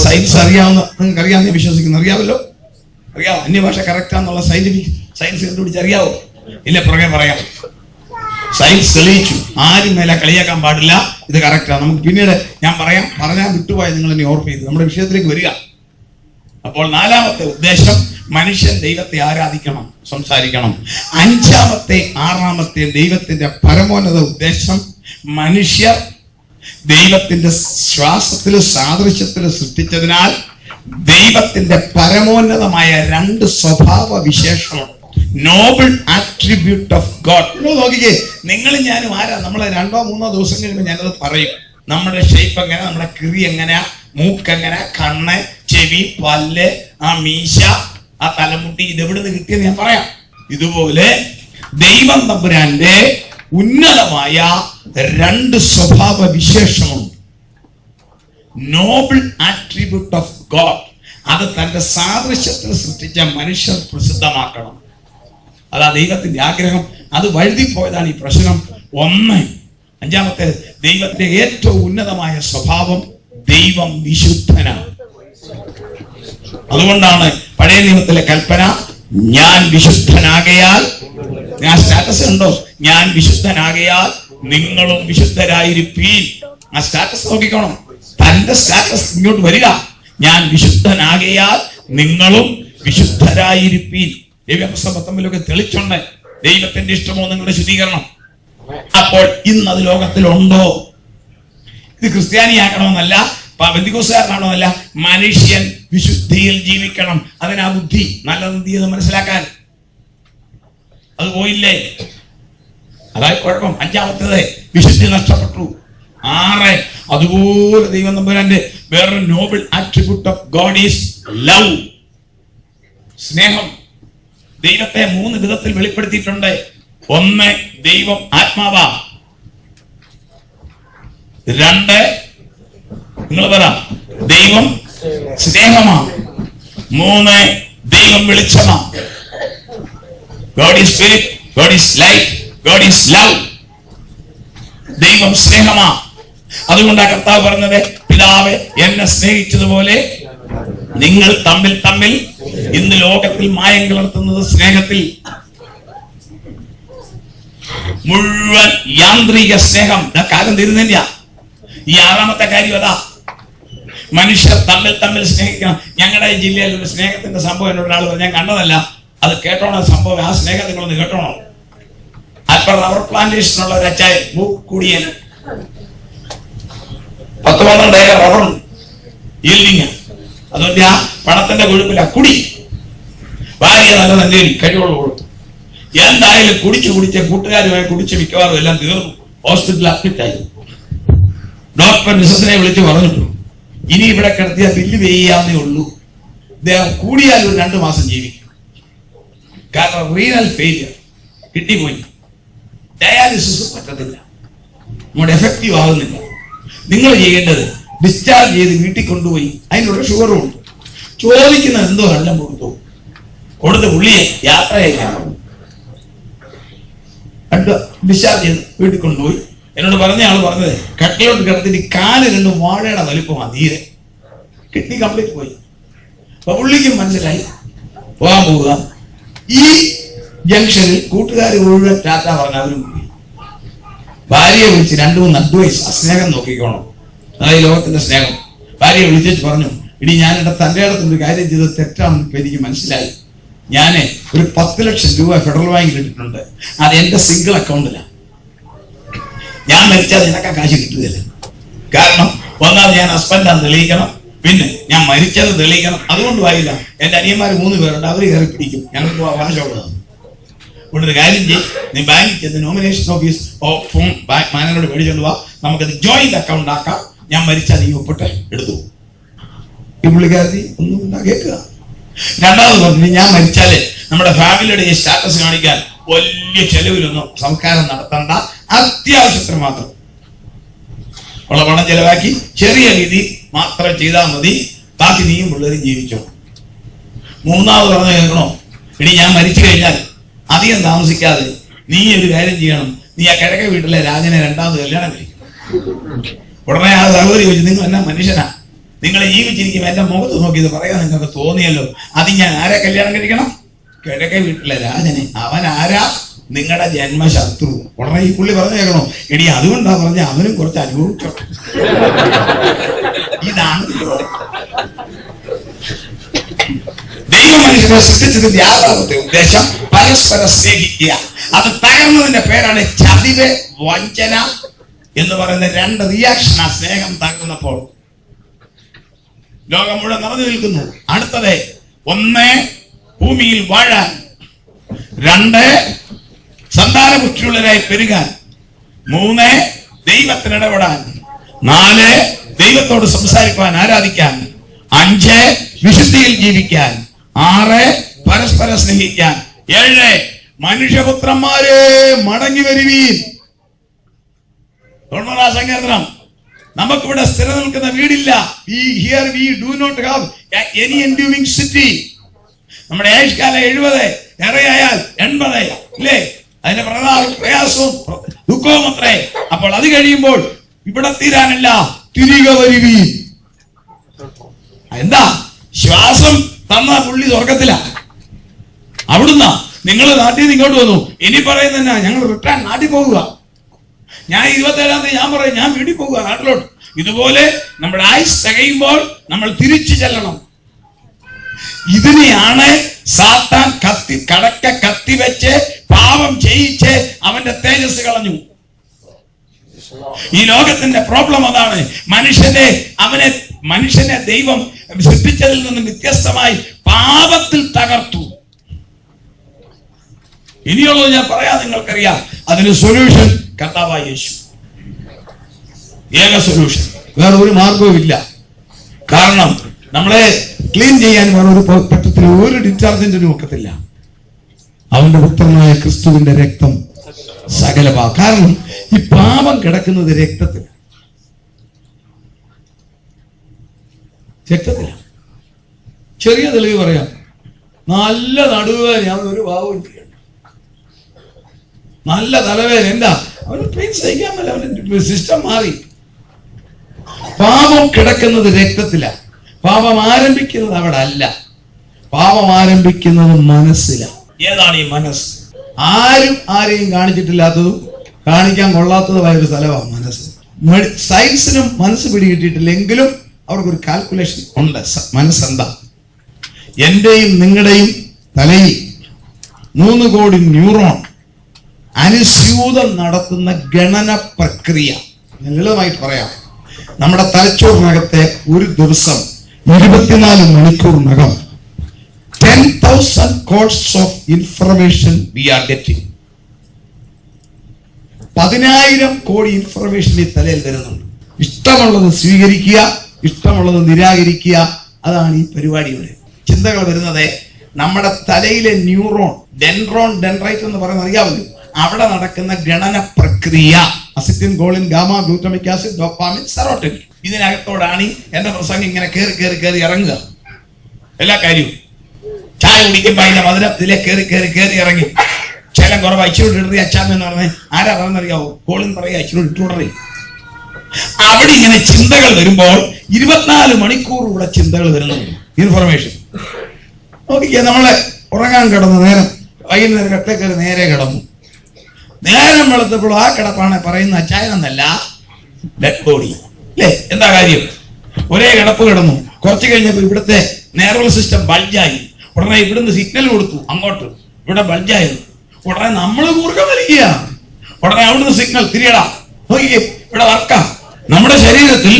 സയൻസ് അറിയാവുന്ന നിങ്ങൾക്ക് അറിയാമെന്ന് വിശ്വസിക്കുന്നു. അറിയാമല്ലോ, അറിയാമോ? അന്യഭാഷ കറക്റ്റാന്നുള്ള സയൻസ് കണ്ടുപിടിച്ച് അറിയാവോ? ഇല്ല, പുറകെ പറയാം. സയൻസ് തെളിയിച്ചു. ആരും മേലെ കളിയാക്കാൻ പാടില്ല. ഇത് കറക്റ്റാണ്. നമുക്ക് പിന്നീട് ഞാൻ പറഞ്ഞാൽ വിട്ടുപോയാൽ നിങ്ങൾ എന്നെ ഓർമ്മ ചെയ്ത് നമ്മുടെ വിഷയത്തിലേക്ക് വരിക. അപ്പോൾ നാലാമത്തെ ഉദ്ദേശം മനുഷ്യൻ ദൈവത്തെ ആരാധിക്കണം, സംസാരിക്കണം. അഞ്ചാമത്തെ ആറാമത്തെ ദൈവത്തിന്റെ പരമോന്നത ഉദ്ദേശം മനുഷ്യർ ദൈവത്തിന്റെ ശ്വാസത്തിലും സാദൃശ്യത്തിലും സൃഷ്ടിച്ചതിനാൽ ദൈവത്തിന്റെ പരമോന്നതമായ രണ്ട് സ്വഭാവ വിശേഷമാണ്. Noble attribute of God. നോക്കിക്കേ, നിങ്ങളും ഞാനും ആരാ? നമ്മളെ 2-3 ദിവസം കഴിയുമ്പോൾ ഞാനത് പറയും. നമ്മുടെ ഷേപ്പ് എങ്ങനെ, നമ്മുടെ കിറി എങ്ങനെ, മൂക്കെങ്ങനെ, കണ്ണ്, ചെവി, പല്ല്, ആ മീശ, ആ തലമുട്ടി, ഇതെവിടുന്ന് കിട്ടിയെന്ന് ഞാൻ പറയാം. ഇതുപോലെ ദൈവം തമ്പുരാന്റെ ഉന്നതമായ രണ്ട് സ്വഭാവ വിശേഷമുണ്ട്. Noble attribute of God. അത് തന്റെ സാദൃശ്യത്തിൽ സൃഷ്ടിച്ച മനുഷ്യർ പ്രസിദ്ധമാക്കണം. അതാ ദൈവത്തിന്റെ ആഗ്രഹം. അത് വഴുതിപ്പോയതാണ് ഈ പ്രശ്നം. അഞ്ചാമത്തെ ദൈവത്തിന്റെ ഏറ്റവും ഉന്നതമായ സ്വഭാവം, ദൈവം വിശുദ്ധനാണ്. അതുകൊണ്ടാണ് പഴയ നിയമത്തിലെ കൽപ്പന, ഞാൻ വിശുദ്ധനാകയാൽ. ഞാൻ സ്റ്റാറ്റസ് ഉണ്ടോ? ഞാൻ വിശുദ്ധനാകയാൽ നിങ്ങളും വിശുദ്ധരായിരിപ്പീൻ. ആ സ്റ്റാറ്റസ് നോക്കിക്കോണം. തന്റെ സ്റ്റാറ്റസ് ഇങ്ങോട്ട് വരിക. ഞാൻ വിശുദ്ധനാകയാൽ നിങ്ങളും വിശുദ്ധരായിരിപ്പീൻ. ദൈവപുസ്തകം 19 തെളിച്ചുണ്ട്. ദൈവത്തിന്റെ ഇഷ്ടമോ നിങ്ങളുടെ ശുദ്ധീകരണം. അപ്പോൾ ഇന്ന് അത് ലോകത്തിലുണ്ടോ? ഇത് ക്രിസ്ത്യാനിയാക്കണമെന്നല്ല, ബന്ധുക്കോസുകാരനാണോന്നല്ല, മനുഷ്യൻ വിശുദ്ധിയിൽ ജീവിക്കണം. അതിനാ ബുദ്ധി, നല്ല ബുദ്ധിയെന്ന് മനസ്സിലാക്കാൻ. അത് പോയില്ലേ? അതായത് കുഴപ്പം. അഞ്ചാമത്തേത് വിശുദ്ധി നഷ്ടപ്പെട്ടു. 6 അതുപോലെ ദൈവം തമ്പുരാന്റെ വേറൊരു Noble attribute of God is love, സ്നേഹം. ദൈവത്തെ 3 വിധത്തിൽ വെളിപ്പെടുത്തിയിട്ടുണ്ട്.
ഒന്ന്, ദൈവം ആത്മാവാ. 2, നിങ്ങൾ പറ, ദൈവം സ്നേഹമാ. 3, ദൈവം വെളിച്ചമാ. God is spirit, God is light, God is love. ദൈവം സ്നേഹമാ. അതുകൊണ്ടാണ് കർത്താവ് പറഞ്ഞത്, പിതാവേ എന്നെ സ്നേഹിച്ചതുപോലെ നിങ്ങൾ തമ്മിൽ തമ്മിൽ. ഇന്ന് ലോകത്തിൽ മായം കലർത്തുന്നത് സ്നേഹത്തിൽ. മുഴുവൻ യാന്ത്രിക സ്നേഹം. കാലം തീരുന്നില്ല. ഈ 6ാമത്തെ കാര്യം അതാ, മനുഷ്യർ തമ്മിൽ തമ്മിൽ സ്നേഹിക്കണം. ഞങ്ങളുടെ ജില്ലയിൽ ഒരു സ്നേഹത്തിന്റെ സംഭവം എന്നോട് ഒരാൾ ഞാൻ കണ്ടതല്ല, അത് കേട്ടോണം സംഭവം. ആ സ്നേഹം നിങ്ങളൊന്ന് കേട്ടോണം. അല്പം റബ്ബർ പ്ലാന്റേഷനുള്ള ഒരു അച്ചായ കൂടിയൻ 10-12 ഏക്കർ റബ്ബർ ഈൽഡിങ്. അതുകൊണ്ട് ആ പണത്തിന്റെ കൊഴുപ്പില്ല, കുടി. ഭാര്യ നല്ല നല്ല കഴിവുള്ള കൊടുത്തു. എന്തായാലും കുടിച്ച് കൂട്ടുകാരുമായി കുടിച്ച് മിക്കവാറും എല്ലാം തീർന്നു. ഹോസ്പിറ്റലിൽ അഡ്മിറ്റായി. ഡോക്ടർ മിസസിനെ വിളിച്ച് പറഞ്ഞിട്ടു, ഇനി ഇവിടെ കിടത്തിയ ബില്ല് പേ ചെയ്യാവുന്നേ ഉള്ളൂ. ഇദ്ദേഹം കൂടിയാൽ ഒരു 2 മാസം ജീവിക്കും. കാരണം റീനൽ ഫെയിലിയർ, കിഡ്നി പോയി. ഡയാലിസിസ് പറ്റത്തില്ല, നമ്മുടെ എഫക്റ്റീവ് ആകുന്നില്ല. നിങ്ങൾ ചെയ്യേണ്ടത് ഡിസ്ചാർജ് ചെയ്ത് വീട്ടിൽ കൊണ്ടുപോയി അതിനുള്ള ഷുഗറും ഉണ്ട്. ചോദിക്കുന്നത് എന്തോ വെള്ളം കൊടുത്ത് പുള്ളിയെ യാത്ര ചെയ്യാൻ ഡിസ്ചാർജ് ചെയ്ത് വീട്ടിൽ കൊണ്ടുപോയി. എന്നോട് പറഞ്ഞ ആള് പറഞ്ഞത്, കട്ടിലോട്ട് കിടത്തിട്ട് 4 വാഴയുടെ വലിപ്പമാണ് തീരെ. കിഡ്നി കംപ്ലീറ്റ് പോയി. അപ്പൊ പുള്ളിക്കും മനസ്സിലായി പോകാൻ പോവുക. ഈ ജംഗ്ഷനിൽ കൂട്ടുകാർ മുഴുവൻ ടാറ്റ പറഞ്ഞ അവരും പോയി. ഭാര്യയെ വിളിച്ച് 2-3 അഡ്വൈസ്, സ്നേഹം നോക്കിക്കോണം, അതായത് ലോകത്തിന്റെ സ്നേഹം. ഭാര്യയെ വിളിച്ചിട്ട് പറഞ്ഞു, ഇനി ഞാൻ എന്റെ തന്റെ ഇടത്തൊരു കാര്യം ചെയ്തത് തെറ്റാണെന്ന് ഇപ്പൊ എനിക്ക് മനസ്സിലായി. ഞാന് ഒരു 10 ലക്ഷം രൂപ ഫെഡറൽ ബാങ്കിൽ ഇട്ടിട്ടുണ്ട്. അത് എന്റെ സിംഗിൾ അക്കൗണ്ടിലാണ്. ഞാൻ മരിച്ചാൽ നിനക്ക് കാശ് കിട്ടുകയില്ല. കാരണം ഒന്നാമത് ഞാൻ ഹസ്ബൻഡാണ് തെളിയിക്കണം, പിന്നെ ഞാൻ മരിച്ചത് തെളിയിക്കണം. അതുകൊണ്ട് വായില്ല. എന്റെ അനിയന്മാർ 3 പേരുണ്ട്, അവർ കയറി പിടിക്കും. ഞങ്ങൾക്ക് അവകാശമുള്ളതാണ്. ഒരു കാര്യം ചെയ്യും, നീ ബാങ്കിൽ ചെന്ന് നോമിനേഷൻ ഓഫീസ് മാനേജറോട് മേടിച്ചോണ്ട് പോവാ, നമുക്കത് ജോയിന്റ് അക്കൗണ്ട് ആക്കാം. ഞാൻ മരിച്ചാൽ നീ ഒപ്പിട്ട് എടുത്തു. ഈ പുള്ളിക്കാരി ഒന്നും കേൾക്കുക. 2ാമത് പറഞ്ഞു, ഞാൻ മരിച്ചാല് നമ്മുടെ ഫാമിലിയുടെ ഈ സ്റ്റാറ്റസ് കാണിക്കാൻ വലിയ ചെലവിലൊന്നും സംസ്കാരം നടത്തണ്ട, അത്യാവശ്യത്തിന് മാത്രം ഉള്ള പണം ചെലവാക്കി ചെറിയ രീതി മാത്രം ചെയ്താൽ മതി, ബാക്കി നീയും പിള്ളേരും ജീവിച്ചോ. 3ാമത് പറഞ്ഞു കേൾക്കണോ, ഇനി ഞാൻ മരിച്ചു കഴിഞ്ഞാൽ അധികം താമസിക്കാതെ നീ ഒരു കാര്യം ചെയ്യണം, നീ ആ കിഴക്കേ വീട്ടിലെ രാജനെ 2ാമത് കല്യാണം കഴിക്കും. ഉടനെ ആ സഹോദരി ചോദിച്ചു, നിങ്ങൾ എന്നാ മനുഷ്യനാ, നിങ്ങളെ ജീവിച്ചിരിക്കും എന്റെ മുഖത്ത് നോക്കി ഇത് പറയാൻ നിങ്ങൾക്ക് തോന്നിയല്ലോ. അത് ഞാൻ ആരെ കല്യാണം കഴിക്കണം? കിഴക്കേ വീട്ടിലെ രാജനെ. അവൻ ആരാ? നിങ്ങളുടെ ജന്മശത്രു. ഉടനെ ഈ പുള്ളി പറഞ്ഞു കേൾക്കണോ, എടി അതുകൊണ്ടാ പറഞ്ഞ അവനും കുറച്ച് അനുഭവിച്ചോ. ഇതാണ് ദൈവം മനുഷ്യനെ സൃഷ്ടിച്ചതിന്റെ 6ാമത്തെ ഉദ്ദേശം പരസ്പരം സ്നേഹിക്കുക. അത് തകർന്നതിന്റെ പേരാണ് ചതിവ്, വഞ്ചന എന്ന് പറയുന്ന 2 റിയാക്ഷൻ. ആ സ്നേഹം തകർന്നപ്പോൾ ലോകം മുഴുവൻ നിറഞ്ഞു നിൽക്കുന്നു. അടുത്തത് 1 ഭൂമിയിൽ വാഴാൻ, 2 സന്താനപുഷ്ടിയുള്ളവരായി പെരുകാൻ, 3 ദൈവത്തിന് ഇടപെടാൻ, 4 ദൈവത്തോട് സംസാരിക്കാൻ ആരാധിക്കാൻ, 5 വിശുദ്ധിയിൽ ജീവിക്കാൻ, 6 പരസ്പരം സ്നേഹിക്കാൻ, 7 മനുഷ്യപുത്രന്മാരെ മടങ്ങി വരുവീൻ. സങ്കീർത്തനം. നമുക്കിവിടെ സ്ഥിര നിൽക്കുന്ന വീടില്ല. Here we do not have any enduring city. നമ്മുടെ ആയുഷ്കാലം 70, ഏറെയായാൽ 80 ഇല്ലേ? അതിന്റെ പ്രയാസവും ദുഃഖവും അത്രേ. അപ്പോൾ അത് കഴിയുമ്പോൾ ഇവിടെ തീരാനല്ല, തിരികെ വരുവീൻ. എന്താ? ശ്വാസം തന്ന പുള്ളി സ്വർഗത്തില. അവിടുന്ന് നിങ്ങൾ നാട്ടിൽ നിന്ന് ഇങ്ങോട്ട് വന്നു. ഇനി പറയുന്ന ഞങ്ങൾ റിട്ടേൺ നാട്ടിൽ പോകുക. ഞാൻ 27-ാം തീയതി ഞാൻ പറയും ഞാൻ വീട്ടിൽ പോകുക നാട്ടിലോട്ട്. ഇതുപോലെ നമ്മുടെ ആയുസ് തികയുമ്പോൾ നമ്മൾ തിരിച്ചു ചെല്ലണം. ഇതിനെയാണ് സാത്താൻ കത്തിവെച്ച് പാപം ചെയ്യിച്ച് അവന്റെ തേജസ് കളഞ്ഞു. ഈ ലോകത്തിന്റെ പ്രോബ്ലം അതാണ്. മനുഷ്യനെ ദൈവം സൃഷ്ടിച്ചതിൽ നിന്നും വ്യത്യസ്തമായി പാപത്തിൽ തകർത്തു. ഇനിയുള്ളത് ഞാൻ പറയാം, നിങ്ങൾക്കറിയാം. അതിന് സൊല്യൂഷൻ കർത്താവായ യേശു. ഏക സൊല്യൂഷൻ, വേറെ ഒരു മാർഗവും ഇല്ല. കാരണം നമ്മളെ ക്ലീൻ ചെയ്യാൻ വേറെ ഒരു പറ്റത്തിൽ ഒരു ഡിറ്റർജന്റിനും ഒക്കത്തില്ല. അവന്റെ പുത്രനായ ക്രിസ്തുവിന്റെ രക്തം സകല പാപം. കാരണം ഈ പാപം കിടക്കുന്നത് രക്തത്തിലാണ്. ചെറിയ തെളിവ് പറയാം. നല്ല നടുവേദന, അവൻ ഒരു പാവവും ചെയ്യണം. നല്ല തലവേദന, എന്താ അവന് പെയിൻ സഹിക്കാൻ പറ്റില്ല, അവന്റെ സിസ്റ്റം മാറി. പാപം കിടക്കുന്നത് രക്തത്തിലാണ്. പാപം ആരംഭിക്കുന്നത് അവിടെ അല്ല, പാപം ആരംഭിക്കുന്നത് മനസ്സിലാണ്. ഏതാണ് ഈ മനസ്സ്? ആരും ആരെയും കാണിച്ചിട്ടില്ലാത്തതും കാണിക്കാൻ കൊള്ളാത്തതുമായ ഒരു സ്ഥലമാണ് മനസ്സ്. സയൻസിനും മനസ്സ് പിടികിട്ടിയിട്ടില്ലെങ്കിലും അവർക്കൊരു കാൽക്കുലേഷൻ ഉണ്ട്. മനസ്സെന്താ? എന്റെയും നിങ്ങളുടെയും തലയിൽ 3 കോടി ന്യൂറോൺ അനുസ്യൂതം നടത്തുന്ന ഗണന പ്രക്രിയ. ലളിതമായിട്ട് പറയാം, നമ്മുടെ തലച്ചോറിനകത്തെ ഒരു ദിവസം 24 മണിക്കൂറിനകം 10,000 codes of information we are getting. 10,000 കോടി ഇൻഫർമേഷൻ ഈ തലയിൽ വരുന്നുണ്ട്. ഇഷ്ടമുള്ളത് സ്വീകരിക്കുക, ഇഷ്ടമുള്ളത് നിരാകരിക്കുക. അതാണ് ഈ പരിപാടിയുടെ. ചിന്തകൾ വരുന്നത് നമ്മുടെ തലയിലെ ന്യൂറോൺ, ഡെൻഡ്രൈറ്റ് എന്ന് പറയുന്നത് അറിയാമല്ലോ, അവിടെ നടക്കുന്ന ഗണന പ്രക്രിയ. Acetyl, choline, gamma, glutamic acid, dopamine, serotonin. ഇതിനകത്തോടാണ് എന്റെ പ്രസംഗം ഇങ്ങനെ കയറി ഇറങ്ങുക. എല്ലാ കാര്യവും ചായ കുടിക്കുമ്പോ അതിന്റെ മധുരം ഇതിലെ കയറി ഇറങ്ങി. ശേലം കുറവ് അച്ചിലൂടെ ഇടറി അച്ചാന്ന് പറഞ്ഞ് ആരാ പറഞ്ഞറിയാവോ? കോളിൻ പറയുക അച്ചിലൂടെ ഇട്ടുടറി. അവിടെ ഇങ്ങനെ ചിന്തകൾ വരുമ്പോൾ 24 മണിക്കൂറുള്ള ചിന്തകൾ വരുന്നുണ്ട്. ഇൻഫർമേഷൻ നോക്കിക്കേ. നമ്മളെ ഉറങ്ങാൻ കിടന്ന നേരം, വൈകുന്നേരം കട്ടേക്കറി നേരെ കിടന്നു. നേരം വെളുത്തപ്പോൾ ആ കിടപ്പാണ് പറയുന്ന അച്ചായനെന്നല്ല, ഡെഡ് ബോഡി അല്ലേ? എന്താ കാര്യം? ഒരേ കിടപ്പ് കിടന്നു. കുറച്ച് കഴിഞ്ഞപ്പോൾ ഇവിടുത്തെ നെർവൽ സിസ്റ്റം ബൾജായി. ഉടനെ ഇവിടുന്ന് സിഗ്നൽ കൊടുത്തു അങ്ങോട്ട്, ഇവിടെ ബൾജായിരുന്നു. ഉടനെ നമ്മൾ കൂർക്കം വലിക്കുക. ഉടനെ അവിടുന്ന് സിഗ്നൽ തിരിയടാ, നോക്കിക്കേ ഇവിടെ വർക്കാ. നമ്മുടെ ശരീരത്തിൽ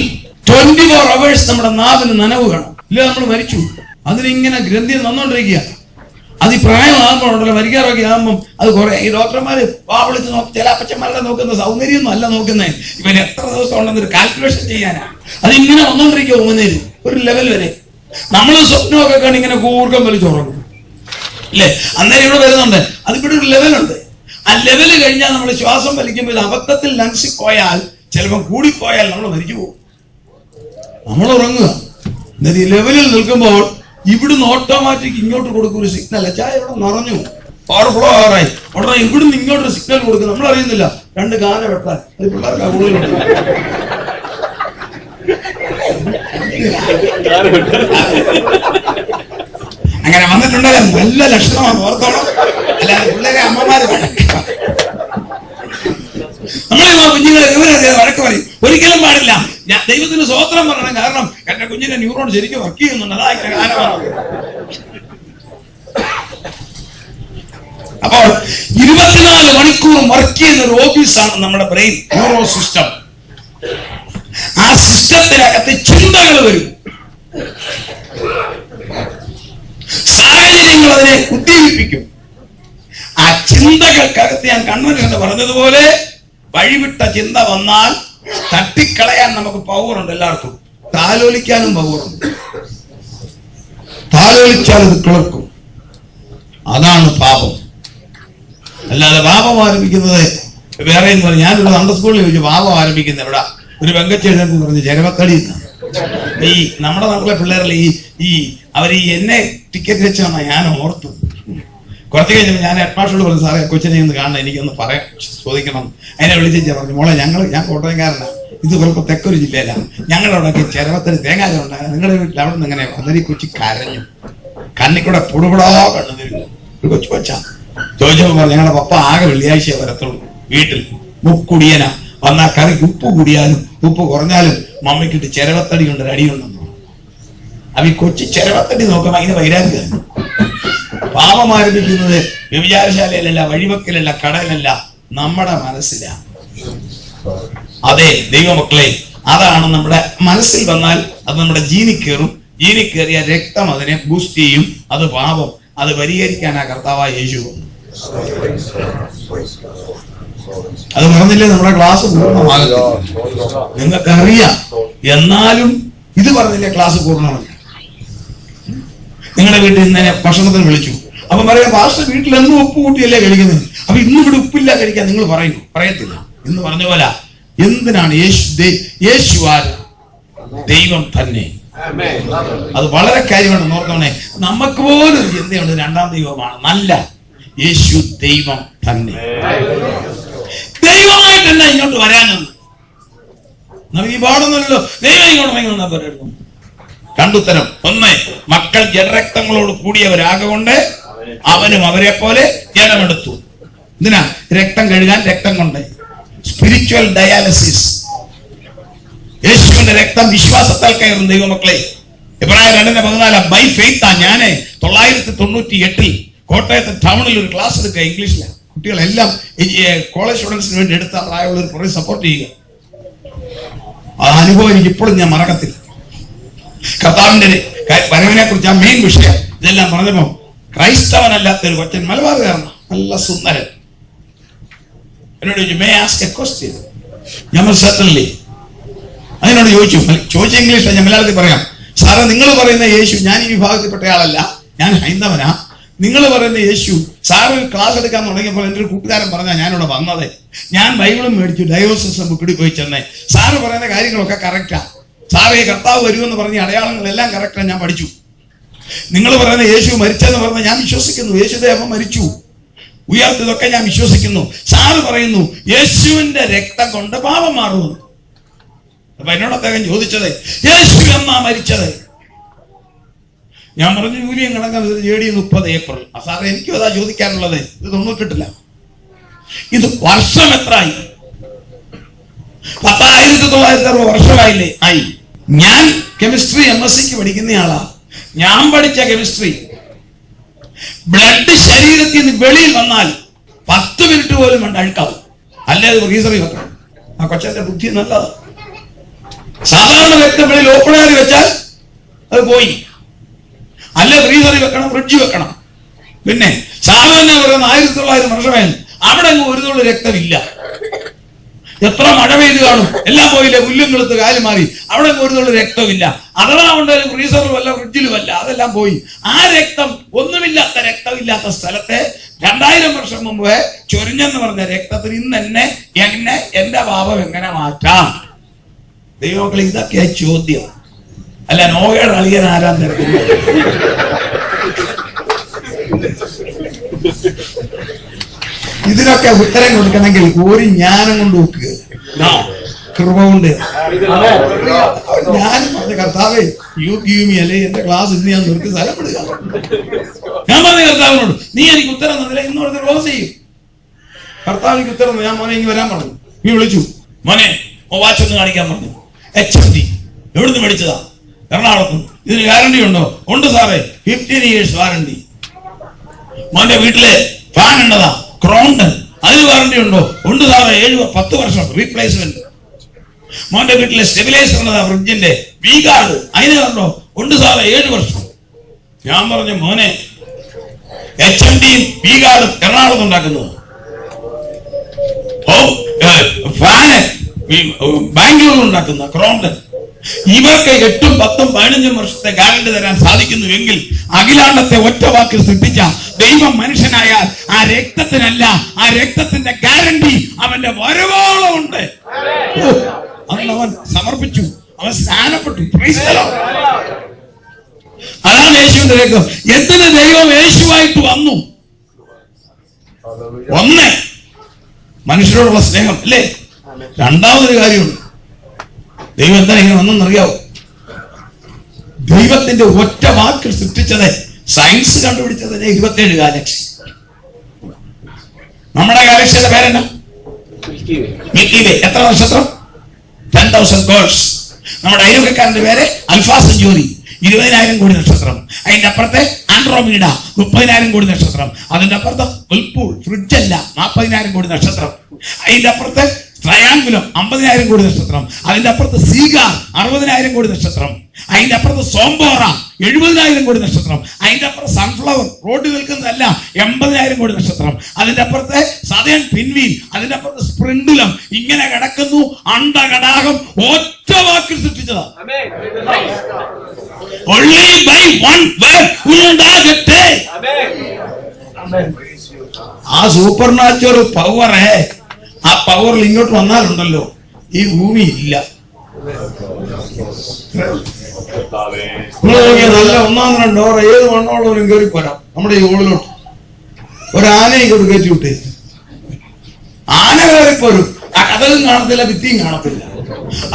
24 hours നമ്മുടെ നാവിന് നനവ് വേണം, ഇല്ല നമ്മൾ മരിച്ചു. അതിനിങ്ങനെ ഗ്രന്ഥി നന്നോണ്ടിരിക്കുക. അത് ഈ പ്രായമാകുമ്പോഴുണ്ടല്ലോ, മരിക്കാറൊക്കെ ആകുമ്പോൾ അത് കുറെ ഈ ഡോക്ടർമാര് വിളിച്ച് നോക്കി, ചില അപ്പച്ചന്മാരുടെ നോക്കുന്ന സൗന്ദര്യമൊന്നും അല്ല നോക്കുന്നത്, ഇവൻ എത്ര ദിവസം ഉണ്ടെന്നൊരു കാൽക്കുലേഷൻ ചെയ്യാനാ. അതിങ്ങനെ വന്നോണ്ടിരിക്കുക ഉമ്മനേര് ഒരു ലെവൽ വരെ. നമ്മൾ സ്വപ്നമൊക്കെ കാണി ഇങ്ങനെ കൂർക്കം വലിച്ചുറങ്ങും അല്ലേ? അന്നേരം ഇവിടെ വരുന്നുണ്ട്, അതിവിടെ ഒരു ലെവലുണ്ട്. ആ ലെവല് കഴിഞ്ഞാൽ നമ്മൾ ശ്വാസം വലിക്കുമ്പോൾ ഇത് അബദ്ധത്തിൽ ലങ്സിൽ പോയാൽ, ചിലപ്പോൾ കൂടിപ്പോയാൽ നമ്മൾ മരിച്ചു പോകും. നമ്മൾ ഉറങ്ങുക. എന്നിട്ട് ഈ ലെവലിൽ നിൽക്കുമ്പോൾ ഇവിടുന്ന് ഓട്ടോമാറ്റിക് ഇങ്ങോട്ട് കൊടുക്കും ഒരു സിഗ്നൽ. ചായ ഇവിടെ നിറഞ്ഞു, ഓവർഫ്ലോ ആറായി. ഉടനെ ഇവിടുന്ന് ഇങ്ങോട്ടൊരു സിഗ്നൽ കൊടുക്കും. നമ്മൾ അറിയുന്നില്ല, 2 കാന വെട്ടാൻ. അത് പിള്ളേർക്ക് കൂടുതലുണ്ട്. അങ്ങനെ വന്നിട്ടുണ്ടല്ലോ, നല്ല ലക്ഷണമാണ്, ഓർത്തോണം. അല്ലാതെ പിള്ളേരെ അമ്മമാര് നമ്മളെ കുഞ്ഞുങ്ങളെ വിവരം വഴക്ക് പറയും. ഒരിക്കലും പാടില്ല. ഞാൻ ദൈവത്തിന് സ്വോത്രം പറയണം, കാരണം എന്റെ കുഞ്ഞിന്റെ ന്യൂറോൺ ശരിക്കും വർക്ക് ചെയ്യുന്നുണ്ട്. അതാ ഇങ്ങനെ കാലമാണ്. അപ്പോൾ 24 മണിക്കൂറും വർക്ക് ചെയ്യുന്ന ഒരു ഓഫീസാണ് നമ്മുടെ ബ്രെയിൻ, ന്യൂറോ സിസ്റ്റം. ആ സിസ്റ്റത്തിനകത്ത് ചിന്തകൾ വരും, സാഹചര്യങ്ങൾ അതിനെ ഉദ്ദീപിപ്പിക്കും. ആ ചിന്തകൾക്കകത്ത് ഞാൻ കണ്ണൂരിൽ എന്ന് പറഞ്ഞതുപോലെ വഴിവിട്ട ചിന്ത വന്നാൽ തട്ടിക്കളയാൻ നമുക്ക് പവറുണ്ട്. എല്ലാവർക്കും താലോലിക്കാനും പവറുണ്ട്. താലോലിച്ചാൽ ഇത് കിളർക്കും. അതാണ് പാപം. അല്ലാതെ പാപം ആരംഭിക്കുന്നത് വേറെ എന്ന് പറഞ്ഞു. ഞാനിവിടെ സൺഡേ സ്കൂളിൽ ചോദിച്ചു, പാപം ആരംഭിക്കുന്നത് എവിടെ? ഒരു വെങ്കച്ചേഴൻ പറഞ്ഞ് ജരവത്തടി. ഈ നമ്മുടെ നാട്ടിലെ പിള്ളേരല്ലേ ഈ അവർ ഈ എന്നെ ടിക്കറ്റ് വെച്ചാണ് ഞാൻ ഓർത്തു. കുറച്ച് കഴിഞ്ഞപ്പോൾ ഞാൻ ഹെഡ് മാസ്റ്ററോട് പറഞ്ഞു, സാറേ കൊച്ചിനെ ഒന്ന് കാണണം, എനിക്കൊന്ന് പറയാൻ ചോദിക്കണം. അതിനെ വിളിച്ച് പറഞ്ഞു, മോളെ ഞാൻ കോട്ടയംകാരനാണ്, ഇത് കുറച്ച് തെക്കൊരു ജില്ലയിലാണ്, ഞങ്ങളുടെ അവിടെയൊക്കെ ചിരവത്തിന് തേങ്ങാചം ഉണ്ടാകും, നിങ്ങളുടെ വീട്ടിൽ അവിടെ നിന്ന് ഇങ്ങനെ വന്നൊരു കൊച്ചി കരഞ്ഞു, കണ്ണിക്കൂടെ പുടുപുടാ കണ്ണു തരുന്നു. ഒരു കൊച്ചു കൊച്ചാ. ചോദിച്ചപ്പോൾ പറഞ്ഞു, ഞങ്ങളുടെ പപ്പ ആകെ വെള്ളിയാഴ്ച വരത്തുള്ളൂ വീട്ടിൽ, മുക്കുടിയനാ, വന്നാ കറിക്ക് ഉപ്പ് കൂടിയാലും ഉപ്പ് കുറഞ്ഞാലും മമ്മിക്കിട്ട് ചിരവത്തടി കൊണ്ട് അടിയുണ്ടെന്ന്. അപ്പൊ ഈ കൊച്ചി ചിരവത്തടി നോക്കുമ്പോ അതിന് വൈരാഗ്യം. പാപം ആരംഭിക്കുന്നത് വ്യഭിചാരശാലയിലല്ല, വഴിവെക്കലല്ല, കടലല്ല, നമ്മുടെ മനസ്സിലാണ്. അതെ ദൈവമക്കളെ, അതാണ് നമ്മുടെ മനസ്സിൽ വന്നാൽ അത് നമ്മുടെ ജീനിൽ കയറും. ജീനിൽ കയറിയ രക്തം അതിനെ ബൂസ്റ്റ് ചെയ്യും. അത് പാപം. അത് പരിഹരിക്കാനാ കർത്താവായ യേശു. അത് പറഞ്ഞില്ലേ നമ്മുടെ ക്ലാസ് പൂർണ്ണമാകത്തില്ല. നിങ്ങൾക്കറിയാം, എന്നാലും ഇത് പറഞ്ഞില്ലേ ക്ലാസ് പൂർണ്ണമല്ല. നിങ്ങളുടെ വീട്ടിൽ ഇന്നലെ ഭക്ഷണത്തിന് വിളിച്ചു, അപ്പൊ പറയാം പാസ്റ്റർ വീട്ടിൽ എന്നും ഉപ്പ് കൂട്ടിയല്ലേ കഴിക്കുന്നത്, അപ്പൊ ഇന്നും ഇവിടെ ഉപ്പില്ല കഴിക്കാൻ നിങ്ങൾ പറയുന്നു? പറയത്തില്ല. എന്ന് പറഞ്ഞ പോലെ എന്തിനാണ് യേശു ആര്? ദൈവം തന്നെ. അത് വളരെ കാര്യമാണ് ഓർത്തോണേ. നമുക്ക് പോലും ഒരു ചിന്തയുണ്ട് രണ്ടാം ദൈവമാണ്. നല്ല യേശു ദൈവം തന്നെ. ദൈവമായിട്ട് തന്നെ ഇങ്ങോട്ട് വരാനൊന്നും നമുക്ക് ഈ പാടുന്നല്ലോ. ദൈവം ഇങ്ങോട്ട് ഭയങ്കര പറയുന്നു. കണ്ടുത്തരം ഒന്ന്, മക്കൾ ജനരക്തങ്ങളോട് കൂടിയവരാകൊണ്ട് അവനും അവരെ പോലെ ജനമെടുത്തു. എന്തിനാ? രക്തം കഴുകാൻ. രക്തം കൊണ്ട് സ്പിരിച്വൽ ഡയാലിസിസ്. യേശുവിന്റെ രക്തം വിശ്വാസത്താൽ കയറും ദൈവമക്കളെ. എബ്രായർ 2:14 ബൈ ഫെയ്ത്താ. ഞാൻ 1998 കോട്ടയത്തെ ടൗണിൽ ഒരു ക്ലാസ് എടുക്കുക ഇംഗ്ലീഷിലാണ്. കുട്ടികളെല്ലാം കോളേജ് സ്റ്റുഡൻസിന് വേണ്ടി എടുത്ത പ്രായമുള്ളവർ കുറെ സപ്പോർട്ട് ചെയ്യുക. ആ അനുഭവം എനിക്ക് ഇപ്പോഴും ഞാൻ മറക്കത്തില്ല. കർത്താവിന്റെ വരവിനെ കുറിച്ച് ആ മെയിൻ വിഷയം ഇതെല്ലാം പറഞ്ഞപ്പോ ക്രൈസ്തവനല്ലാത്ത ഒരു കൊച്ചൻ മലബാറുകാരനാണ്, നല്ല സുന്ദരൻ, എന്നോട് ചോദിച്ചു മേ ആസ്ക് എ ക്വസ്റ്റ്യൻ. ഞാൻ സെർട്ടൻലി. അതിനോട് ചോദിച്ച ഇംഗ്ലീഷിലാണ്, ഞാൻ മലയാളത്തിൽ പറയാം. സാറേ, നിങ്ങൾ പറയുന്ന യേശു, ഞാൻ ഈ വിഭാഗത്തിൽപ്പെട്ട ആളല്ല, ഞാൻ ഹൈന്ദവനാ. നിങ്ങൾ പറയുന്ന യേശു, സാറ് ക്ലാസ് എടുക്കാൻ തുടങ്ങിയപ്പോൾ എൻ്റെ ഒരു കൂട്ടുകാരൻ പറഞ്ഞാൽ ഞാനിവിടെ വന്നത്. ഞാൻ ബൈബിളും മേടിച്ചു, ഡയോസിസ് ബുക്കിൽ പോയി ചെന്നേ. സാറ് പറയുന്ന കാര്യങ്ങളൊക്കെ കറക്റ്റാ. സാറ് ഈ കർത്താവ് വരുമെന്ന് പറഞ്ഞ അടയാളങ്ങളെല്ലാം കറക്റ്റാ, ഞാൻ പഠിച്ചു. നിങ്ങൾ പറയുന്ന യേശു മരിച്ചെന്ന് പറഞ്ഞാൽ ഞാൻ വിശ്വസിക്കുന്നു. യേശുദേവൻ മരിച്ചു, ഉയർത്തതൊക്കെ ഞാൻ വിശ്വസിക്കുന്നു. സാറ് പറയുന്നു യേശുവിന്റെ രക്തം കൊണ്ട് പാപം മാറുമെന്ന്. അപ്പൊ എന്നോട് അദ്ദേഹം ചോദിച്ചത്, യേശു എന്നാ മരിച്ചത്? ഞാൻ പറഞ്ഞു ജൂലിയം കണക്കാൻ AD 30 ഏപ്രിൽ. സാറേ, എനിക്കും അതാ ചോദിക്കാനുള്ളത്. ഇത് 98 ഇത് വർഷം എത്രയായി? 1960 വർഷമായില്ലേ? ആയി. ഞാൻ കെമിസ്ട്രി MSc പഠിക്കുന്ന ആളാ. ഞാൻ പഠിച്ച കെമിസ്ട്രി ബ്ലഡ് ശരീരത്തിൽ നിന്ന് വെളിയിൽ വന്നാൽ 10 മിനിറ്റ് പോലും വേണ്ട അഴുക്കാവും. അല്ലേ അത് ഫ്രീസറിൽ വെക്കണം. ആ കൊച്ചന്റെ ബുദ്ധി നല്ലതാണ്. സാധാരണ രക്തം വെളിയിൽ ഓപ്പണായി വെച്ചാൽ അത് പോയി. അല്ല ഫ്രീസറിൽ വെക്കണം, ഫ്രിഡ്ജിൽ വെക്കണം. പിന്നെ സാധാരണ പറയുന്ന 1900 വർഷമായി അവിടെ ഒരു തുള്ളി രക്തമില്ല. എത്ര മഴ പെയ്ത് കാണും, എല്ലാം പോയില്ലേ, പുല്ലും കിളുത്ത് കാല് മാറി. അവിടെ ഒരു തുള്ളി രക്തമില്ല. അഥവാ ഉണ്ടായാലും ഫ്രീസറിലും അല്ല ഫ്രിഡ്ജിലും അല്ല, അതെല്ലാം പോയി. ആ രക്തം, ഒന്നുമില്ലാത്ത രക്തമില്ലാത്ത സ്ഥലത്തെ 2000 വർഷം മുമ്പ് ചൊരിഞ്ഞെന്ന് പറഞ്ഞ രക്തത്തിന് ഇന്ന് എന്നെ എന്റെ പാപം എങ്ങനെ മാറ്റാം? ദൈവമക്കളെ, ഇതൊക്കെയാ ചോദ്യം. അല്ല നോഹയുടെ അളിയൻ ആരാൻ തിരക്കുന്നത്? ഇതിനൊക്കെ ഉത്തരം കൊടുക്കണമെങ്കിൽ ഒരു ജ്ഞാനം കൊണ്ട് നോക്കുക, കൃപ കൊണ്ട്. ഞാൻ പറഞ്ഞ കർത്താവേ, യു ഗീവ് മീ, അല്ലെ എന്റെ ക്ലാസ് ഇന്ന് ഞാൻ നിർത്തി സ്ഥലം വിടുക. ഞാൻ പറഞ്ഞ കർത്താവിനോട്, നീ എനിക്ക് ഉത്തരം തന്നില്ല, ഇന്നോട് ക്ലോസ് ചെയ്യും. കർത്താവ് എനിക്ക് ഉത്തരം തന്നു. ഞാൻ മോനെ ഇങ്ങ് വരാൻ പറഞ്ഞു. നീ വിളിച്ചു, മോനെ വാച്ച് ഒന്ന് കാണിക്കാൻ പറഞ്ഞു. HMD എവിടുന്ന് മേടിച്ചതാ? എറണാകുളത്ത്. ഇതിന് ഗ്യാരണ്ടി ഉണ്ടോ? ഉണ്ട് സാറേ, 15 years വാറണ്ടി. മോന്റെ വീട്ടില് ഫാൻ ഉണ്ടതാ, ക്രോണ്ടൻ, അതിന് വാറണ്ടി ഉണ്ടോ? ഉണ്ട് സാറേ, 10 വർഷം റീപ്ലേസ്മെന്റ്. മോന്റെ വീട്ടിലെ സ്റ്റെബിലൈസർ ഉണ്ടതാ, ഫ്രിഡ്ജിന്റെ വീഗാർഡ്, അതിന് കണ്ടോ? ഉണ്ട് സാറേ, 7 വർഷം. ഞാൻ പറഞ്ഞു, മോനെ HMDയും വീഗാർഡും എറണാകുളത്ത് ഉണ്ടാക്കുന്നത്, ഫാന് ബാംഗ്ലൂരിൽ ഉണ്ടാക്കുന്ന ക്രോണ്ടൻ, ഇവർക്ക് 8, 10, 15 വർഷത്തെ ഗ്യാരണ്ടി തരാൻ സാധിക്കുന്നുവെങ്കിൽ അഖിലാണ്ടത്തെ ഒറ്റ വാക്കിൽ സൃഷ്ടിച്ച ദൈവം മനുഷ്യനായാൽ ആ രക്തത്തിനല്ല, ആ രക്തത്തിന്റെ ഗ്യാരണ്ടി അവന്റെ വരവോളം ഉണ്ട്. അന്ന് അവൻ സമർപ്പിച്ചു, അവൻ സ്നാനപ്പെട്ടു. അതാണ് യേശുവിന്റെ രക്തം. എന്തിന് ദൈവം യേശുവായിട്ട് വന്നു? ഒന്ന്, മനുഷ്യരോടുള്ള സ്നേഹം അല്ലേ? രണ്ടാമതൊരു കാര്യമുണ്ട്, ദൈവം എന്താ ഇങ്ങനെ വന്നെന്നറിയാവോ? ദൈവത്തിന്റെ ഒറ്റ വാക്കിൽ സൃഷ്ടിച്ചത്, സയൻസ് കണ്ടുപിടിച്ചത് 27 ഗാലക്സി. നമ്മുടെ ഗാലക്സിയുടെ പേരെന്നാ? മിൽക്കി വേ. എത്ര നക്ഷത്രം? 10,000 കോഴ്സ്. നമ്മുടെ അയൽവക്കക്കാരന്റെ പേര് അൽഫാ സെഞ്ചുറി, 20,000 കോടി നക്ഷത്രം. അതിന്റെ അപ്പുറത്തെ ആൻഡ്രോമീഡ, 30,000 കോടി നക്ഷത്രം. അതിന്റെ അപ്പുറത്ത് ഉൽപൂൾ, ഫ്രിഡ്ജല്ല, 40,000 കോടി നക്ഷത്രം. അതിന്റെ അപ്പുറത്ത് ട്രയാങ്കുലം 50,000 കോടി നക്ഷത്രം, അതിന്റെ അപ്പുറത്ത് സീഗാർ 60,000 കോടി നക്ഷത്രം, അതിന്റെ അപ്പുറത്ത് സോംബോറ 70,000 കോടി നക്ഷത്രം, അതിന്റെ അപ്പുറത്ത് സൺഫ്ലവർ റോഡിൽ നിൽക്കുന്നതല്ല 80,000 കോടി നക്ഷത്രം, അതിന്റെ അപ്പുറത്തെ സദേൺ പിൻവീൽ, അതിന്റെ അപ്പുറത്ത് സ്പ്രിൻഡുലം. ഇങ്ങനെ കിടക്കുന്നു. അണ്ടകടാകം ഒറ്റ വാക്കിൽ സൃഷ്ടിച്ചതാ. Only by one word ഉണ്ടാകട്ടെ. ആ സൂപ്പർ നാച്ചുറൽ പവറേ, ആ പവറിൽ ഇങ്ങോട്ട് വന്നാലുണ്ടല്ലോ ഈ ഭൂമി ഇല്ല. നല്ല 1-2 ഡോർ ഏത് വണ്ണമുള്ളവരും കയറി പോരാം നമ്മുടെ ഈ ഹോളിലോട്ട്. ഒരാനയും ഇങ്ങോട്ട് കയറ്റി വിട്ടേ, ആന കയറിപ്പോരും. ആ കഥകളും കാണത്തില്ല, ഭിത്തിയും കാണത്തില്ല.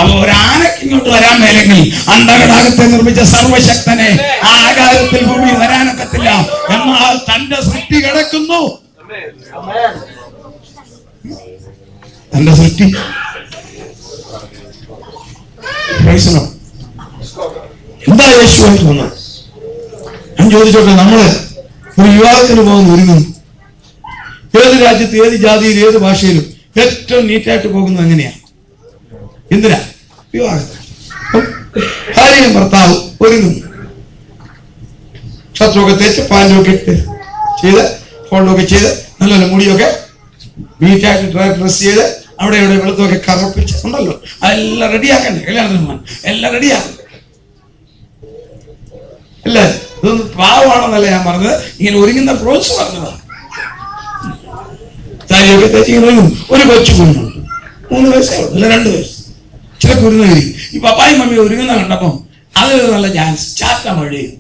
അപ്പൊ ഒരാനക്ക് ഇങ്ങോട്ട് വരാൻ മേലെങ്കിൽ അണ്ടകടാകത്തെ നിർമ്മിച്ച സർവശക്തനെ ആ ആകാരത്തിൽ ഭൂമി വരാനൊക്കത്തില്ല. എന്നാൽ തന്റെ സൃഷ്ടി കിടക്കുന്നു. തന്റെ സൃഷ്ടി എന്താ യേശുവായിട്ട് വന്നത്? ഞാൻ ചോദിച്ചോട്ടെ, നമ്മള് ഒരു വിവാഹത്തിന് പോകുന്ന ഒരുങ്ങുന്നു. ഏത് രാജ്യത്ത്, ഏത് ജാതിയിൽ, ഏത് ഭാഷയിലും ഏറ്റവും നീറ്റായിട്ട് പോകുന്നത് എങ്ങനെയാ? എന്തിനാ? വിവാഹത്തിന്. ഭാര്യയും ഭർത്താവും ഒരുങ്ങുന്നു. ഷർട്ടൊക്കെ തേച്ച് പാൻറ്റൊക്കെ ഇട്ട് ചെയ്ത് ഫോൾഡൊക്കെ ചെയ്ത് നല്ലപോലെ മുടിയൊക്കെ നീറ്റായിട്ട് ഡ്രസ് ചെയ്ത് അവിടെ ഇവിടെ വെളുത്തൊക്കെ കറുപ്പിച്ച് ഉണ്ടല്ലോ, അതെല്ലാം റെഡിയാക്കണ്ടേ? കല്യാണത്തിന് പോകാൻ എല്ലാം റെഡിയാക്കണ്ടേ? അല്ലേ? ഇതൊന്നും പാവമാണെന്നല്ല ഞാൻ പറഞ്ഞത്, ഇങ്ങനെ ഒരുങ്ങുന്ന പ്രോത്സാഹം പറഞ്ഞതാണ്. താരിയൊക്കെ തേച്ച് ഇങ്ങനെ ഒരുങ്ങും. ഒരു കൊച്ചു കുഞ്ഞുണ്ട്, 3 വയസ്സേ ഉള്ളൂ, അല്ല 2 വയസ്സ്. ചില കുരുന്നവരി ഈ പപ്പായും മമ്മി ഒരുങ്ങുന്ന കണ്ടപ്പം അതൊരു നല്ല ചാൻസ്. ചാറ്റ മഴയും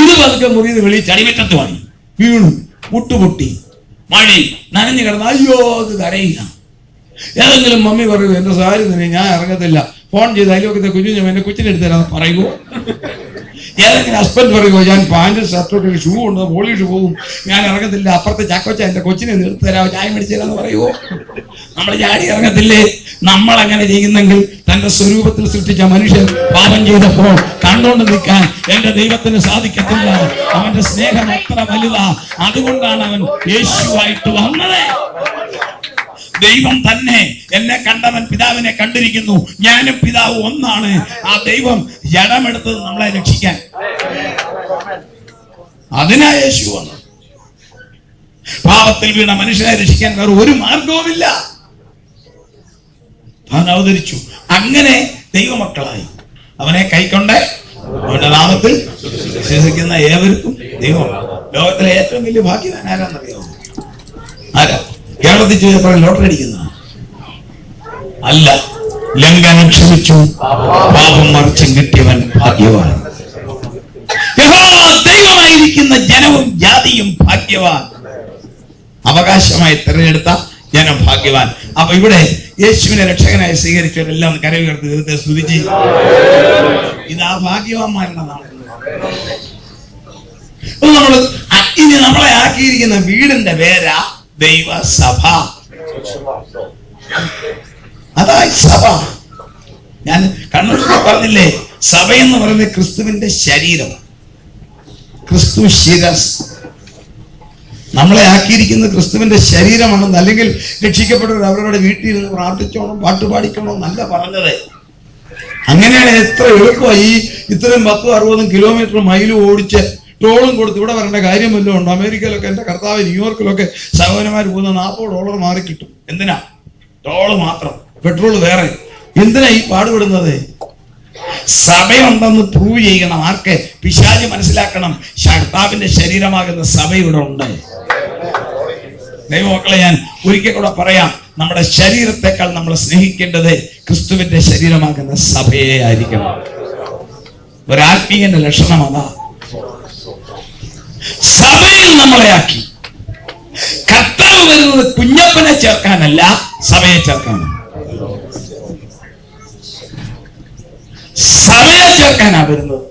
ഇത് പതുക്കെ മുറിയത് വെളി ചടിമിറ്റത്ത് വാങ്ങി വീണു, മുട്ടുപൊട്ടി, മഴയും നനഞ്ഞു കിടന്ന് അയ്യോ അത് കരയില്ല. ഏതെങ്കിലും മമ്മി പറയൂ എന്റെ സാരി തന്നെ ഞാൻ ഇറങ്ങത്തില്ല, ഫോൺ ചെയ്ത് അയൽവക്കത്തെ കുഞ്ഞു എന്റെ കൊച്ചിനെടുത്ത് തരാമെന്ന് പറയുമോ? ഏതെങ്കിലും ഹസ്ബൻഡ് പറയുമോ ഞാൻ പാൻറ് ഷർട്ടൊക്കെ ഷൂ ഉണ്ട്, പോളിഷ് പോകും, ഞാൻ ഇറങ്ങത്തില്ല, അപ്പുറത്തെ ചാക്കോച്ച എന്റെ കൊച്ചിനെ നിർത്തി തരാമോ, ചായ മേടിച്ചു തരാമെന്ന് പറയുമോ? നമ്മൾ ചാടി ഇറങ്ങത്തില്ലേ? നമ്മൾ അങ്ങനെ ചെയ്യുന്നെങ്കിൽ തന്റെ സ്വരൂപത്തിൽ സൃഷ്ടിച്ച മനുഷ്യൻ പാപം ചെയ്തപ്പോൾ കണ്ടുകൊണ്ട് നിൽക്കാൻ എന്റെ ദൈവത്തിന് സാധിക്കത്തില്ല. അവന്റെ സ്നേഹം എത്ര വലുതാ. അതുകൊണ്ടാണ് അവൻ യേശുവായിട്ട് വന്നത്. ദൈവം തന്നെ എന്നെ കണ്ടവൻ പിതാവിനെ കണ്ടിരിക്കുന്നു, ഞാനും പിതാവ് ഒന്നാണ്. ആ ദൈവം ജഡമെടുത്തത് നമ്മളെ രക്ഷിക്കാൻ. അതിനാ യേശു വന്നു. പാപത്തിൽ വീണ മനുഷ്യനെ രക്ഷിക്കാൻ വേറെ ഒരു മാർഗവുമില്ല. അവൻ അവതരിച്ചു. അങ്ങനെ ദൈവമക്കളായി അവനെ കൈക്കൊണ്ട് അവന്റെ നാമത്തിൽ വിശ്വസിക്കുന്ന ഏവർക്കും ദൈവം. ലോകത്തിലെ ഏറ്റവും വലിയ ഭാഗ്യവാൻ ആരാന്നറിയാമോ? ആരാ? കേരളത്തിൽ ചോദിച്ചപ്പോൾ ലോട്ടറി അടിക്കുന്ന അല്ല, ലംഘനം ക്ഷമിച്ചു പാപം മറിച്ചും കിട്ടിയവൻ ഭാഗ്യവാൻ. ദൈവമായിരിക്കുന്ന ജനവും ജാതിയും ഭാഗ്യവാൻ. അവകാശമായി തിരഞ്ഞെടുത്ത ജനം ഭാഗ്യവാൻ. അപ്പൊ ഇവിടെ യേശുവിനെ രക്ഷകനായി സ്വീകരിച്ചവരെല്ലാം കരയുയർത്തി ദൈവത്തെ സ്തുതിച്ച് ഇതാ ഭാഗ്യവാന്മാരുടെ നാളെ. ഇനി നമ്മളെ ആക്കിയിരിക്കുന്ന വീടിന്റെ പേരാ ദൈവസഭ. അതായി സഭ. ഞാൻ കണ്ണൂർ പറഞ്ഞില്ലേ, സഭയെന്ന് പറയുന്നത് ക്രിസ്തുവിന്റെ ശരീരം, ക്രിസ്തു ശിരസ്. നമ്മളെ ആക്കിയിരിക്കുന്നത് ക്രിസ്തുവിന്റെ ശരീരമാണെന്ന്. അല്ലെങ്കിൽ രക്ഷിക്കപ്പെട്ടവർ അവരുടെ വീട്ടിൽ നിന്ന് പ്രാർത്ഥിച്ചോണം, പാട്ടുപാടിക്കണോ എന്നല്ല പറഞ്ഞത്. അങ്ങനെയാണ് എത്ര എളുപ്പമായി ഇത്രയും 10-60 കിലോമീറ്റർ മൈലും ഓടിച്ച് ടോളും കൊടുത്ത് ഇവിടെ വരേണ്ട കാര്യം വല്ലതും ഉണ്ടോ? അമേരിക്കയിലൊക്കെ എന്റെ കർത്താവ് ന്യൂയോർക്കിലൊക്കെ സഹോദരന്മാർ പോകുന്ന $40 മാറി കിട്ടും. എന്തിനാ? ടോള് മാത്രം, പെട്രോൾ വേറെ. എന്തിനാ ഈ പാടുപെടുന്നത്? സഭയുണ്ടെന്ന് പ്രൂവ് ചെയ്യണം. ആർക്ക്? പിശാച് മനസ്സിലാക്കണം കർത്താവിന്റെ ശരീരമാകുന്ന സഭ ഇവിടെ ഉണ്ട്. ദൈവമക്കളെ, ഞാൻ ഒരിക്കൽ കൂടെ പറയാം, നമ്മുടെ ശരീരത്തെക്കാൾ നമ്മൾ സ്നേഹിക്കേണ്ടത് ക്രിസ്തുവിന്റെ ശരീരമാകുന്ന സഭയെ ആയിരിക്കണം. ഒരാത്മീയന്റെ ലക്ഷണം അതാ. സഭയിൽ നമ്മളെ ആക്കി. കർത്താവ് വരുന്നത് കുഞ്ഞപ്പനെ ചേർക്കാനല്ല, സഭയെ ചേർക്കാനാണ്. സഭയെ ചേർക്കാനാ വരുന്നത്.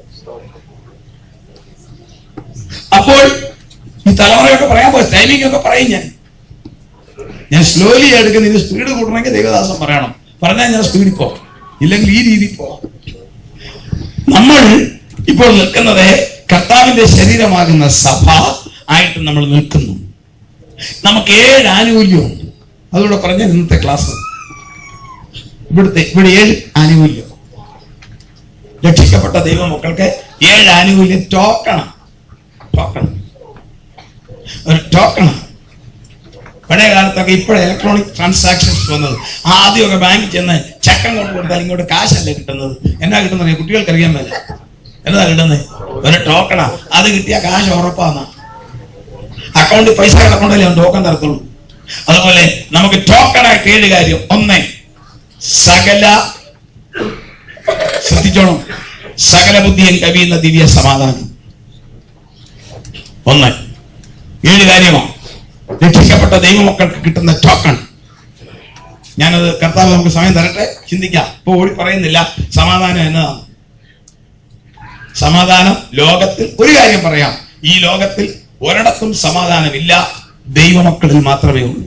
അപ്പോൾ ഈ തലമുറയൊക്കെ പറയാൻ പോയി, ടൈമിംഗ് ഒക്കെ പറയും. ഞാൻ സ്ലോലി എടുക്കുന്ന. ഇത് സ്പീഡ് കൂട്ടണമെങ്കിൽ ദേവദാസം പറയണം, പറഞ്ഞാൽ ഞാൻ സ്പീഡിൽ പോകാം, ഇല്ലെങ്കിൽ ഈ രീതിയിൽ പോകാം. നമ്മൾ ഇപ്പോൾ നിൽക്കുന്നത് കർത്താവിന്റെ ശരീരമാകുന്ന സഭ ആയിട്ട് നമ്മൾ നിൽക്കുന്നു. നമുക്ക് 7 ആനുകൂല്യമുണ്ട്. അതുകൂടെ പറഞ്ഞ ഇന്നത്തെ ക്ലാസ് ഇവിടെ 7 ആനുകൂല്യം. രക്ഷിക്കപ്പെട്ട ദൈവമക്കൾക്ക് 7 ആനുകൂല്യം ടോക്കണം. ഒരു ടോക്കണം. പഴയ കാലത്തൊക്കെ ഇപ്പോഴും ഇലക്ട്രോണിക് ട്രാൻസാക്ഷൻസ് വന്നത്. ആദ്യമൊക്കെ ബാങ്കിൽ ചെന്ന് ചക്കം കൊണ്ട് കൊടുത്താൽ ഇങ്ങോട്ട് കാശല്ലേ കിട്ടുന്നത്. എന്നാ കിട്ടുന്നത് കുട്ടികൾക്ക് അറിയാൻ മേല. എന്താ കിട്ടുന്നത്? ഒരു ടോക്കണാ. അത് കിട്ടിയ കാശ് ഉറപ്പാന്ന. അക്കൗണ്ടിൽ പൈസ കിടക്കൊണ്ടല്ലേ ടോക്കൺ തരത്തുള്ളൂ. അതുപോലെ നമുക്ക് ടോക്കണായിട്ട് 7 കാര്യം. 1, സകല, ശ്രദ്ധിച്ചോണം, സകല ബുദ്ധിയും കവിയുന്ന ദിവ്യ സമാധാനം. 1, 7 കാര്യമാണ് രക്ഷിക്കപ്പെട്ട ദൈവമക്കൾക്ക് കിട്ടുന്ന ടോക്കൺ. ഞാനത് കർത്താവ് നമുക്ക് സമയം തരട്ടെ, ചിന്തിക്കാം. ഇപ്പൊ ഓടി പറയുന്നില്ല. സമാധാനം എന്നതാണ്. സമാധാനം ലോകത്തിൽ ഒരു കാര്യം പറയാം, ഈ ലോകത്തിൽ ഒരിടത്തും സമാധാനമില്ല, ദൈവമക്കളിൽ മാത്രമേ ഉള്ളൂ.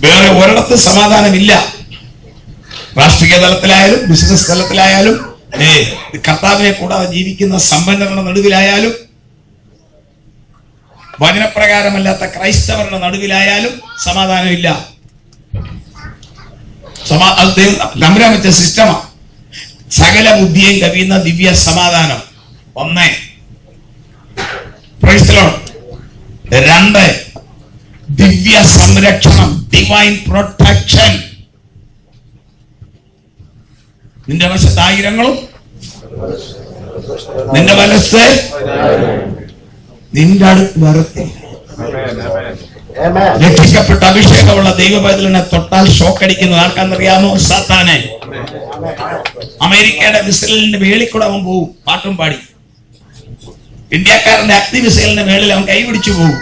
വേറെ ഒരിടത്തും സമാധാനമില്ല. രാഷ്ട്രീയ തലത്തിലായാലും ബിസിനസ് തലത്തിലായാലും കർത്താവിനെ കൂടാതെ ജീവിക്കുന്ന സമ്പന്നരുടെ നടുവിലായാലും വചനപ്രകാരമല്ലാത്ത ക്രൈസ്തവരുടെ നടുവിലായാലും സമാധാനമില്ല. തമ്പുരാൻ വെച്ച സിസ്റ്റമാണ്. സകല ബുദ്ധിയും കവിയുന്ന ദിവ്യ സമാധാനം. 1, പ്രൈസ് ദി ലോർഡ്. 2, ദിവ്യ സംരക്ഷണം, ഡിവൈൻ പ്രൊട്ടക്ഷൻ. നിന്റെ വശത്ത് 1000 നിന്റെ വലത്ത് നിന്റെ അടുത്ത് വരത്തില്ല. രക്ഷിക്കപ്പെട്ട അഭിഷേകമുള്ള ദൈവപൈതലിനെ തൊട്ടാൽ ഷോക്കടിക്കുന്നത് ആർക്കാന്നറിയാമോ? സാത്താനെ. അമേരിക്കയുടെ മിസൈലിന്റെ മേളിൽ അവൻ പോവും പാട്ടും പാടി. ഇന്ത്യക്കാരന്റെ അഗ്നി മിസൈലിന്റെ മേളിൽ അവൻ കൈപിടിച്ചു പോകും.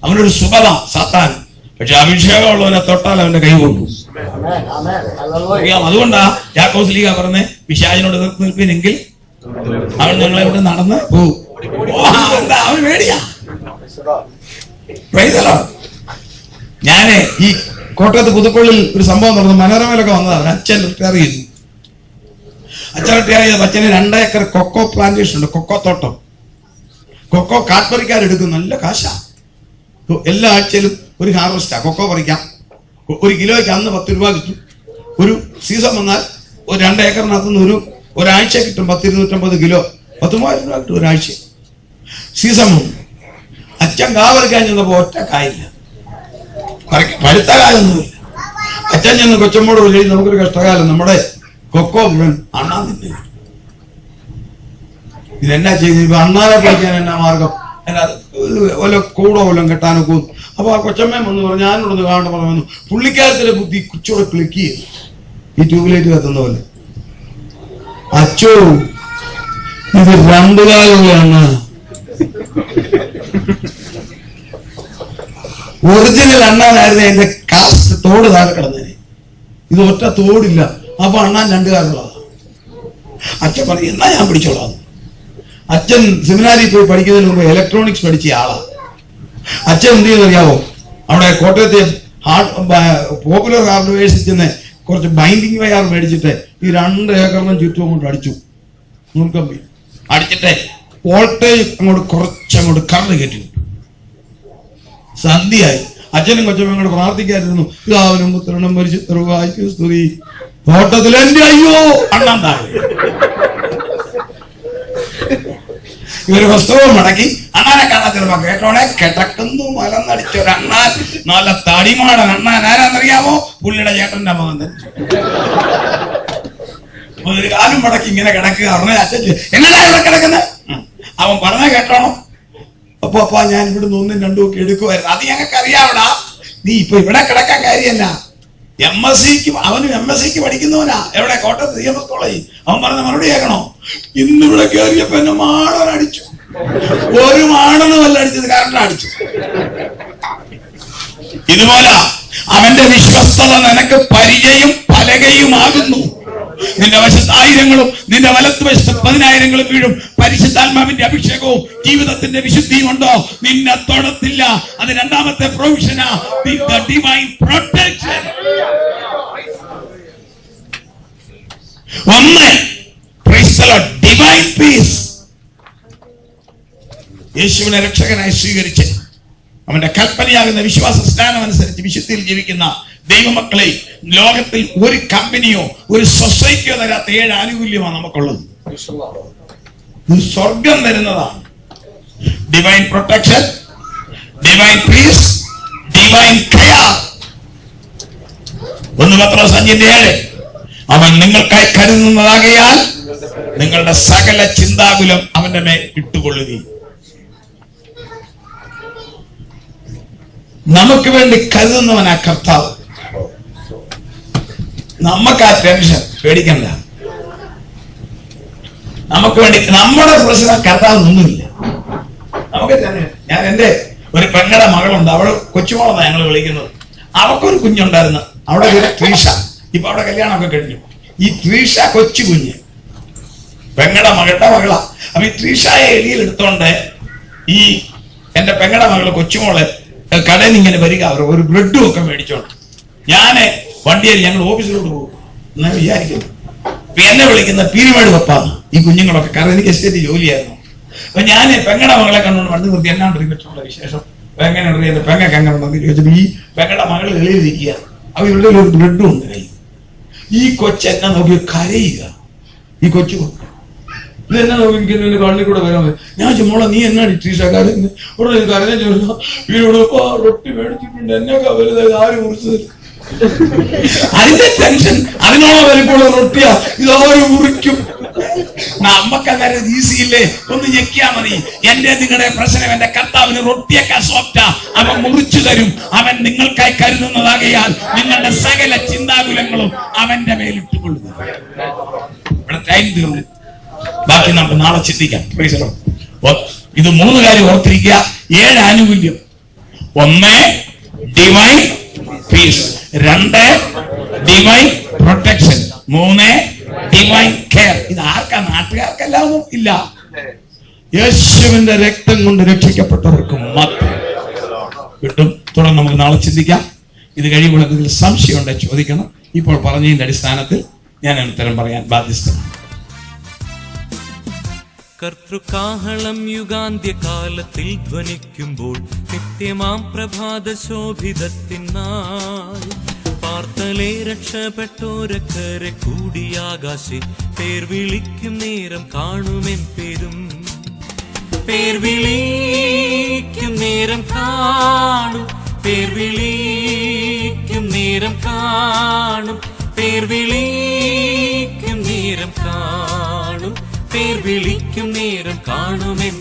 അവനൊരു സുഖത സാത്താൻ. പക്ഷെ അഭിഷേകമുള്ളവനെ തൊട്ടാൽ അവന്റെ കൈ കൊണ്ടു. അതുകൊണ്ടാ യാക്കോബ് ലീഗ പറഞ്ഞ് പിശാചിനോട് എതിർത്ത് നിൽപ്പിനെങ്കിൽ അവൻ ഞങ്ങളെ ഇവിടെ നടന്ന് പോകും. അവൻ പേടിയാ. ഞാന് ഈ കോട്ടയത്ത് പുതുപ്പള്ളിൽ ഒരു സംഭവം നടന്നു. മനോരമയിലൊക്കെ വന്നതാണ്. അച്ഛൻ റിട്ടയർ ചെയ്തു. അച്ഛൻ റിട്ടയർ ചെയ്ത അച്ഛന് 2 ഏക്കർ കൊക്കോ പ്ലാന്റേഷൻ ഉണ്ട്, കൊക്കോ തോട്ടം. കൊക്കോ കാറ്റ്പറിക്കാരെടുക്കും, നല്ല കാശാ. എല്ലാ ആഴ്ചയിലും ഒരു ഹാർവസ്റ്റാ. കൊക്കോ പറിക്കാം. 1 കിലോയ്ക്ക് അന്ന് 10 രൂപ കിട്ടും. ഒരു സീസൺ വന്നാൽ ഒരു 2 ഏക്കറിനകത്തുനിന്ന് ഒരാഴ്ച കിട്ടും 10-250 കിലോ. 10,000 രൂപ കിട്ടും ഒരാഴ്ച. സീസൺ വന്നു. അച്ഛൻ കാവലിക്കാൻ ചെന്നപ്പോ ഒറ്റ കായില്ല, പഴുത്ത കാലൊന്നുമില്ല. അച്ഛൻ ചെന്ന് കൊച്ചമ്മോട് വിളി, നമുക്കൊരു കഷ്ടകാലം, നമ്മുടെ കൊക്കോ മുഴുവൻ അണ്ണാൻ തിന്നെ. ഇതെന്നാ ചെയ്ത് ഇപ്പൊ അണ്ണാനെ പഠിക്കാൻ എന്നാ മാർഗം? എന്നാ വല്ല കൂടോ വല്ലതും കെട്ടാനൊക്കെ. അപ്പൊ ആ കൊച്ചമ്മയും വന്ന് പറഞ്ഞു, ഞാനോടൊന്ന് കാണണം പറഞ്ഞു. പുള്ളിക്കാരത്തിന്റെ ബുദ്ധി കുച്ചോടെ ക്ലിക്ക് ചെയ്തു, ഈ ട്യൂബ്ലൈറ്റ് കത്തുന്ന പോലെ. അച്ചോ, ഇത് 2 കാലുള്ളതാണ്. ഒറിജിനൽ അണ്ണാനായിരുന്നു. അതിന്റെ കാസ്റ്റ് തോട് താഴെ കിടന്നേനെ. ഇത് ഒറ്റ തോടില്ല. അപ്പൊ അണ്ണാൻ 2 കാലുള്ളതാണ്. അച്ഛൻ പറഞ്ഞു, എന്നാ ഞാൻ പിടിച്ചോളാം. അച്ഛൻ സെമിനാരിൽ പോയി പഠിക്കുന്നതിന് മുമ്പ് ഇലക്ട്രോണിക്സ് പഠിച്ച ആളാണ്. അച്ഛൻ എന്ത് ചെയ്യുന്നറിയാവോ? അവിടെ കോട്ടയത്തെ പോപ്പുലർ ഹാർഡ്വെയർസിൽ ചെന്ന് കുറച്ച് ബൈൻഡിങ് വയർ മേടിച്ചിട്ട് ഈ 2 ഏക്കറിനും ചുറ്റും അങ്ങോട്ട് അടിച്ചു. നൂൽക്കമ്പി അടിച്ചിട്ട് വോൾട്ടേജ് കുറച്ചങ്ങോട്ട് കറണ്ട് കയറ്റി. സന്ധ്യയായി. അച്ഛനും കൊച്ചമ്മയും കൂടെ പ്രാർത്ഥിക്കാതിരുന്നു. പിതാവിനും പുത്രനും പരിശുദ്ധരുമായിക്ക് സ്തുതി. തോട്ടത്തിൽ എന്റെ അയ്യോ അണ്ണാൻ താഴെ. ഇവര് വസ്ത്രവും മടക്കി അണ്ണാനെ കാണാൻ ചെറുപ്പ കേട്ടോണെ കിടക്കുന്നു മലന്നടിച്ചൊരണ്ണാൻ. നല്ല തടിമാടൻ അണ്ണാൻ. ആരാന്നറിയാമോ? പുള്ളിയുടെ ചേട്ടന്റെ മകൻ തന്നെ. ഒരു കാലും മടക്കി ഇങ്ങനെ കിടക്കുക. പറഞ്ഞ അച്ഛൻ എന്നതാ ഇവിടെ കിടക്കുന്നത്? അവൻ പറഞ്ഞ കേട്ടോണം. അപ്പൊ ഞാൻ ഇവിടുന്ന് 1ഉം 2ഉം ഒക്കെ എടുക്കുമായിരുന്നു. അത് ഞങ്ങൾക്ക് അറിയാവടാ. നീ ഇപ്പൊ ഇവിടെ കിടക്കാൻ കാര്യമല്ല. അവനും MSc പഠിക്കുന്നവനാ. എവിടെ? കോട്ടയത്ത് CMS കോളേജ്. അവൻ പറഞ്ഞ മറുപടി കേൾക്കണോ? ഇന്നിവിടെ കയറിയപ്പോ എന്നെ മാടൻ അടിച്ചു. ഒരു മാടനുമല്ല അടിച്ചത്, കറണ്ട് അടിച്ചു. ഇതുപോലെ അവന്റെ വിശ്വസ്തത നിനക്ക് പരിചയം പലകയുമാകുന്നു. നിന്റെ വശത്ത് 1000 നിന്റെ വലത്ത് വശത്ത് 10,000 വീഴും. പരിശുദ്ധാത്മാവിന്റെ അഭിഷേകവും ജീവിതത്തിന്റെ വിശുദ്ധിയും ഉണ്ടോ, നിന്നെ തൊടത്തില്ല. അത് 2ാമത്തെ പ്രൊവിഷനാ, divine protection. 1, praise the Lord, divine peace. യേശുവിനെ രക്ഷകനായി സ്വീകരിച്ച് അവന്റെ കൽപ്പനയാകുന്ന വിശ്വാസ സ്നാനം അനുസരിച്ച് വിശുദ്ധിയിൽ ജീവിക്കുന്ന ദൈവമക്കളെ, ലോകത്തിൽ ഒരു കമ്പനിയോ ഒരു സൊസൈറ്റിയോ തരാത്ത 7 ആനുകൂല്യമാണ് നമുക്കുള്ളത്. ഇത് സ്വർഗം തരുന്നതാണ്. Divine protection, divine peace, divine care. 1 പത്രോസ് 5:7 അവൻ നിങ്ങൾക്കായി കരുതുന്നതാകയാൽ നിങ്ങളുടെ സകല ചിന്താകുലം അവന്റെ മേൽ ഇട്ടുകൊള്ളുകയും. നമുക്ക് വേണ്ടി കരുതുന്നവനാ കർത്താവ്. നമുക്ക് ആ ടെൻഷൻ പേടിക്കണ്ട. നമുക്ക് വേണ്ടി നമ്മുടെ പ്രശ്നം കർത്താവിനൊന്നുമില്ല. നമുക്ക് ഞാൻ എന്റെ ഒരു പെങ്ങളുടെ മകളുണ്ട്, അവള് കൊച്ചുമോളെന്നാണ് ഞങ്ങൾ വിളിക്കുന്നത്. അവൾക്കൊരു കുഞ്ഞുണ്ടായിരുന്നു, അവിടെ ഒരു ട്രീഷ. ഇപ്പൊ അവിടെ കല്യാണമൊക്കെ കഴിഞ്ഞു. ഈ ട്രീഷ കൊച്ചു കുഞ്ഞ് പെങ്ങളുടെ മകളുടെ മകളാ. അപ്പൊ ഈ ട്രീഷയെ എലിയിൽ എടുത്തോണ്ട് ഈ എന്റെ പെങ്ങളുടെ മകള് കൊച്ചുമോള് കടയിൽ നിന്ന് ഇങ്ങനെ വരിക, അവർ ഒരു ബ്രെഡും ഒക്കെ മേടിച്ചോണ്ട് ഞാന് വണ്ടിയിൽ ഞങ്ങൾ ഓഫീസിലോട്ട് പോകും എന്നാ വിചാരിക്കുന്നു. എന്നെ വിളിക്കുന്ന പീരിമേട് പപ്പാന്ന്. ഈ കുഞ്ഞുങ്ങളൊക്കെ, കാരണം എനിക്ക് എസ്റ്റേറ്റ് ജോലിയായിരുന്നു. അപ്പൊ ഞാൻ പെങ്ങളുടെ മകളെ കണ്ടുകൊണ്ട് വണ്ടി നിർത്തി എന്നാണ്ട് പറ്റുള്ള വിശേഷം, എങ്ങനെയുണ്ട് എന്റെ പെങ്ങൾക്ക് എങ്ങനെ ഉണ്ടെന്ന് ചോദിച്ചപ്പോ ഈ പെങ്ങളുടെ മകൾ എളിയിരിക്കുക. അപ്പൊ ഇവരുടെ ഒരു ബ്രെഡും ഉണ്ട് കൈ. ഈ കൊച്ചെന്നെ നോക്കി കരയുക. ഈ കൊച്ചു ഇതെന്നാ നോക്കി കണ്ണിൽ കൂടെ വരാൻ പറ്റും. ഞാൻ മോളെ നീ എന്നാണ് ടീഷക്കാരൻ ഉടനെ കരഞ്ഞ ചോദിച്ചു, വീട് റൊട്ടി മേടിച്ചിട്ടുണ്ട്, എന്നൊക്കെ വലുതായി ആര് മുറിച്ചത്. അതിന്റെ ടെൻഷൻ അതിനോളം വലിപ്പമുള്ള റൊട്ടിയാ, ഇതാരും മുറിക്കും. നമ്മക്കന്നേരം ഈസിയില്ലേ, ഒന്ന് ഞെക്കിയാ മതി. എന്റെ നിങ്ങളുടെ പ്രശ്നം എന്റെ കർത്താവിന് റൊട്ടിയൊക്കെ സോഫ്റ്റാ, അവൻ മുറിച്ചു തരും. അവൻ നിങ്ങൾക്കായി കരുതുന്നതാകയാൽ നിങ്ങളുടെ സകല ചിന്താകുലങ്ങളും അവന്റെ മേലിട്ടുകൊള്ളുന്നു. ഇവിടെ ടൈം തീർന്നു, ബാക്കി നമുക്ക് നാളെ ചിന്തിക്കാം. ഇത് 3 കാര്യം ഓർത്തിരിക്കുക. 7 ആനുകൂല്യം. 1 divine peace, 2 divine protection, 3 divine care. ഇത് ആർക്കാ? നാട്ടുകാർക്കെല്ലാം ഒന്നും ഇല്ല. യേശുവിന്റെ രക്തം കൊണ്ട് രക്ഷിക്കപ്പെട്ടവർക്കും മാത്രം കിട്ടും. തുടർന്ന് നമുക്ക് നാളെ ചിന്തിക്കാം. ഇത് കഴിയുമ്പോൾ എന്തെങ്കിലും സംശയം ഉണ്ടെങ്കിൽ ചോദിക്കണം. ഇപ്പോൾ പറഞ്ഞതിന്റെ അടിസ്ഥാനത്തിൽ ഞാൻ ഉത്തരം പറയാൻ ബാധ്യസ്ഥനാണ്.
കർത്തൃകാഹളം യുഗാന്ത്യകാലത്തിൽ ധ്വനിക്കുമ്പോൾ നിത്യമാം പ്രഭാത ശോഭിതത്തിനാൾ പാർത്തലേ രക്ഷപ്പെട്ടോരക്കരെ കൂടിയാകാശെ പേർ വിളിക്കും നേരം കാണുമെൻ പേരും. പേർ വിളിക്കും നേരം കാണും, പേർ വിളിക്കും നേരം കാണും, പേർ വിളിക്കും നേരം കാണും, പേർ വിളിക്കും നേരം കാണുമെൻ